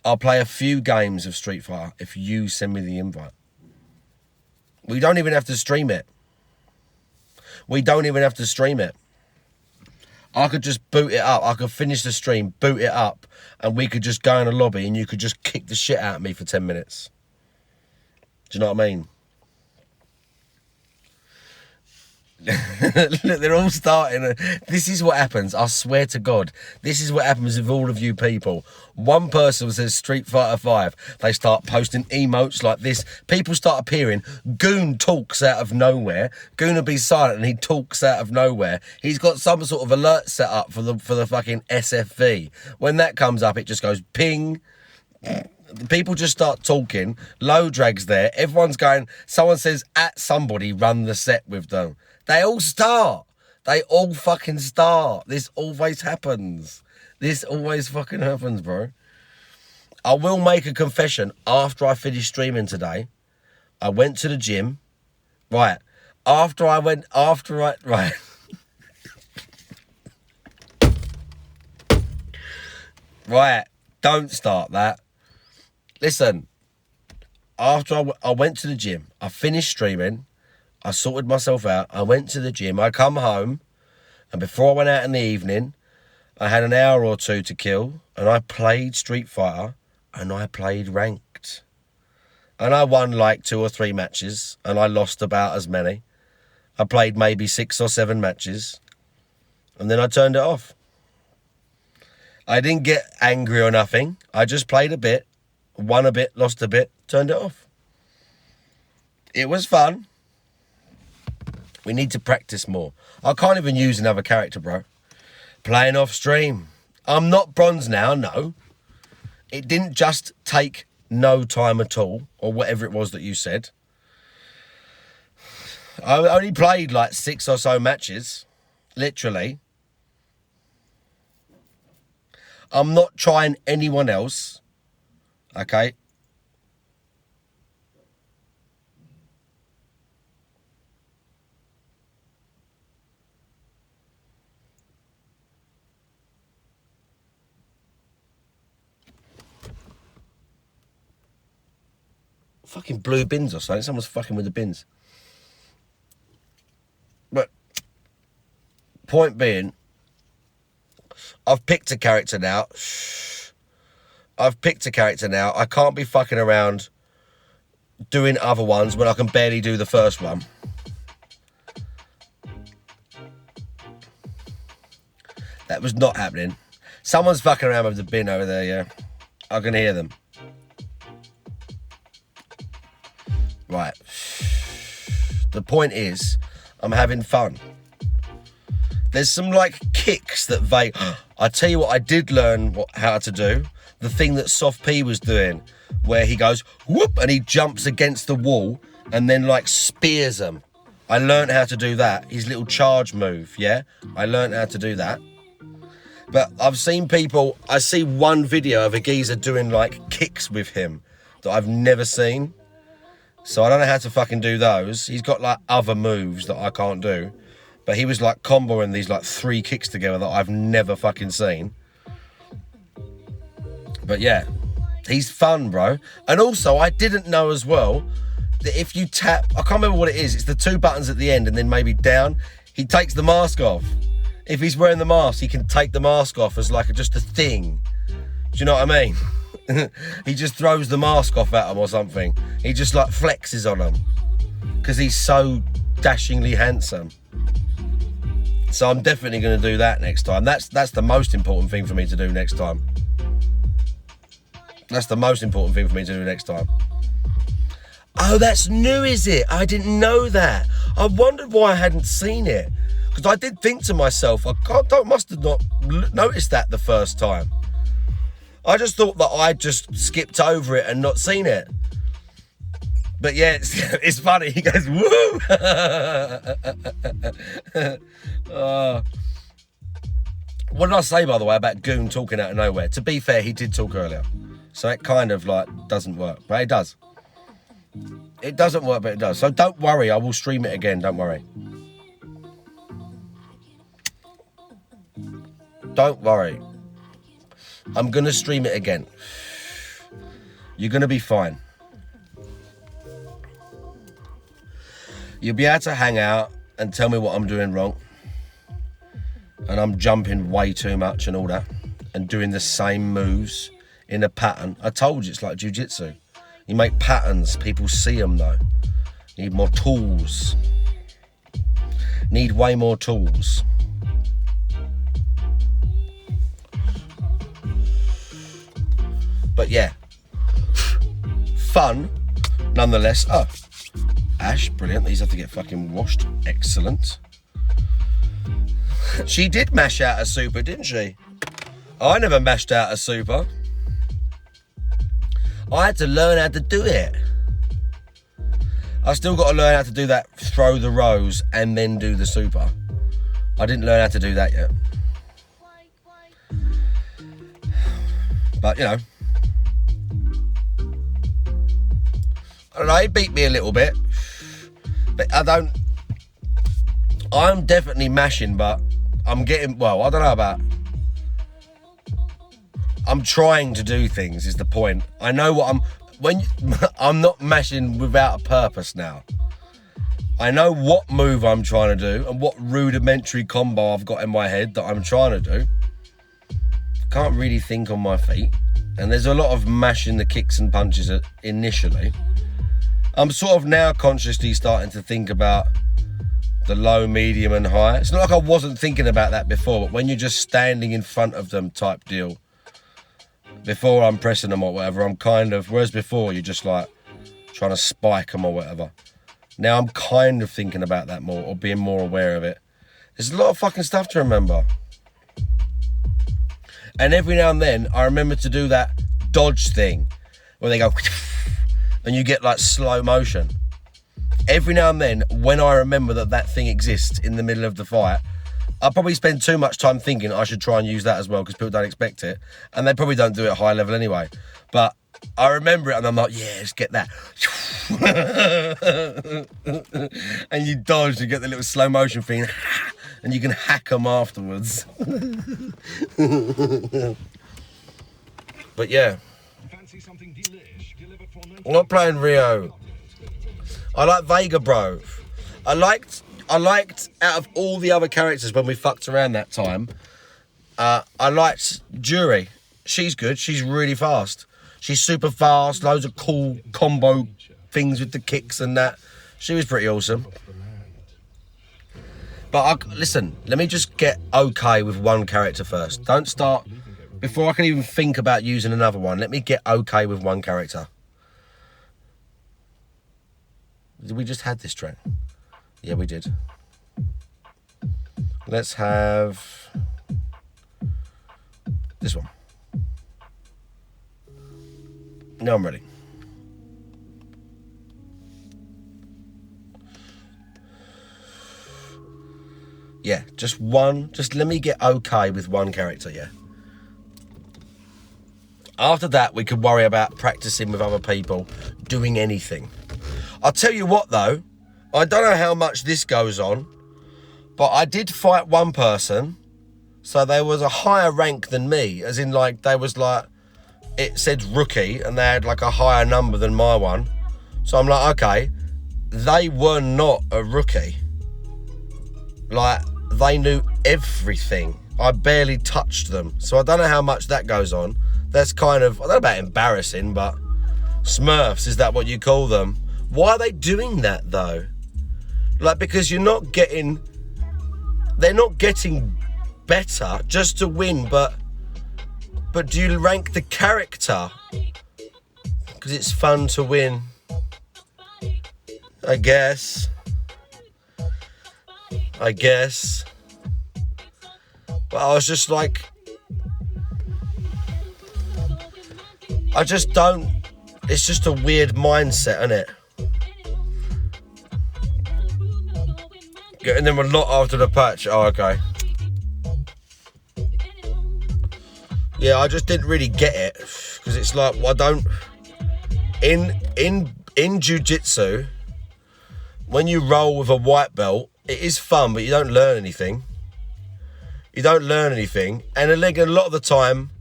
I'll play a few games of Street Fighter if you send me the invite. We don't even have to stream it. We don't even have to stream it. I could just boot it up. I could finish the stream, boot it up, and we could just go in a lobby and you could just kick the shit out of me for 10 minutes. Do you know what I mean? Look, they're all starting. This is what happens. I swear to God. This is what happens with all of you people. One person says Street Fighter 5. They start posting emotes like this. People start appearing. Goon talks out of nowhere. Goon will be silent and he talks out of nowhere. He's got some sort of alert set up for the fucking SFV. When that comes up, it just goes ping. People just start talking. Low drag's there. Everyone's going. Someone says at somebody run the set with them. They all start. They all fucking start. This always happens. This always fucking happens, bro. I will make a confession after I finish streaming today. I went to the gym. Right. Right. Right. Don't start that. Listen. After I went to the gym, I finished streaming. I sorted myself out. I went to the gym. I come home. And before I went out in the evening, I had an hour or two to kill. And I played Street Fighter. And I played ranked. And I won like 2 or 3 matches. And I lost about as many. I played maybe 6 or 7 matches. And then I turned it off. I didn't get angry or nothing. I just played a bit. Won a bit, lost a bit, turned it off. It was fun. We need to practice more. I can't even use another character, bro. Playing off stream. I'm not bronze now, no. It didn't just take no time at all, or whatever it was that you said. I only played like 6 or so matches, literally. I'm not trying anyone else, okay? Fucking blue bins or something. Someone's fucking with the bins. But, point being, I've picked a character now. I can't be fucking around doing other ones when I can barely do the first one. That was not happening. Someone's fucking around with the bin over there, yeah. I can hear them. Right. The point is, I'm having fun. There's some like kicks that I tell you what, I did learn how to do. The thing that Soft P was doing, where he goes whoop and he jumps against the wall and then like spears them. I learned how to do that. His little charge move, yeah. I learned how to do that. But I've seen people. I see one video of a geezer doing like kicks with him that I've never seen. So I don't know how to fucking do those. He's got like other moves that I can't do. But he was like comboing these like 3 kicks together that I've never fucking seen. But yeah, he's fun, bro. And also, I didn't know as well that if you tap, I can't remember what it is. It's the 2 buttons at the end and then maybe down. He takes the mask off. If he's wearing the mask, he can take the mask off as like just a thing. Do you know what I mean? He just throws the mask off at him or something. He just like flexes on him because he's so dashingly handsome. So I'm definitely going to do that next time. That's the most important thing for me to do next time. That's the most important thing for me to do next time. Oh, that's new, is it? I didn't know that. I wondered why I hadn't seen it. Because I did think to myself, must have not noticed that the first time. I just thought that I just skipped over it and not seen it. But yeah, it's funny. He goes, woo! What did I say, by the way, about Goon talking out of nowhere? To be fair, he did talk earlier. So it kind of like doesn't work. But it does. It doesn't work, but it does. So don't worry. I will stream it again. Don't worry. Don't worry. I'm going to stream it again. You're going to be fine. You'll be able to hang out and tell me what I'm doing wrong. And I'm jumping way too much and all that. And doing the same moves in a pattern. I told you it's like jiu-jitsu. You make patterns, people see them though. Need more tools. Need way more tools. But yeah, fun, nonetheless. Oh, Ash, brilliant. These have to get fucking washed. Excellent. She did mash out a super, didn't she? I never mashed out a super. I had to learn how to do it. I still got to learn how to do that, throw the rows and then do the super. I didn't learn how to do that yet. But, you know. I don't know, he beat me a little bit. But I'm definitely mashing, but I'm getting, well, I don't know about. I'm trying to do things is the point. I know what I'm not mashing without a purpose now. I know what move I'm trying to do and what rudimentary combo I've got in my head that I'm trying to do. Can't really think on my feet. And there's a lot of mashing the kicks and punches initially. I'm sort of now consciously starting to think about the low, medium and high. It's not like I wasn't thinking about that before, but when you're just standing in front of them type deal, before I'm pressing them or whatever, I'm kind of, whereas before you're just like trying to spike them or whatever. Now I'm kind of thinking about that more or being more aware of it. There's a lot of fucking stuff to remember. And every now and then I remember to do that dodge thing where they go and you get like slow motion. Every now and then, when I remember that thing exists in the middle of the fight, I probably spend too much time thinking I should try and use that as well because people don't expect it. And they probably don't do it at high level anyway. But I remember it and I'm like, yeah, let's get that. And you dodge, you get the little slow motion thing and you can hack them afterwards. But yeah. Fancy something delish delivered for I'm not playing Rio. I like Vega, bro. I liked out of all the other characters when we fucked around that time, I liked Jury. She's good. She's really fast. She's super fast. Loads of cool combo things with the kicks and that. She was pretty awesome. But listen, let me just get okay with one character first. Don't start before I can even think about using another one. Let me get okay with one character. Did we just had this track? Yeah, we did. Let's have this one. No, I'm ready. Yeah, just one. Just let me get okay with one character, yeah? After that, we could worry about practicing with other people, doing anything. I'll tell you what, though. I don't know how much this goes on, but I did fight one person, so they was a higher rank than me, as in, like, they was, like, it said rookie, and they had, like, a higher number than my one. So I'm like, okay, they were not a rookie. Like, they knew everything. I barely touched them. So I don't know how much that goes on. That's kind of, I don't know about embarrassing, but Smurfs, is that what you call them? Why are they doing that, though? Like, because they're not getting better just to win, but do you rank the character? Because it's fun to win, I guess. But I was just like, I just don't, it's just a weird mindset, isn't it? Getting them a lot after the patch. Oh, okay. Yeah, I just didn't really get it because it's like, well, I don't. In jiu-jitsu, when you roll with a white belt, it is fun, but you don't learn anything. And a lot of the time,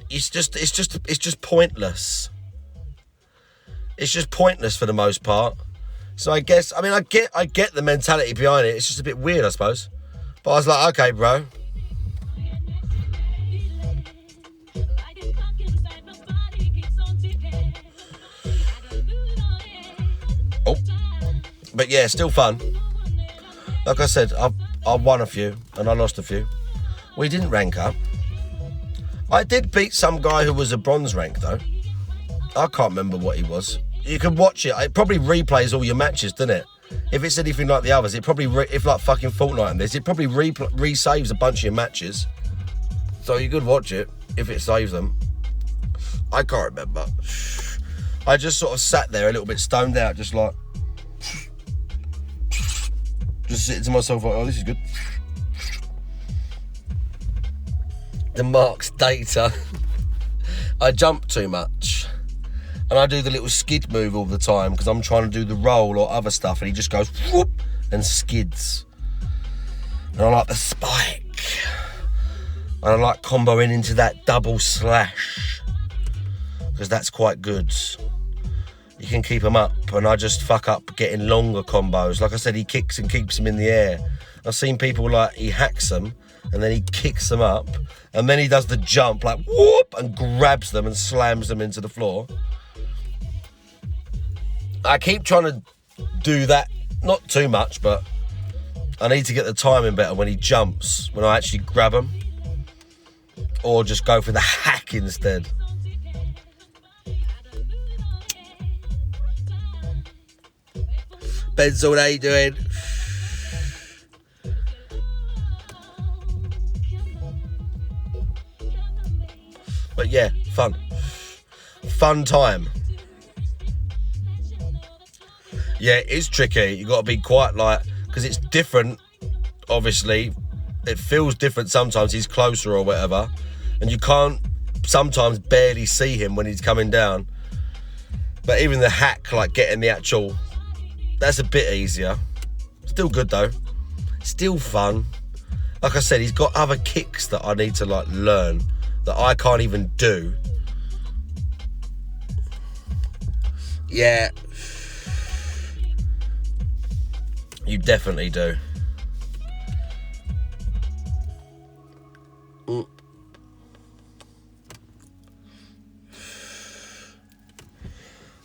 it's just pointless. It's just pointless for the most part. So I guess, I mean, I get the mentality behind it. It's just a bit weird, I suppose. But I was like, okay, bro. Oh, but yeah, still fun. Like I said, I won a few and I lost a few. We didn't rank up. I did beat some guy who was a bronze rank though. I can't remember what he was. You can watch it. It probably replays all your matches, doesn't it? If it's anything like the others, it probably, if like fucking Fortnite and this, it probably resaves a bunch of your matches. So you could watch it if it saves them. I can't remember. I just sort of sat there a little bit stoned out, just like, just sitting to myself like, oh, this is good. The marks data. I jump too much. And I do the little skid move all the time because I'm trying to do the roll or other stuff, and he just goes whoop and skids. And I like the spike. And I like comboing into that double slash because that's quite good. You can keep them up, and I just fuck up getting longer combos. Like I said, he kicks and keeps them in the air. I've seen people like, he hacks them and then he kicks them up and then he does the jump like whoop and grabs them and slams them into the floor. I keep trying to do that, not too much, but I need to get the timing better when he jumps, when I actually grab him, or just go for the hack instead. Benzo, how you doing? But yeah, Fun time. Yeah, it is tricky. You got to be quite like, because it's different. Obviously, it feels different sometimes. He's closer or whatever, and you can't sometimes barely see him when he's coming down. But even the hack, like getting the actual, that's a bit easier. Still good though. Still fun. Like I said, he's got other kicks that I need to like learn that I can't even do. Yeah. You definitely do.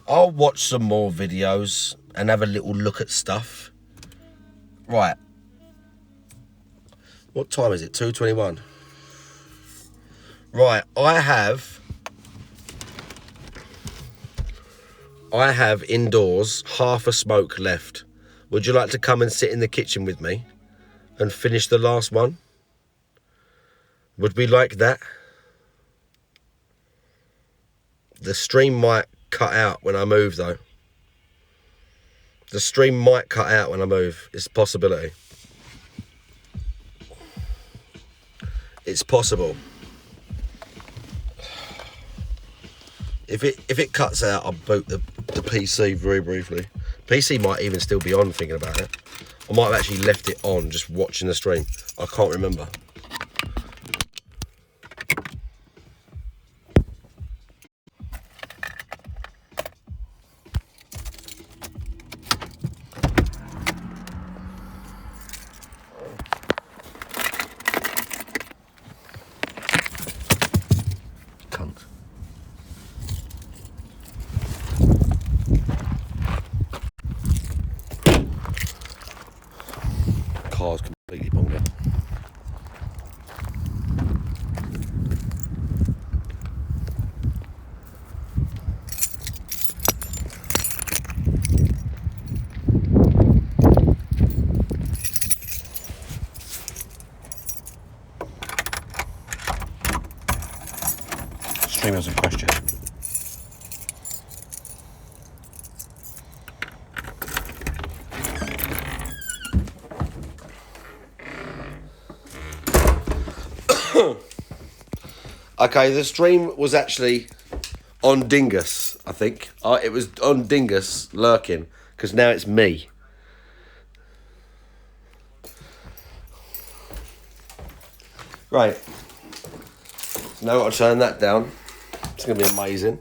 I'll watch some more videos and have a little look at stuff. Right. What time is it? 2:21. Right, I have indoors half a smoke left. Would you like to come and sit in the kitchen with me and finish the last one? Would we like that? The stream might cut out when I move though. The stream might cut out when I move. It's a possibility. It's possible. If it cuts out, I'll boot the PC very briefly. PC might even still be on, thinking about it. I might have actually left it on, just watching the stream. I can't remember. Cunt. Car's completely bombed out. Streamers in question. Okay, the stream was actually on Dingus, I think. It was on Dingus lurking, because now it's me. Right. So now I've got to turn that down. It's going to be amazing.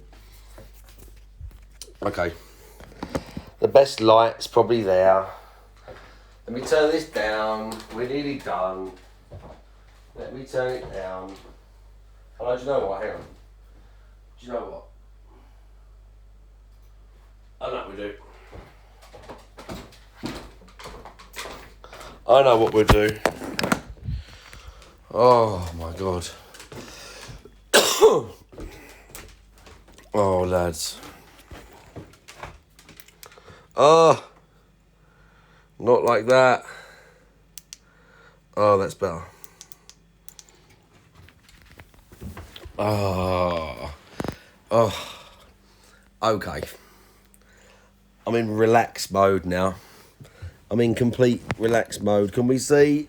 Okay. The best light's probably there. Let me turn this down. We're nearly done. Let me turn it down. Oh, do you know what? Hang on. Do you know what? I know what we do. I know what we'll do. Oh my God. Oh, lads. Oh. Not like that. Oh, that's better. Oh. Oh. Okay. I'm in relax mode now. I'm in complete relax mode. Can we see?